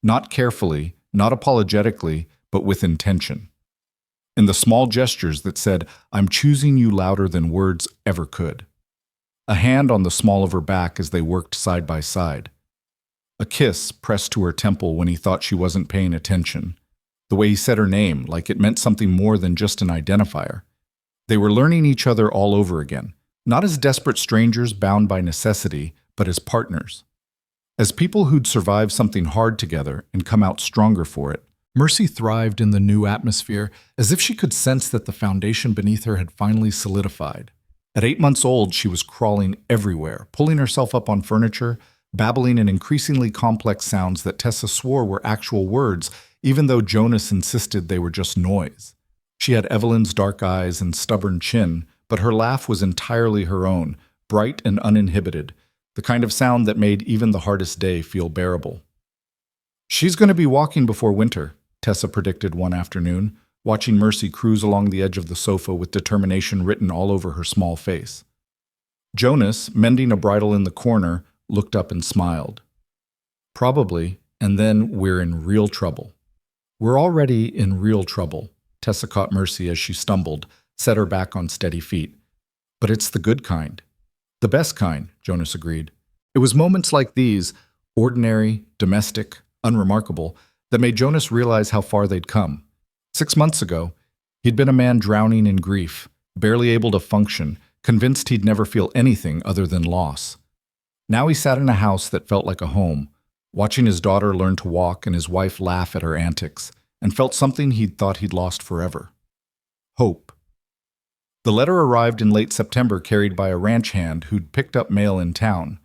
not carefully, not apologetically, but with intention, in the small gestures that said, "I'm choosing you," louder than words ever could. A hand on the small of her back as they worked side by side. A kiss pressed to her temple when he thought she wasn't paying attention. The way he said her name, like it meant something more than just an identifier. They were learning each other all over again, not as desperate strangers bound by necessity, but as partners. As people who'd survived something hard together and come out stronger for it. Mercy thrived in the new atmosphere, as if she could sense that the foundation beneath her had finally solidified. At 8 months old, she was crawling everywhere, pulling herself up on furniture, babbling in increasingly complex sounds that Tessa swore were actual words, even though Jonas insisted they were just noise. She had Evelyn's dark eyes and stubborn chin, but her laugh was entirely her own, bright and uninhibited, the kind of sound that made even the hardest day feel bearable. "She's going to be walking before winter," Tessa predicted one afternoon, watching Mercy cruise along the edge of the sofa with determination written all over her small face. Jonas, mending a bridle in the corner, looked up and smiled. "Probably, and then we're in real trouble." "We're already in real trouble." Tessa caught Mercy as she stumbled, set her back on steady feet. "But it's the good kind." "The best kind," Jonas agreed. It was moments like these, ordinary, domestic, unremarkable, that made Jonas realize how far they'd come. 6 months ago, he'd been a man drowning in grief, barely able to function, convinced he'd never feel anything other than loss. Now he sat in a house that felt like a home, watching his daughter learn to walk and his wife laugh at her antics, and felt something he'd thought he'd lost forever. Hope. The letter arrived in late September, carried by a ranch hand who'd picked up mail in town.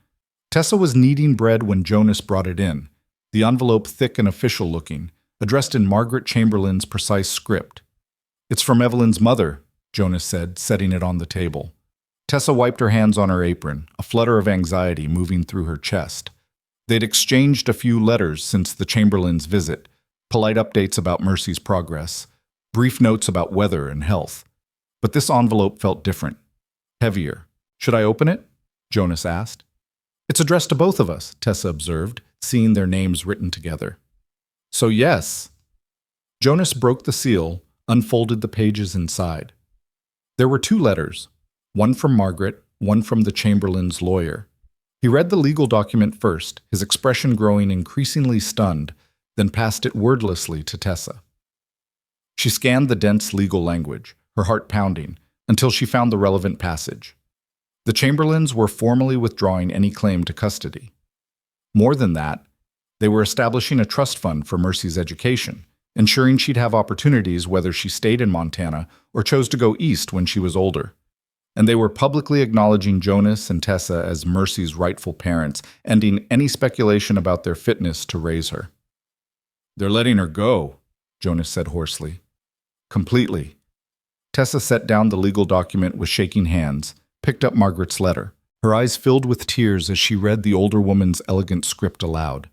Tessa was kneading bread when Jonas brought it in, the envelope thick and official-looking, addressed in Margaret Chamberlain's precise script. "It's from Evelyn's mother," Jonas said, setting it on the table. Tessa wiped her hands on her apron, a flutter of anxiety moving through her chest. They'd exchanged a few letters since the Chamberlain's visit, polite updates about Mercy's progress, brief notes about weather and health. But this envelope felt different, heavier. "Should I open it?" Jonas asked. "It's addressed to both of us," Tessa observed, seeing their names written together. "So yes." Jonas broke the seal, unfolded the pages inside. There were 2 letters, one from Margaret, one from the Chamberlain's lawyer. He read the legal document first, his expression growing increasingly stunned, then passed it wordlessly to Tessa. She scanned the dense legal language, her heart pounding, until she found the relevant passage. The Chamberlains were formally withdrawing any claim to custody. More than that, they were establishing a trust fund for Mercy's education, ensuring she'd have opportunities whether she stayed in Montana or chose to go east when she was older. And they were publicly acknowledging Jonas and Tessa as Mercy's rightful parents, ending any speculation about their fitness to raise her. "They're letting her go," Jonas said hoarsely. "Completely." Tessa set down the legal document with shaking hands, picked up Margaret's letter. Her eyes filled with tears as she read the older woman's elegant script aloud.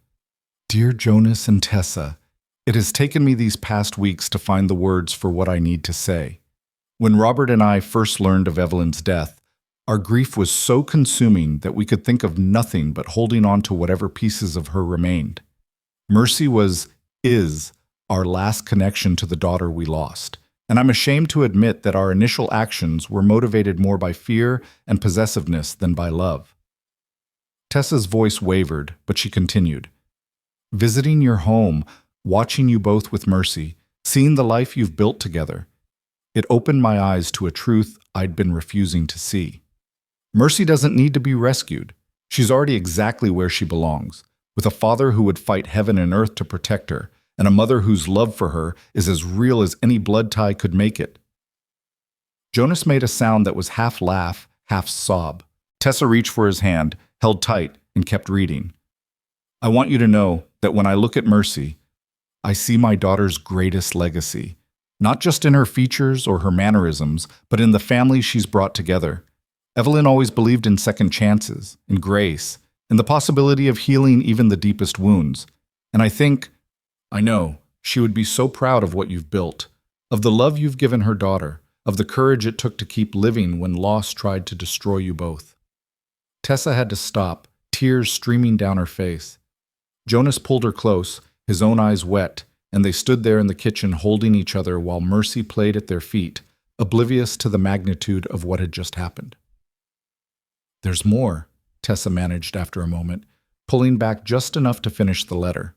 "Dear Jonas and Tessa, it has taken me these past weeks to find the words for what I need to say. When Robert and I first learned of Evelyn's death, our grief was so consuming that we could think of nothing but holding on to whatever pieces of her remained. Mercy is our last connection to the daughter we lost, and I'm ashamed to admit that our initial actions were motivated more by fear and possessiveness than by love." Tessa's voice wavered, but she continued. "Visiting your home, watching you both with Mercy, seeing the life you've built together, it opened my eyes to a truth I'd been refusing to see. Mercy doesn't need to be rescued. She's already exactly where she belongs, with a father who would fight heaven and earth to protect her, and a mother whose love for her is as real as any blood tie could make it." Jonas made a sound that was half laugh, half sob. Tessa reached for his hand, held tight, and kept reading. "I want you to know that when I look at Mercy, I see my daughter's greatest legacy, not just in her features or her mannerisms, but in the family she's brought together. Evelyn always believed in second chances, in grace, in the possibility of healing even the deepest wounds. And I know, she would be so proud of what you've built, of the love you've given her daughter, of the courage it took to keep living when loss tried to destroy you both." Tessa had to stop, tears streaming down her face. Jonas pulled her close, his own eyes wet, and they stood there in the kitchen holding each other while Mercy played at their feet, oblivious to the magnitude of what had just happened. "There's more," Tessa managed after a moment, pulling back just enough to finish the letter.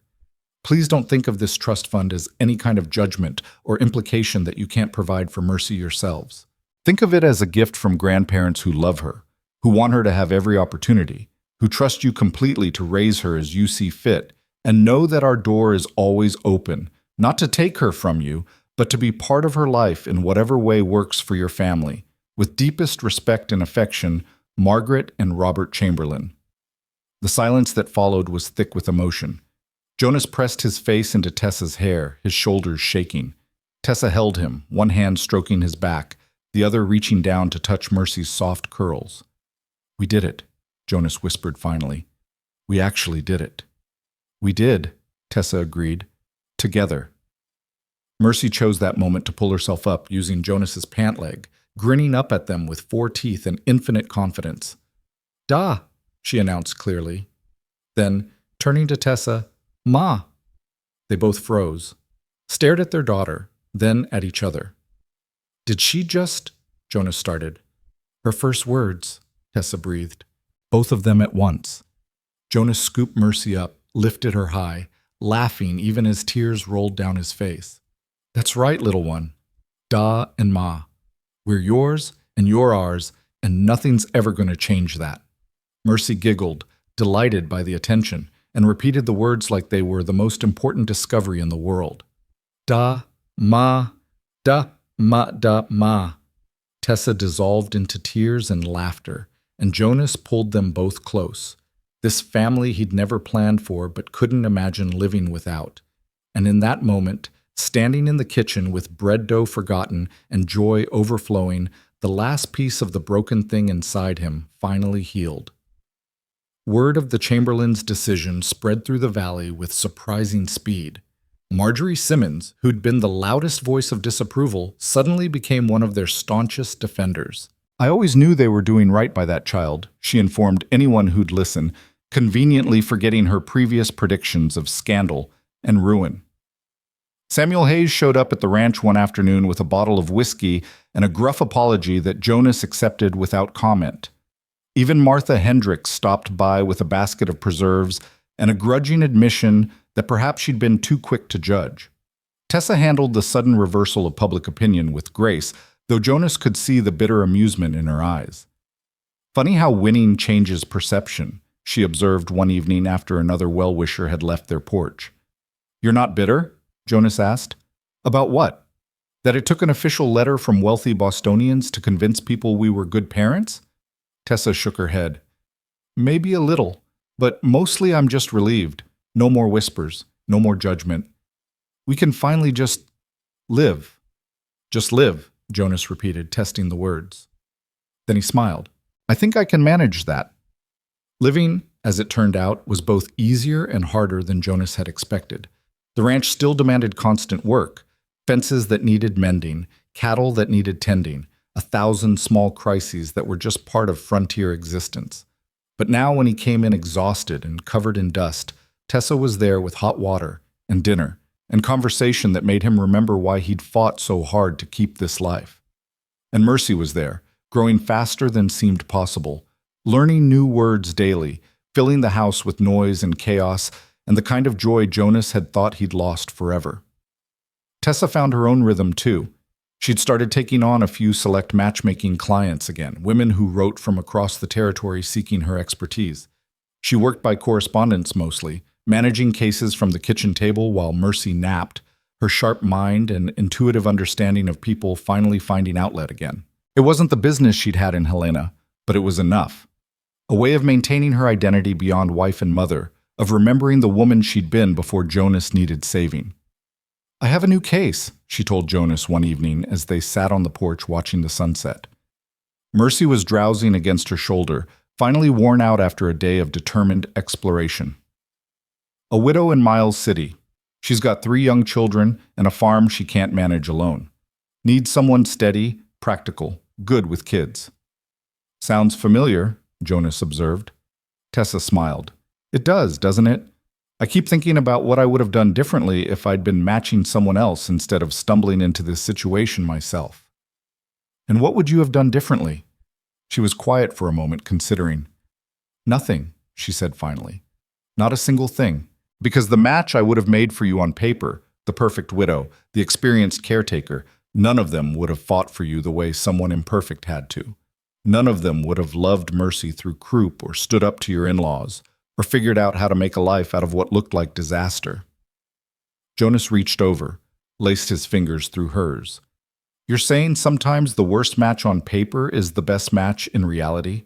"Please don't think of this trust fund as any kind of judgment or implication that you can't provide for Mercy yourselves. Think of it as a gift from grandparents who love her, who want her to have every opportunity, who trust you completely to raise her as you see fit, and know that our door is always open, not to take her from you, but to be part of her life in whatever way works for your family. With deepest respect and affection, Margaret and Robert Chamberlain." The silence that followed was thick with emotion. Jonas pressed his face into Tessa's hair, his shoulders shaking. Tessa held him, one hand stroking his back, the other reaching down to touch Mercy's soft curls. "We did it," Jonas whispered finally. "We actually did it." "We did," Tessa agreed. "Together." Mercy chose that moment to pull herself up, using Jonas's pant leg, grinning up at them with 4 teeth and infinite confidence. "Da," she announced clearly. Then, turning to Tessa, "Ma." They both froze, stared at their daughter, then at each other. "Did she just—" Jonas started. "Her first words," Tessa breathed. Both of them at once. Jonas scooped Mercy up, lifted her high, laughing even as tears rolled down his face. "That's right, little one. Da and Ma. We're yours and you're ours, and nothing's ever going to change that." Mercy giggled, delighted by the attention, and repeated the words like they were the most important discovery in the world. "Da, ma, da, ma, da, ma." Tessa dissolved into tears and laughter, and Jonas pulled them both close. This family he'd never planned for but couldn't imagine living without. And in that moment, standing in the kitchen with bread dough forgotten and joy overflowing, the last piece of the broken thing inside him finally healed. Word of the Chamberlains' decision spread through the valley with surprising speed. Marjorie Simmons, who'd been the loudest voice of disapproval, suddenly became one of their staunchest defenders. "I always knew they were doing right by that child," she informed anyone who'd listen, conveniently forgetting her previous predictions of scandal and ruin. Samuel Hayes showed up at the ranch one afternoon with a bottle of whiskey and a gruff apology that Jonas accepted without comment. Even Martha Hendricks stopped by with a basket of preserves and a grudging admission that perhaps she'd been too quick to judge. Tessa handled the sudden reversal of public opinion with grace, though Jonas could see the bitter amusement in her eyes. Funny how winning changes perception, she observed one evening after another well-wisher had left their porch. You're not bitter? Jonas asked. About what? That it took an official letter from wealthy Bostonians to convince people we were good parents? Tessa shook her head. Maybe a little, but mostly I'm just relieved. No more whispers, no more judgment. We can finally just live. Just live, Jonas repeated, testing the words. Then he smiled. I think I can manage that. Living, as it turned out, was both easier and harder than Jonas had expected. The ranch still demanded constant work, fences that needed mending, cattle that needed tending, 1,000 small crises that were just part of frontier existence. But now when he came in exhausted and covered in dust, Tessa was there with hot water and dinner and conversation that made him remember why he'd fought so hard to keep this life. And Mercy was there, growing faster than seemed possible, learning new words daily, filling the house with noise and chaos and the kind of joy Jonas had thought he'd lost forever. Tessa found her own rhythm too. She'd started taking on a few select matchmaking clients again, women who wrote from across the territory seeking her expertise. She worked by correspondence mostly, managing cases from the kitchen table while Mercy napped, her sharp mind and intuitive understanding of people finally finding outlet again. It wasn't the business she'd had in Helena, but it was enough. A way of maintaining her identity beyond wife and mother, of remembering the woman she'd been before Jonas needed saving. I have a new case, she told Jonas one evening as they sat on the porch watching the sunset. Mercy was drowsing against her shoulder, finally worn out after a day of determined exploration. A widow in Miles City. She's got 3 young children and a farm she can't manage alone. Needs someone steady, practical, good with kids. Sounds familiar, Jonas observed. Tessa smiled. It does, doesn't it? I keep thinking about what I would have done differently if I'd been matching someone else instead of stumbling into this situation myself. And what would you have done differently? She was quiet for a moment, considering. Nothing, she said finally. Not a single thing. Because the match I would have made for you on paper, the perfect widow, the experienced caretaker, none of them would have fought for you the way someone imperfect had to. None of them would have loved Mercy through croup or stood up to your in-laws, or figured out how to make a life out of what looked like disaster. Jonas reached over, laced his fingers through hers. You're saying sometimes the worst match on paper is the best match in reality?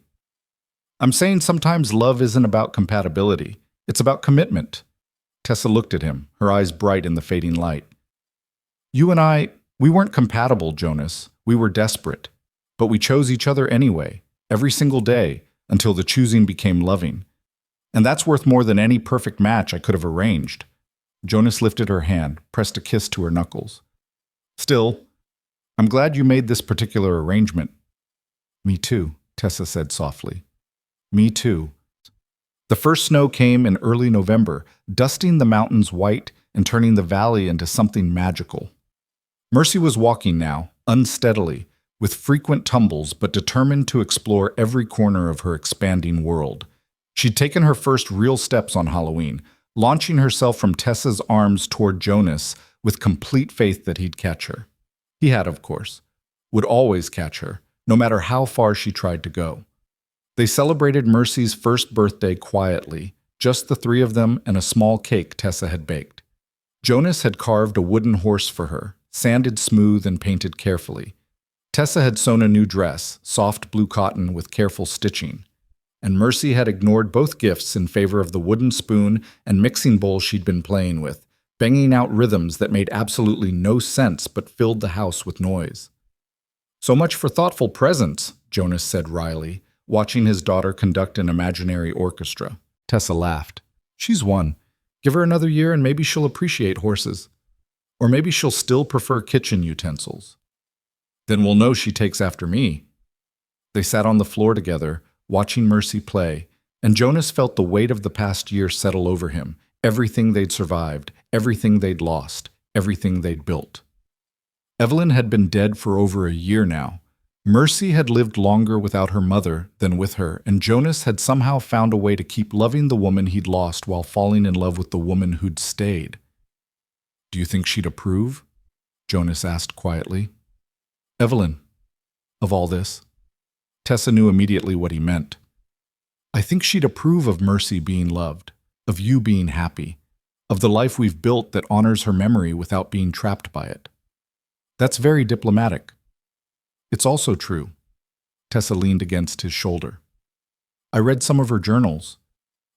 I'm saying sometimes love isn't about compatibility. It's about commitment. Tessa looked at him, her eyes bright in the fading light. You and I, we weren't compatible, Jonas. We were desperate. But we chose each other anyway, every single day, until the choosing became loving. And that's worth more than any perfect match I could have arranged. Jonas lifted her hand, pressed a kiss to her knuckles. Still, I'm glad you made this particular arrangement. Me too, Tessa said softly. Me too. The first snow came in early November, dusting the mountains white and turning the valley into something magical. Mercy was walking now, unsteadily, with frequent tumbles but determined to explore every corner of her expanding world. She'd taken her first real steps on Halloween, launching herself from Tessa's arms toward Jonas with complete faith that he'd catch her. He had, of course, would always catch her, no matter how far she tried to go. They celebrated Mercy's first birthday quietly, just the 3 of them and a small cake Tessa had baked. Jonas had carved a wooden horse for her, sanded smooth and painted carefully. Tessa had sewn a new dress, soft blue cotton with careful stitching. And Mercy had ignored both gifts in favor of the wooden spoon and mixing bowl she'd been playing with, banging out rhythms that made absolutely no sense but filled the house with noise. So much for thoughtful presents, Jonas said wryly, watching his daughter conduct an imaginary orchestra. Tessa laughed. She's 1. Give her another year and maybe she'll appreciate horses. Or maybe she'll still prefer kitchen utensils. Then we'll know she takes after me. They sat on the floor together, watching Mercy play, and Jonas felt the weight of the past year settle over him, everything they'd survived, everything they'd lost, everything they'd built. Evelyn had been dead for over a year now. Mercy had lived longer without her mother than with her, and Jonas had somehow found a way to keep loving the woman he'd lost while falling in love with the woman who'd stayed. Do you think she'd approve? Jonas asked quietly. Evelyn, of all this? Tessa knew immediately what he meant. I think she'd approve of Mercy being loved, of you being happy, of the life we've built that honors her memory without being trapped by it. That's very diplomatic. It's also true. Tessa leaned against his shoulder. I read some of her journals,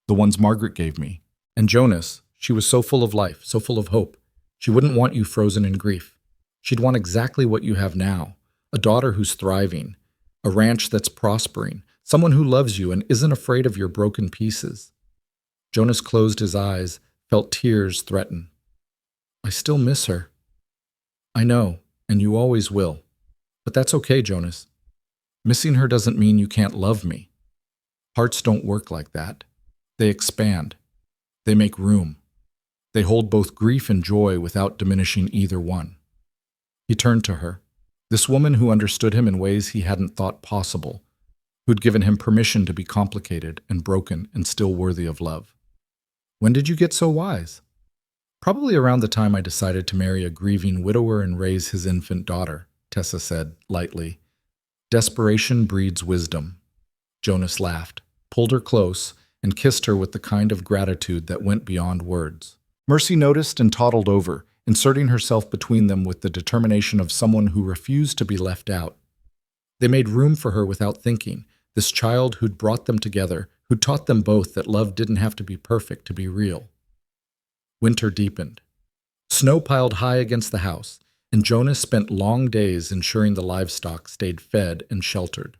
the ones Margaret gave me. And Jonas, she was so full of life, so full of hope. She wouldn't want you frozen in grief. She'd want exactly what you have now, a daughter who's thriving, a ranch that's prospering, someone who loves you and isn't afraid of your broken pieces. Jonas closed his eyes, felt tears threaten. I still miss her. I know, and you always will. But that's okay, Jonas. Missing her doesn't mean you can't love me. Hearts don't work like that. They expand. They make room. They hold both grief and joy without diminishing either one. He turned to her, this woman who understood him in ways he hadn't thought possible, who'd given him permission to be complicated and broken and still worthy of love. When did you get so wise? Probably around the time I decided to marry a grieving widower and raise his infant daughter, Tessa said lightly. Desperation breeds wisdom. Jonas laughed, pulled her close, and kissed her with the kind of gratitude that went beyond words. Mercy noticed and toddled over, inserting herself between them with the determination of someone who refused to be left out. They made room for her without thinking, this child who'd brought them together, who'd taught them both that love didn't have to be perfect to be real. Winter deepened. Snow piled high against the house, and Jonas spent long days ensuring the livestock stayed fed and sheltered.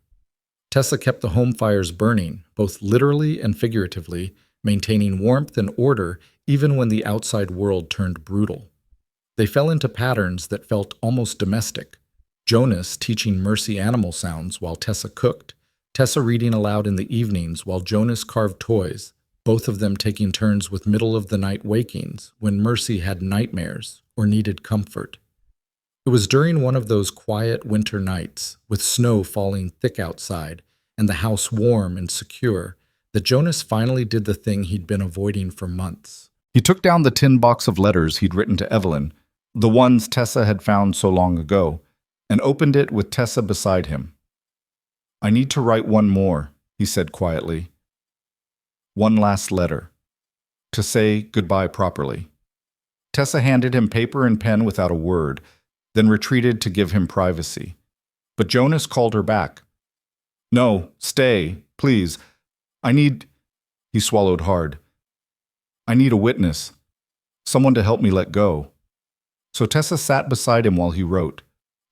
Tessa kept the home fires burning, both literally and figuratively, maintaining warmth and order even when the outside world turned brutal. They fell into patterns that felt almost domestic. Jonas teaching Mercy animal sounds while Tessa cooked, Tessa reading aloud in the evenings while Jonas carved toys, both of them taking turns with middle-of-the-night wakings when Mercy had nightmares or needed comfort. It was during one of those quiet winter nights, with snow falling thick outside and the house warm and secure, that Jonas finally did the thing he'd been avoiding for months. He took down the tin box of letters he'd written to Evelyn, the ones Tessa had found so long ago, and opened it with Tessa beside him. I need to write one more, he said quietly. One last letter. To say goodbye properly. Tessa handed him paper and pen without a word, then retreated to give him privacy. But Jonas called her back. No, stay, please. He swallowed hard. I need a witness. Someone to help me let go. So Tessa sat beside him while he wrote,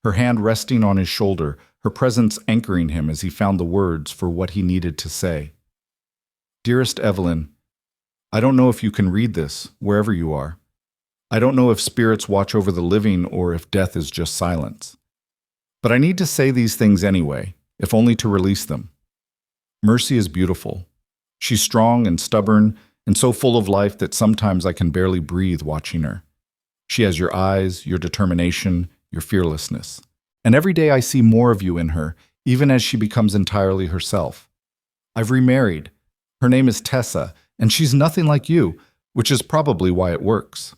her hand resting on his shoulder, her presence anchoring him as he found the words for what he needed to say. Dearest Evelyn, I don't know if you can read this, wherever you are. I don't know if spirits watch over the living or if death is just silence. But I need to say these things anyway, if only to release them. Mercy is beautiful. She's strong and stubborn and so full of life that sometimes I can barely breathe watching her. She has your eyes, your determination, your fearlessness. And every day I see more of you in her, even as she becomes entirely herself. I've remarried. Her name is Tessa, and she's nothing like you, which is probably why it works.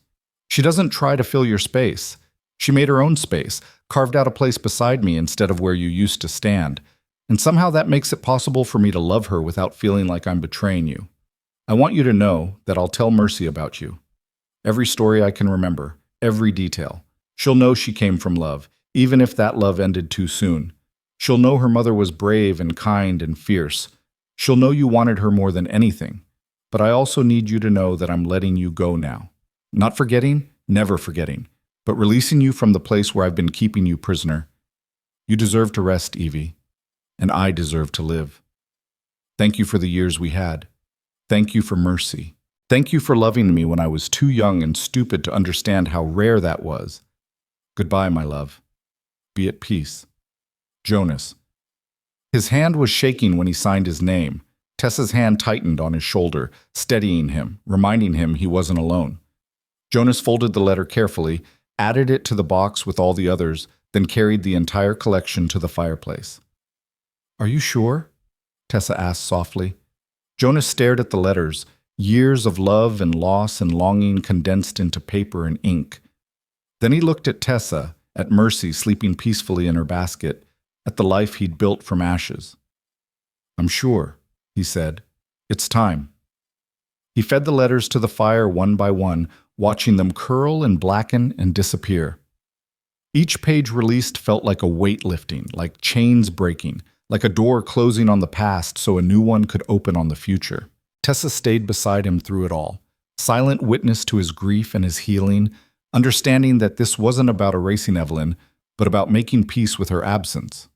She doesn't try to fill your space. She made her own space, carved out a place beside me instead of where you used to stand. And somehow that makes it possible for me to love her without feeling like I'm betraying you. I want you to know that I'll tell Mercy about you. Every story I can remember, every detail. She'll know she came from love, even if that love ended too soon. She'll know her mother was brave and kind and fierce. She'll know you wanted her more than anything. But I also need you to know that I'm letting you go now. Not forgetting, never forgetting, but releasing you from the place where I've been keeping you prisoner. You deserve to rest, Evie, and I deserve to live. Thank you for the years we had. Thank you for Mercy. Thank you for loving me when I was too young and stupid to understand how rare that was. Goodbye, my love. Be at peace. Jonas. His hand was shaking when he signed his name. Tessa's hand tightened on his shoulder, steadying him, reminding him he wasn't alone. Jonas folded the letter carefully, added it to the box with all the others, then carried the entire collection to the fireplace. Are you sure? Tessa asked softly. Jonas stared at the letters, years of love and loss and longing condensed into paper and ink, Then he looked at Tessa, at Mercy sleeping peacefully in her basket, at the life he'd built from ashes. "I'm sure," he said. "It's time." He fed the letters to the fire one by one, watching them curl and blacken and disappear. Each page released felt like a weight lifting, like chains breaking, like a door closing on the past so a new one could open on the future. Tessa stayed beside him through it all, silent witness to his grief and his healing, understanding that this wasn't about erasing Evelyn, but about making peace with her absence.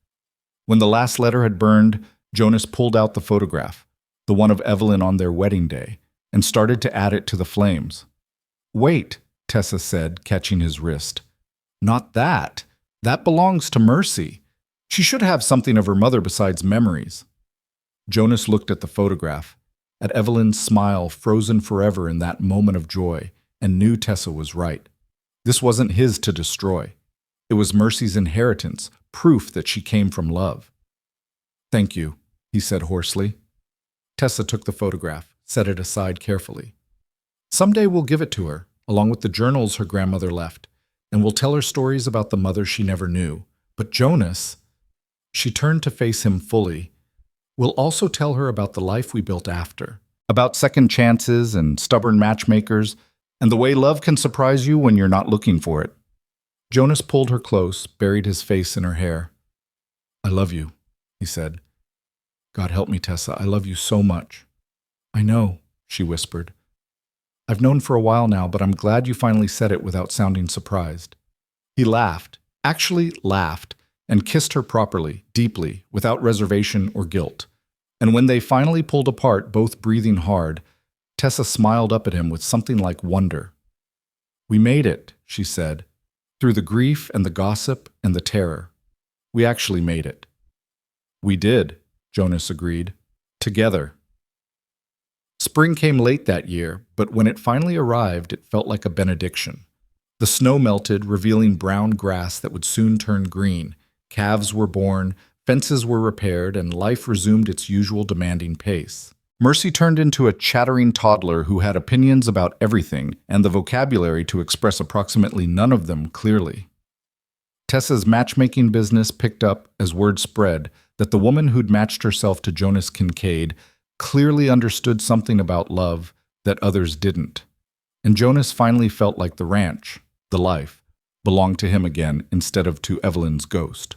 When the last letter had burned, Jonas pulled out the photograph, the one of Evelyn on their wedding day, and started to add it to the flames. "Wait," Tessa said, catching his wrist. "Not that. That belongs to Mercy. She should have something of her mother besides memories." Jonas looked at the photograph, at Evelyn's smile frozen forever in that moment of joy, and knew Tessa was right. This wasn't his to destroy. It was Mercy's inheritance, proof that she came from love. "Thank you," he said hoarsely. Tessa took the photograph, set it aside carefully. "Someday we'll give it to her, along with the journals her grandmother left, and we'll tell her stories about the mother she never knew. But Jonas," she turned to face him fully, "we'll also tell her about the life we built after, about second chances and stubborn matchmakers, and the way love can surprise you when you're not looking for it." Jonas pulled her close, buried his face in her hair. "I love you," he said. "God help me, Tessa, I love you so much." "I know," she whispered. "I've known for a while now, but I'm glad you finally said it without sounding surprised." He laughed, actually laughed, and kissed her properly, deeply, without reservation or guilt. And when they finally pulled apart, both breathing hard, Tessa smiled up at him with something like wonder. "We made it," she said, "through the grief and the gossip and the terror. We actually made it." "We did," Jonas agreed. "Together." Spring came late that year, but when it finally arrived, it felt like a benediction. The snow melted, revealing brown grass that would soon turn green. Calves were born, fences were repaired, and life resumed its usual demanding pace. Mercy turned into a chattering toddler who had opinions about everything and the vocabulary to express approximately none of them clearly. Tessa's matchmaking business picked up as word spread that the woman who'd matched herself to Jonas Kincaid clearly understood something about love that others didn't. And Jonas finally felt like the ranch, the life, belonged to him again instead of to Evelyn's ghost.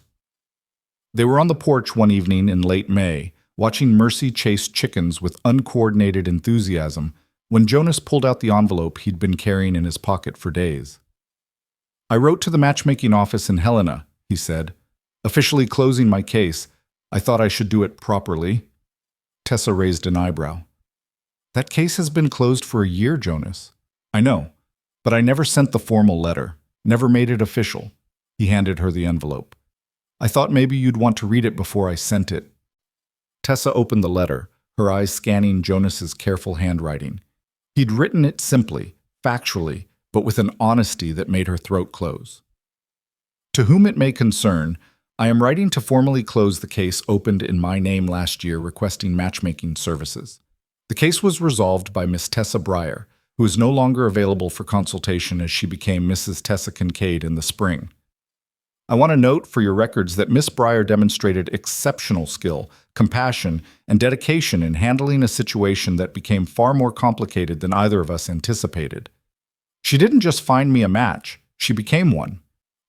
They were on the porch one evening in late May, watching Mercy chase chickens with uncoordinated enthusiasm, when Jonas pulled out the envelope he'd been carrying in his pocket for days. "I wrote to the matchmaking office in Helena," he said, "officially closing my case. I thought I should do it properly." Tessa raised an eyebrow. "That case has been closed for a year, Jonas." "I know, but I never sent the formal letter, never made it official." He handed her the envelope. "I thought maybe you'd want to read it before I sent it." Tessa opened the letter, her eyes scanning Jonas's careful handwriting. He'd written it simply, factually, but with an honesty that made her throat close. "To whom it may concern, I am writing to formally close the case opened in my name last year requesting matchmaking services. The case was resolved by Miss Tessa Breyer, who is no longer available for consultation as she became Mrs. Tessa Kincaid in the spring. I want to note for your records that Miss Breyer demonstrated exceptional skill, compassion, and dedication in handling a situation that became far more complicated than either of us anticipated. She didn't just find me a match, she became one.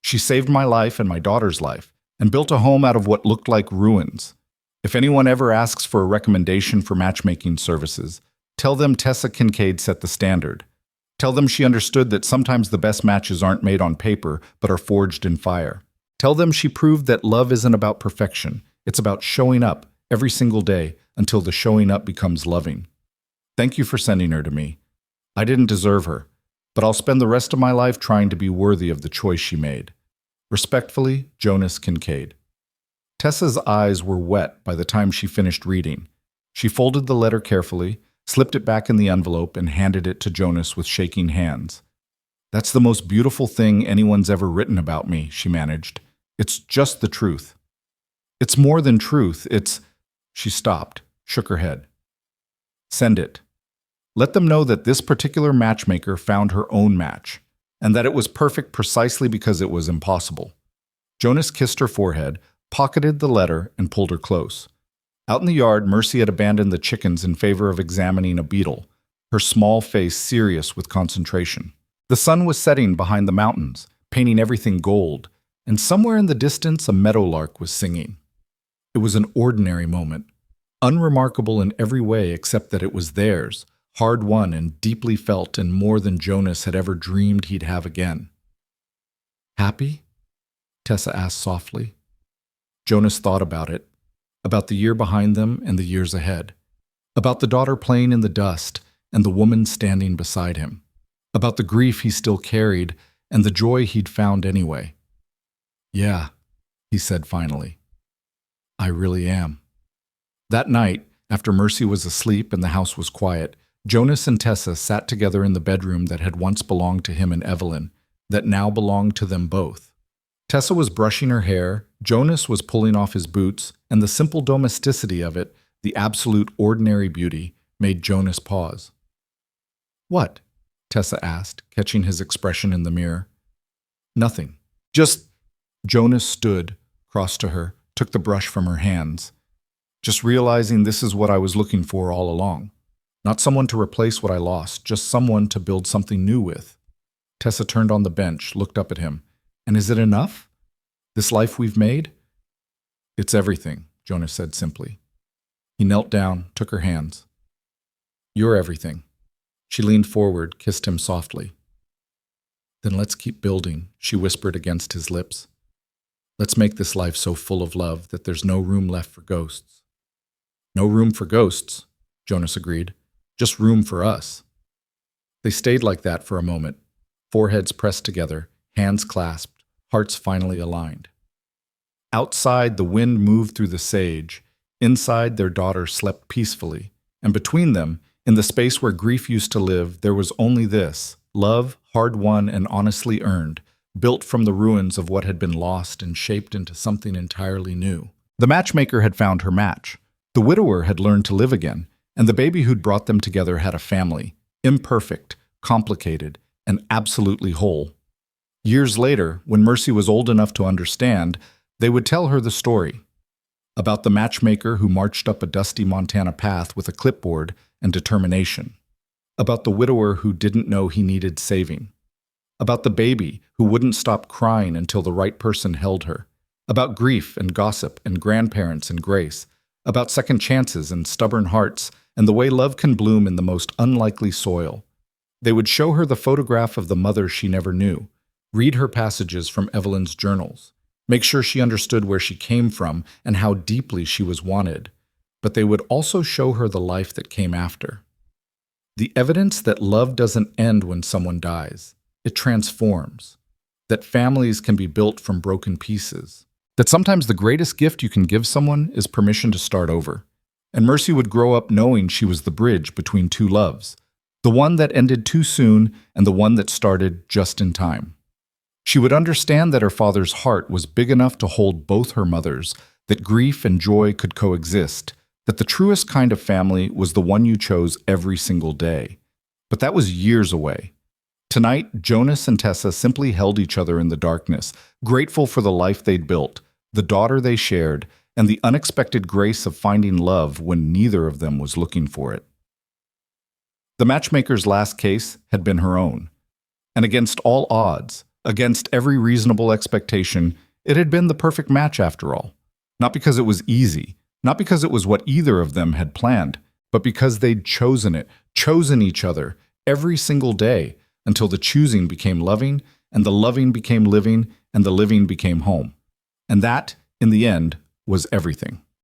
She saved my life and my daughter's life, and built a home out of what looked like ruins. If anyone ever asks for a recommendation for matchmaking services, tell them Tessa Kincaid set the standard. Tell them she understood that sometimes the best matches aren't made on paper, but are forged in fire. Tell them she proved that love isn't about perfection. It's about showing up every single day until the showing up becomes loving. Thank you for sending her to me. I didn't deserve her, but I'll spend the rest of my life trying to be worthy of the choice she made. Respectfully, Jonas Kincaid." Tessa's eyes were wet by the time she finished reading. She folded the letter carefully, slipped it back in the envelope, and handed it to Jonas with shaking hands. "That's the most beautiful thing anyone's ever written about me," she managed. "It's just the truth." "It's more than truth, it's—" She stopped, shook her head. "Send it. Let them know that this particular matchmaker found her own match. and that it was perfect precisely because it was impossible. Jonas kissed her forehead, pocketed the letter, and pulled her close. Out in the yard, Mercy had abandoned the chickens in favor of examining a beetle, her small face serious with concentration. The sun was setting behind the mountains, painting everything gold, and somewhere in the distance a meadowlark was singing. It was an ordinary moment, unremarkable in every way except that it was theirs, hard-won and deeply felt and more than Jonas had ever dreamed he'd have again. "Happy?" Tessa asked softly. Jonas thought about it, about the year behind them and the years ahead, about the daughter playing in the dust and the woman standing beside him, about the grief he still carried and the joy he'd found anyway. "Yeah," he said finally. "I really am." That night, after Mercy was asleep and the house was quiet, Jonas and Tessa sat together in the bedroom that had once belonged to him and Evelyn, that now belonged to them both. Tessa was brushing her hair, Jonas was pulling off his boots, and the simple domesticity of it, the absolute ordinary beauty, made Jonas pause. "What?" Tessa asked, catching his expression in the mirror. "Nothing. Just—" Jonas stood, crossed to her, took the brush from her hands. "Just realizing this is what I was looking for all along. Not someone to replace what I lost, just someone to build something new with." Tessa turned on the bench, looked up at him. "And is it enough? This life we've made?" "It's everything," Jonas said simply. He knelt down, took her hands. "You're everything." She leaned forward, kissed him softly. "Then let's keep building," she whispered against his lips. "Let's make this life so full of love that there's no room left for ghosts." "No room for ghosts," Jonas agreed. "Just room for us." They stayed like that for a moment, foreheads pressed together, hands clasped, hearts finally aligned. Outside, the wind moved through the sage. Inside, their daughter slept peacefully. And between them, in the space where grief used to live, there was only this: love, hard-won and honestly earned, built from the ruins of what had been lost and shaped into something entirely new. The matchmaker had found her match. The widower had learned to live again, and the baby who'd brought them together had a family, imperfect, complicated, and absolutely whole. Years later, when Mercy was old enough to understand, they would tell her the story about the matchmaker who marched up a dusty Montana path with a clipboard and determination, about the widower who didn't know he needed saving, about the baby who wouldn't stop crying until the right person held her, about grief and gossip and grandparents and grace, about second chances and stubborn hearts and the way love can bloom in the most unlikely soil. They would show her the photograph of the mother she never knew, read her passages from Evelyn's journals, make sure she understood where she came from and how deeply she was wanted. But they would also show her the life that came after. The evidence that love doesn't end when someone dies. It transforms. That families can be built from broken pieces. That sometimes the greatest gift you can give someone is permission to start over. And Mercy would grow up knowing she was the bridge between two loves, the one that ended too soon and the one that started just in time. She would understand that her father's heart was big enough to hold both her mothers, that grief and joy could coexist, that the truest kind of family was the one you chose every single day. But that was years away. Tonight, Jonas and Tessa simply held each other in the darkness, grateful for the life they'd built, the daughter they shared, and the unexpected grace of finding love when neither of them was looking for it. The matchmaker's last case had been her own. And against all odds, against every reasonable expectation, it had been the perfect match after all. Not because it was easy, not because it was what either of them had planned, but because they'd chosen it, chosen each other, every single day, until the choosing became loving, and the loving became living, and the living became home. And that, in the end, was everything.